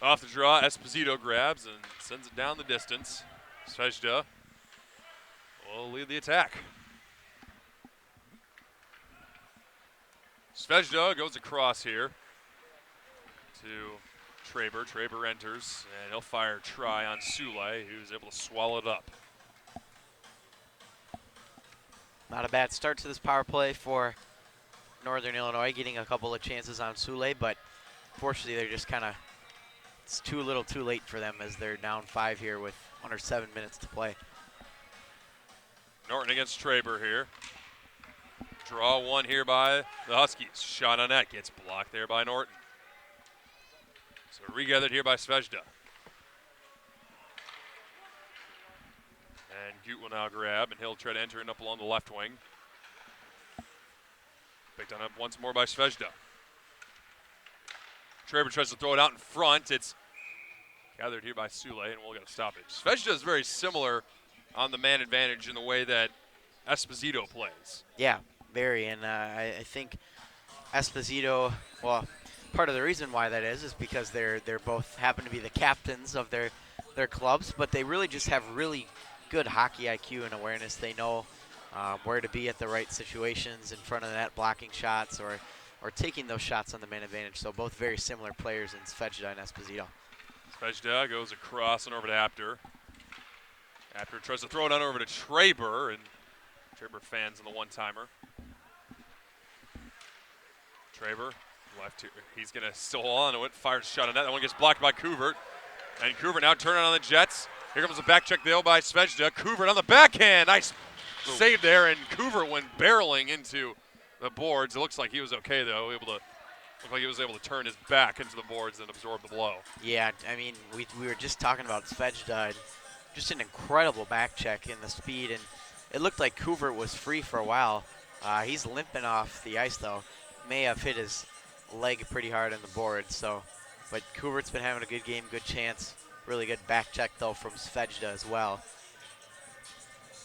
Off the draw, Esposito grabs and sends it down the distance. Svejda will lead the attack. Svejda goes across here to Traber. Traber enters, and he'll fire a try on Sule, who's able to swallow it up. Not a bad start to this power play for Northern Illinois, getting a couple of chances on Sule, but fortunately they're just kind of, it's too little too late for them as they're down 5 here with under 7 minutes to play. Norton against Traber here. Draw one here by the Huskies. Shot on net gets blocked there by Norton. So regathered here by Svejda. And Gute will now grab, and he'll try to enter in up along the left wing. Picked on up once more by Svejda. Traber tries to throw it out in front. It's gathered here by Sule, and we'll get a stoppage. Svejda is very similar on the man advantage in the way that Esposito plays. Yeah, very, and I think Esposito, well, part of the reason why that is because they're both happen to be the captains of their clubs, but they really just have really good hockey IQ and awareness. They know where to be at the right situations in front of the net, blocking shots or taking those shots on the man advantage. So both very similar players in Svejda and Esposito. Svejda goes across and over to Apter. Apter tries to throw it on over to Traber, and Traber fans in the one-timer. Traber, left here. He's going to still hold on to it. Fires a shot on that. That one gets blocked by Kuvert. And Kuvert now turning on the Jets. Here comes a back check though by Svejda. Kuvert on the backhand. Nice save there, and Kuvert went barreling into the boards. It looks like he was okay though. Looked like he was able to turn his back into the boards and absorb the blow. Yeah, I mean, we were just talking about Svejda. Just an incredible back check in the speed, and it looked like Kuvert was free for a while. He's limping off the ice though. May have hit his leg pretty hard on the board. So, but Kuvert's been having a good game, good chance. Really good back check though from Svejda as well.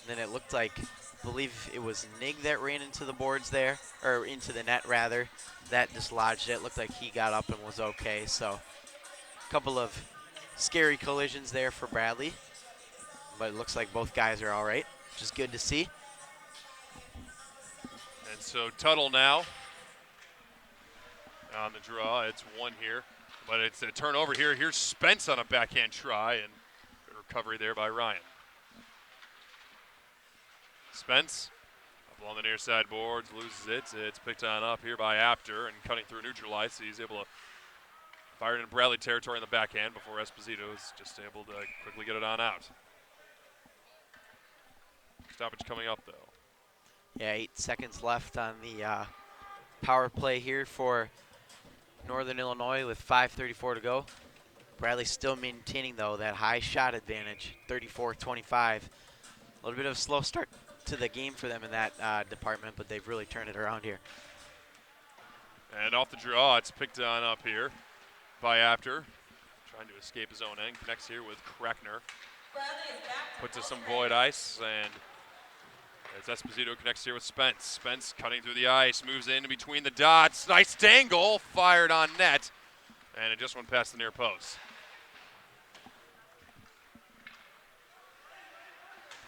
And then it looked like, I believe it was Nig that ran into the boards there, or into the net rather. That dislodged it. Looked like he got up and was okay. So, a couple of scary collisions there for Bradley. But it looks like both guys are all right, which is good to see. And so Tuttle now on the draw. It's one here, but it's a turnover here. Here's Spence on a backhand try, and good recovery there by Ryan. Spence up along the near side boards, loses it. It's picked on up here by Apter and cutting through neutralized, so he's able to fire it in Bradley territory in the backhand before Esposito is just able to quickly get it on out. Stoppage coming up though. Yeah, 8 seconds left on the power play here for Northern Illinois with 5:34 to go. Bradley still maintaining though that high shot advantage, 34-25. A little bit of a slow start to the game for them in that department, but they've really turned it around here. And off the draw, it's picked on up here by Apter, trying to escape his own end. Connects here with Kreckner. Puts to some void ice, and as Esposito connects here with Spence. Spence cutting through the ice, moves in between the dots. Nice dangle, fired on net, and it just went past the near post.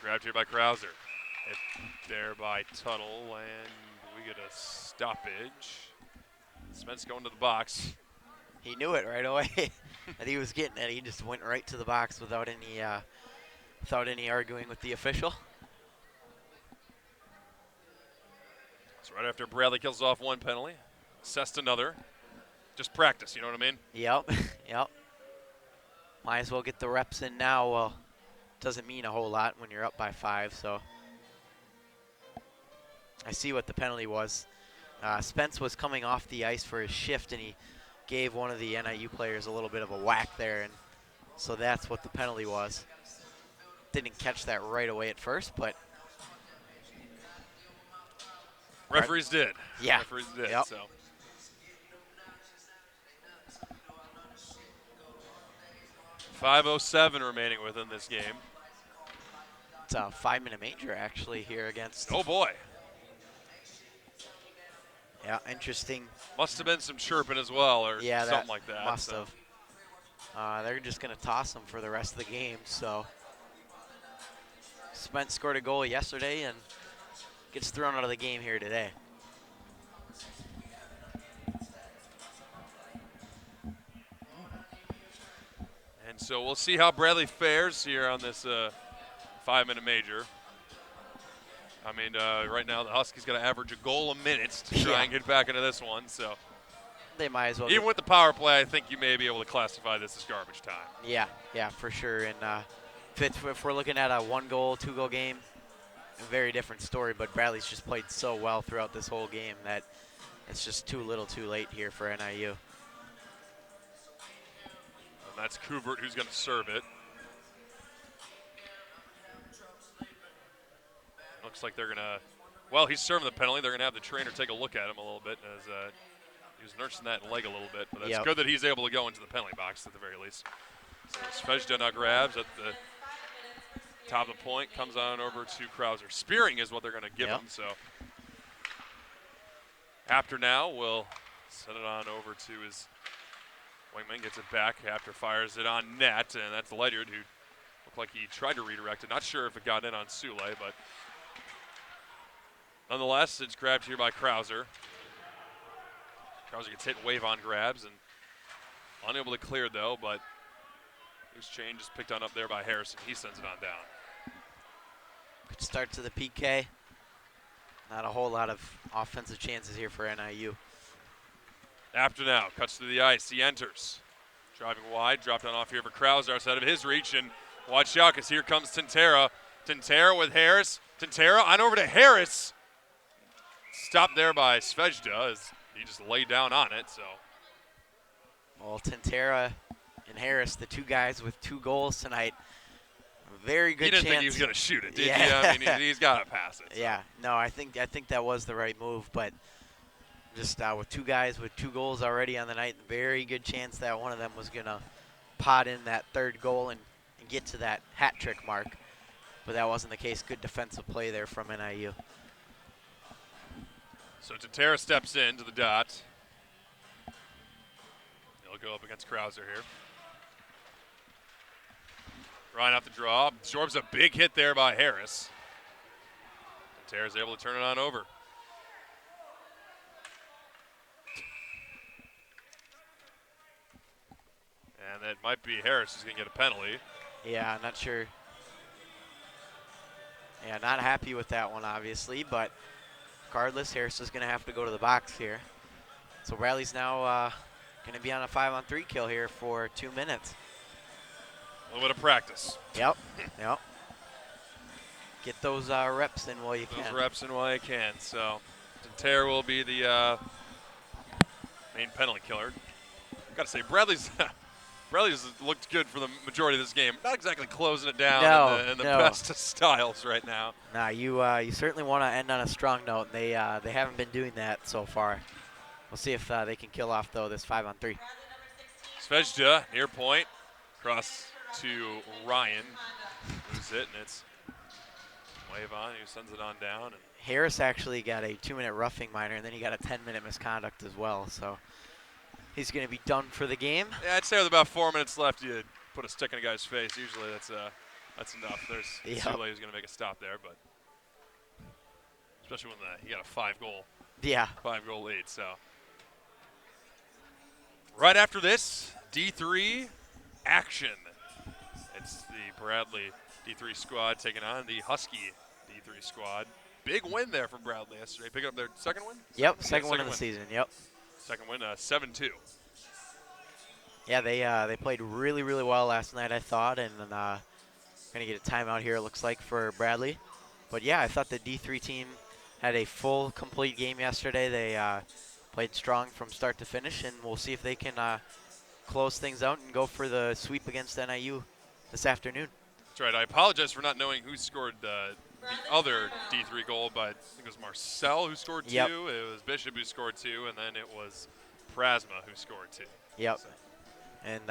Grabbed here by Krauser. Hit there by Tuttle, and we get a stoppage. Spence going to the box. He knew it right away that he was getting it. He just went right to the box without any arguing with the official. So right after Bradley kills off one penalty, assessed another. Just practice, you know what I mean? Yep, yep. Might as well get the reps in now. Well, doesn't mean a whole lot when you're up by 5, so. I see what the penalty was. Spence was coming off the ice for his shift, and he gave one of the NIU players a little bit of a whack there, and so that's what the penalty was. Didn't catch that right away at first, but. Referees did. Yeah. Referees did, Yep. So. .507 remaining within this game. It's a 5-minute major actually here against. Oh boy. Yeah, interesting. Must have been some chirping as well, or Yeah, something like that. Must have. They're just going to toss him for the rest of the game. So Spence scored a goal yesterday and gets thrown out of the game here today. And so we'll see how Bradley fares here on this 5-minute major. I mean, right now the Huskies got to average a goal a minute to try and get back into this one. So they might as well. Even with the power play, I think you may be able to classify this as garbage time. Yeah, for sure. And if we're looking at a 1-goal, 2-goal game, a very different story. But Bradley's just played so well throughout this whole game that it's just too little too late here for NIU. And that's Kuvert who's going to serve it. Looks like they're going to, well, he's serving the penalty. They're going to have the trainer take a look at him a little bit as he was nursing that leg a little bit. But that's good that he's able to go into the penalty box at the very least. So Svejda now grabs at the top of the point, comes on over to Krauser. Spearing is what they're going to give him. So Apter now will send it on over to his wingman, gets it back. Apter fires it on net, and that's Ledyard who looked like he tried to redirect it. Not sure if it got in on Sule, but nonetheless, it's grabbed here by Krauser. Krauser gets hit wave on grabs and unable to clear though, but loose change is picked on up there by Harrison. He sends it on down. Good start to the PK. Not a whole lot of offensive chances here for NIU. Apter now cuts through the ice. He enters. Driving wide, dropped on off here for Krauser outside of his reach, and Watch out, because here comes Tintera. Tintera with Harris. Tintera on over to Harris. Stopped there by Svejda as he just laid down on it. So, Well, Tintera and Harris, the two guys with 2 goals tonight. Very good he didn't chance. think he was going to shoot it, did Yeah. he? I mean, he's got to pass it. So. Yeah, no, I think that was the right move, but just with 2 guys with 2 goals already on the night, very good chance that one of them was going to pot in that 3rd goal and get to that hat trick mark. But that wasn't the case. Good defensive play there from NIU. So Tintera steps in to the dot. He'll go up against Krauser here. Ryan off the draw. Absorbs a big hit there by Harris. Tintera's able to turn it on over. And that might be Harris who's going to get a penalty. Yeah, I'm not sure. Yeah, not happy with that one, obviously, but regardless, Harris is going to have to go to the box here. So Bradley's now going to be on a 5-on-3 kill here for 2 minutes. A little bit of practice. Yep, yep. Get those reps in while you Those can. reps in while you can. So Tintera will be the main penalty killer. Got to say, Bradley's looked good for the majority of this game. Not exactly closing it down in the best of styles right now. Nah, you certainly want to end on a strong note. And they haven't been doing that so far. We'll see if they can kill off though this 5-on-3. Svejda near point, cross to Ryan, moves it, and it's wave on. Who sends it on down. And Harris actually got a 2-minute roughing minor, and then he got a 10-minute misconduct as well. So he's going to be done for the game. Yeah, I'd say with about 4 minutes left, you put a stick in a guy's face. Usually that's enough. There's Sule who's going to make a stop there, but especially when he got a 5-goal lead. So right after this, D3 action. It's the Bradley D3 squad taking on the Husky D3 squad. Big win there for Bradley yesterday. Picking up their second win? Yep, second win of the season. Yep. Second win, 7-2. Yeah, they played really, really well last night, I thought, and then going to get a timeout here, it looks like, for Bradley. But yeah, I thought the D3 team had a full, complete game yesterday. They played strong from start to finish, and we'll see if they can close things out and go for the sweep against NIU this afternoon. That's right. I apologize for not knowing who scored the other D3 goal, but I think it was Marcel who scored 2. Yep. It was Bishop who scored 2, and then it was Prasma who scored 2. Yep. So. And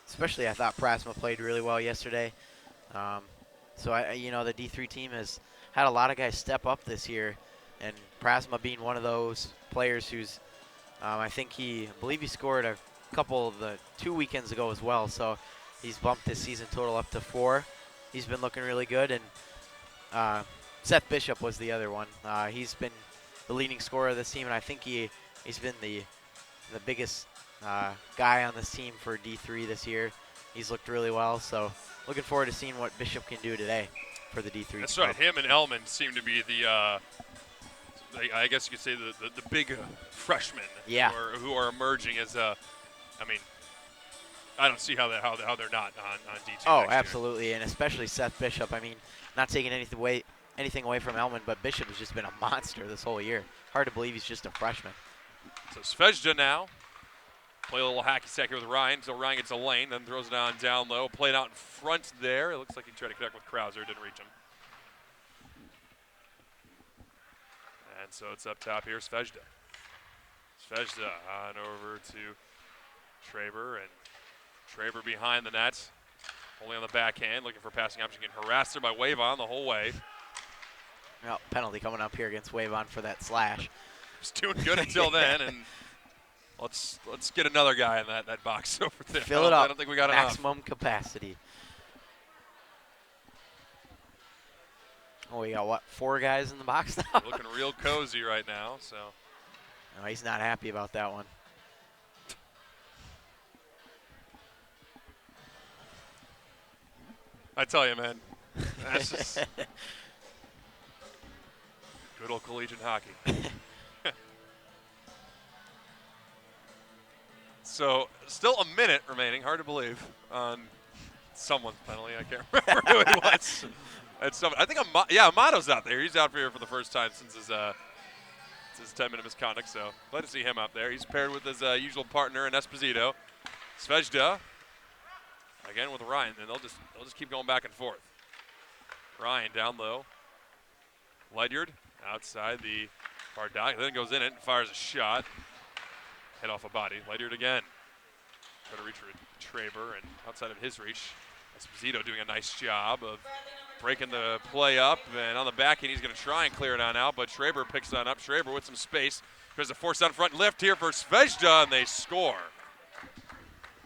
especially I thought Prasma played really well yesterday. So the D3 team has had a lot of guys step up this year, and Prasma being one of those players who's I believe he scored a couple of the 2 weekends ago as well. So he's bumped his season total up to 4. He's been looking really good, and Seth Bishop was the other one. He's been the leading scorer of this team, and I think he's been the biggest guy on this team for D3 this year. He's looked really well, so looking forward to seeing what Bishop can do today for the D3. That's right. Him and Elman seem to be the I guess you could say the big freshmen who are emerging as I don't see how they're not on D2. Oh, absolutely, year. And especially Seth Bishop. I mean, not taking anything away from Elman, but Bishop has just been a monster this whole year. Hard to believe he's just a freshman. So Svejda now play a little hacky sack here with Ryan until Ryan gets a lane, then throws it on down low. Played out in front there. It looks like he tried to connect with Krauser, didn't reach him. And so it's up top here, Svejda. Svejda on over to Traber, and Traber behind the net, only on the backhand, looking for a passing option, getting harassed there by Wavon the whole way. Well, penalty coming up here against Wavon for that slash. Was doing good until then, and let's get another guy in that box over there. Fill it up. I don't think we got maximum enough. Capacity. Oh, we got what? 4 guys in the box now. Looking real cozy right now. So. No, he's not happy about that one. I tell you, man, that's just good old collegiate hockey. So, still a minute remaining, hard to believe, on someone's penalty. I can't remember who it was. I think Amato's out there. He's out here for the first time since his 10-minute misconduct. So glad to see him out there. He's paired with his usual partner in Esposito. Svejda again with Ryan, and they'll just keep going back and forth. Ryan down low. Ledyard outside the far dot, then goes in it and fires a shot. Hit off a body. Ledyard again. Try to reach Traber, and outside of his reach, Esposito doing a nice job of breaking the play up, and on the back end he's going to try and clear it on out, but Traber picks on up. Traber with some space. There's a force out front lift here for Svejda, and they score.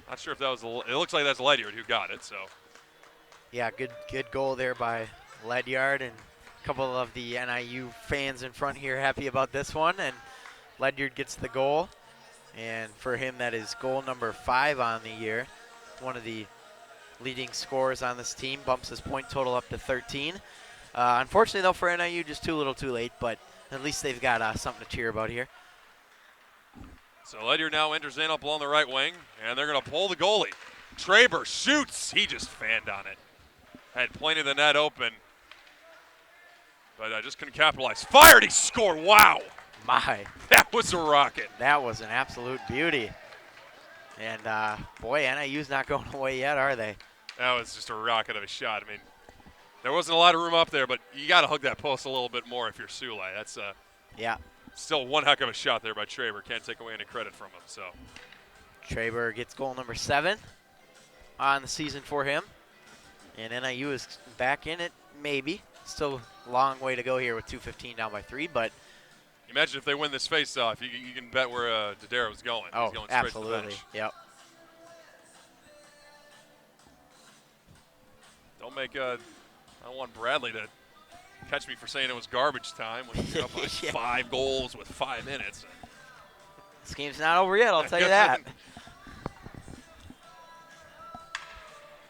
Not sure if that was, it looks like that's Ledyard who got it, so. Yeah, good goal there by Ledyard, and a couple of the NIU fans in front here happy about this one, and Ledyard gets the goal, and for him that is goal number 5 on the year. One of the leading scorers on this team, bumps his point total up to 13. Unfortunately though for NIU, just too little too late, but at least they've got something to cheer about here. So Ledyard now enters in up along the right wing, and they're going to pull the goalie. Traber shoots. He just fanned on it. Had plenty of the net open, but I just couldn't capitalize. Fired, he scored. Wow. My. That was a rocket. That was an absolute beauty. And boy, NIU's not going away yet, are they? That was just a rocket of a shot. I mean, there wasn't a lot of room up there, but you got to hug that post a little bit more if you're Sule. That's yeah. Still one heck of a shot there by Traber. Can't take away any credit from him. So Traber gets goal number 7 on the season for him. And NIU is back in it, maybe. Still a long way to go here with 2:15 down by 3, but imagine if they win this face-off. You can bet where Dodera's going. Oh, He's going straight absolutely. to the bench. Yep. I don't want Bradley to catch me for saying it was garbage time when he's up by Yeah. 5 goals with 5 minutes. This game's not over yet, I'll tell you that.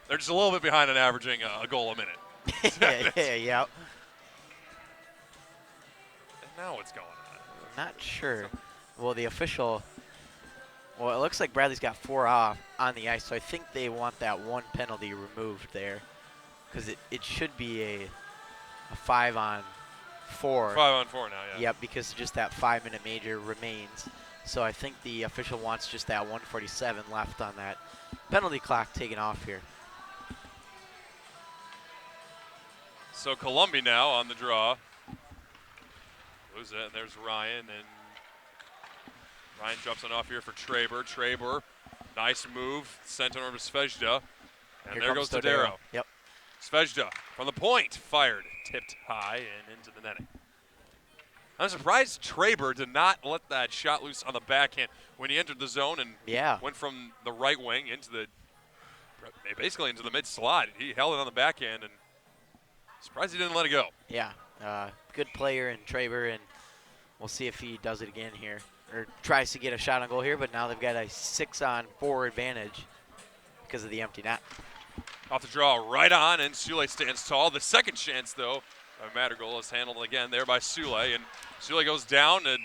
They're just a little bit behind on averaging a goal a minute. yeah. And now what's going on? Not sure. Well, the official, well, it looks like Bradley's got 4 off on the ice, so I think they want that 1 penalty removed there, because it should be a 5-on-4. 5-on-4 now, yeah. Yep, because just that 5-minute major remains. So I think the official wants just that 1:47 left on that penalty clock taken off here. So Columbia now on the draw. Lose it, and there's Ryan, and Ryan jumps on off here for Traber. Traber, nice move, sent it over to Svejda, and Here there goes comes Dodero. Yep. Svejda from the point, fired, tipped high and into the netting. I'm surprised Traber did not let that shot loose on the backhand when he entered the zone and went from the right wing into basically into the mid slot. He held it on the backhand, and surprised he didn't let it go. Yeah, good player in Traber, and we'll see if he does it again here, or tries to get a shot on goal here, but now they've got a 6-on-4 advantage because of the empty net. Off the draw, right on, and Sule stands tall. The second chance, though, of Madrigal is handled again there by Sule, and Sule goes down and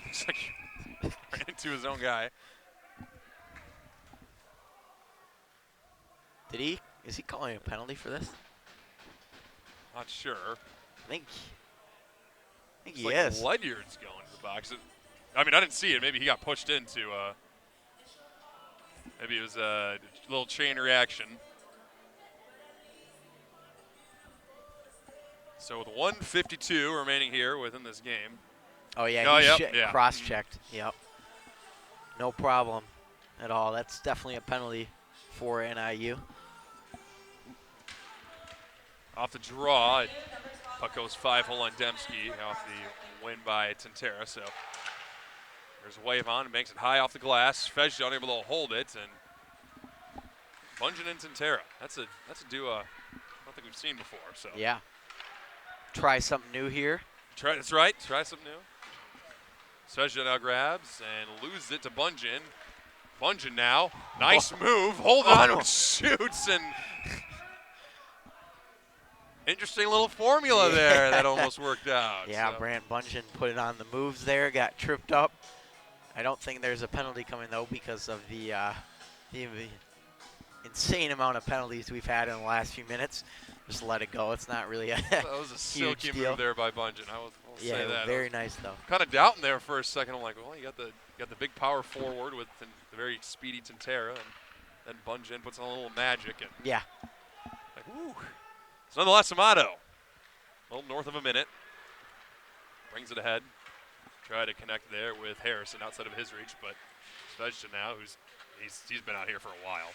looks like he ran into his own guy. Is he calling a penalty for this? Not sure. I think he like is. Ledyard's going to the box. I mean, I didn't see it. Maybe he got pushed into. Maybe it was a little chain reaction. So with 1:52 remaining here within this game. Oh, yeah, he cross-checked. Yep. No problem at all. That's definitely a penalty for NIU. Off the draw, puck goes 5-hole on Dembski off the win by Tintera. So there's a wave on and makes it high off the glass. Svejda unable to hold it, and Bungeon and Tintera. That's a duo I don't think we've seen before. So yeah. Try something new here. That's right. Try something new. Svejda now grabs and loses it to Bungeon. Bungeon now. Nice move. Hold on. Shoots. And interesting little formula there that almost worked out. Yeah, so. Brant Bungeon put it on the moves there. Got tripped up. I don't think there's a penalty coming, though, because of the insane amount of penalties we've had in the last few minutes, just let it go. It's not really a That was a huge silky deal. move there by Bungeon. I will Yeah, say that. very nice though. Kind of doubting there for a second. I'm like, well, you got the big power forward with the very speedy Tintera, and then Bungeon puts on a little magic, and Yeah. like, whoo. So nonetheless, Amato, a little north of a minute, brings it ahead. Try to connect there with Harrison outside of his reach, but Svejta now, he's been out here for a while.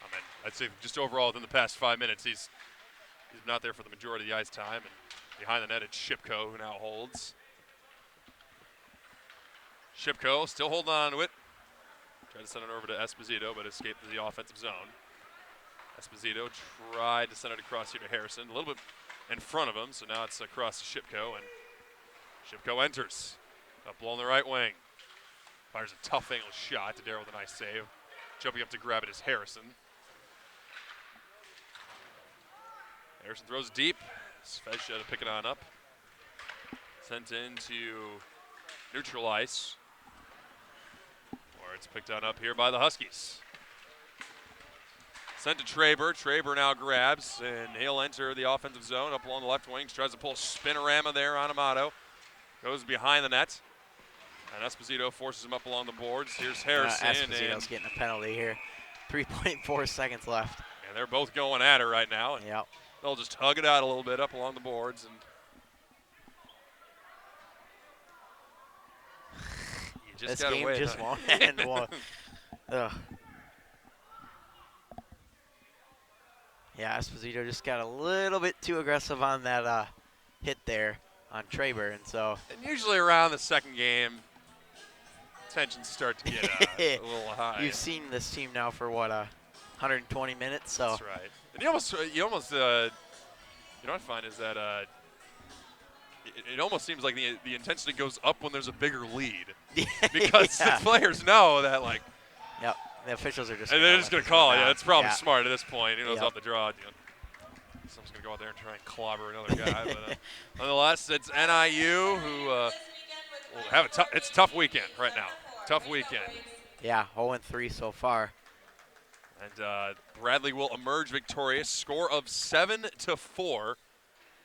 I mean, I'd say just overall within the past 5 minutes, he's been out there for the majority of the ice time. And behind the net, it's Shipko who now holds. Shipko still holding on to it. Tried to send it over to Esposito, but escaped the offensive zone. Esposito tried to send it across here to Harrison, a little bit in front of him, so now it's across to Shipko, and Shipko enters up along the right wing. Fires a tough angle shot to Darryl with a nice save. Jumping up to grab it is Harrison. Harrison throws deep. Svejta to pick it on up. Sent into neutral ice, where it's picked on up here by the Huskies. Sent to Traber. Traber now grabs, and he'll enter the offensive zone up along the left wing. Tries to pull a spinorama there on Amato. Goes behind the net. And Esposito forces him up along the boards. Here's Harrison. Esposito's getting a penalty here. 3.4 seconds left. And they're both going at it right now. And Yep. they'll just hug it out a little bit up along the boards. And you just This gotta game wait. just won't end. Ugh. Yeah, Esposito just got a little bit too aggressive on that hit there on Traber, and so. And usually around the second game, tensions start to get a little high. You've seen this team now for what, 120 minutes, so. That's right. And you almost, you know what I find is that it almost seems like the intensity goes up when there's a bigger lead, because the players know that, like. Yep. The officials are just. And they're just gonna call. Yeah, that's probably yeah. smart at this point. You know, it's Yep. off the draw. You know, someone's gonna go out there and try and clobber another guy. But nonetheless, it's NIU who will have it's a tough weekend right now. Tough weekend. Yeah, 0-3 so far. And Bradley will emerge victorious. Score of 7-4.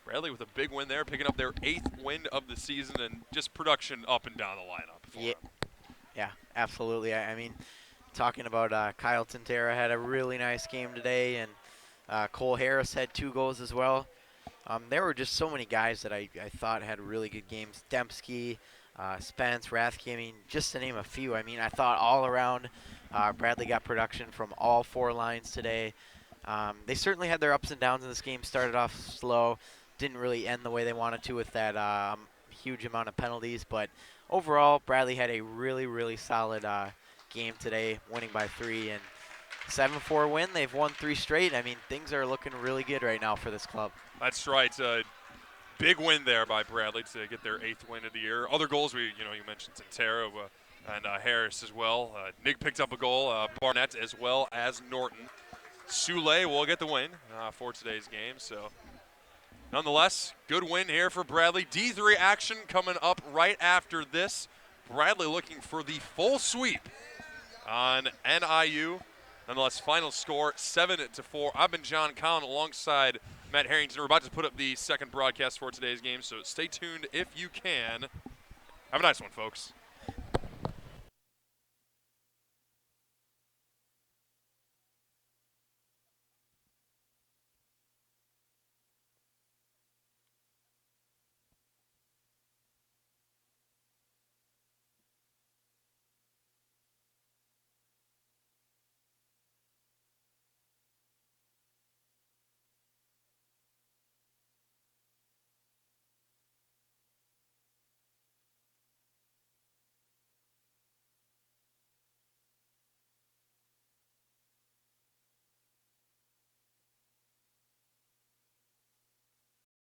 Bradley with a big win there, picking up their 8th win of the season, and just production up and down the lineup for Yeah. them. Yeah, absolutely. I mean, talking about Kyle Tintera had a really nice game today, and Cole Harris had 2 goals as well. There were just so many guys that I thought had really good games. Dembski, Spence, Rathke, I mean, just to name a few. I mean, I thought all around Bradley got production from all 4 lines today. They certainly had their ups and downs in this game. Started off slow, didn't really end the way they wanted to with that huge amount of penalties. But overall, Bradley had a really, really solid game today, winning by 3. And 7-4 win. They've won 3 straight. I mean, things are looking really good right now for this club. That's right. Big win there by Bradley to get their 8th win of the year. Other goals, you mentioned Tintera and Harris as well. Nick picked up a goal. Barnett as well as Norton. Soule will get the win for today's game. So, nonetheless, good win here for Bradley. D3 action coming up right after this. Bradley looking for the full sweep on NIU. Nonetheless, final score 7-4. I've been John Collin alongside Matt Harrington. We're about to put up the second broadcast for today's game, so stay tuned if you can. Have a nice one, folks.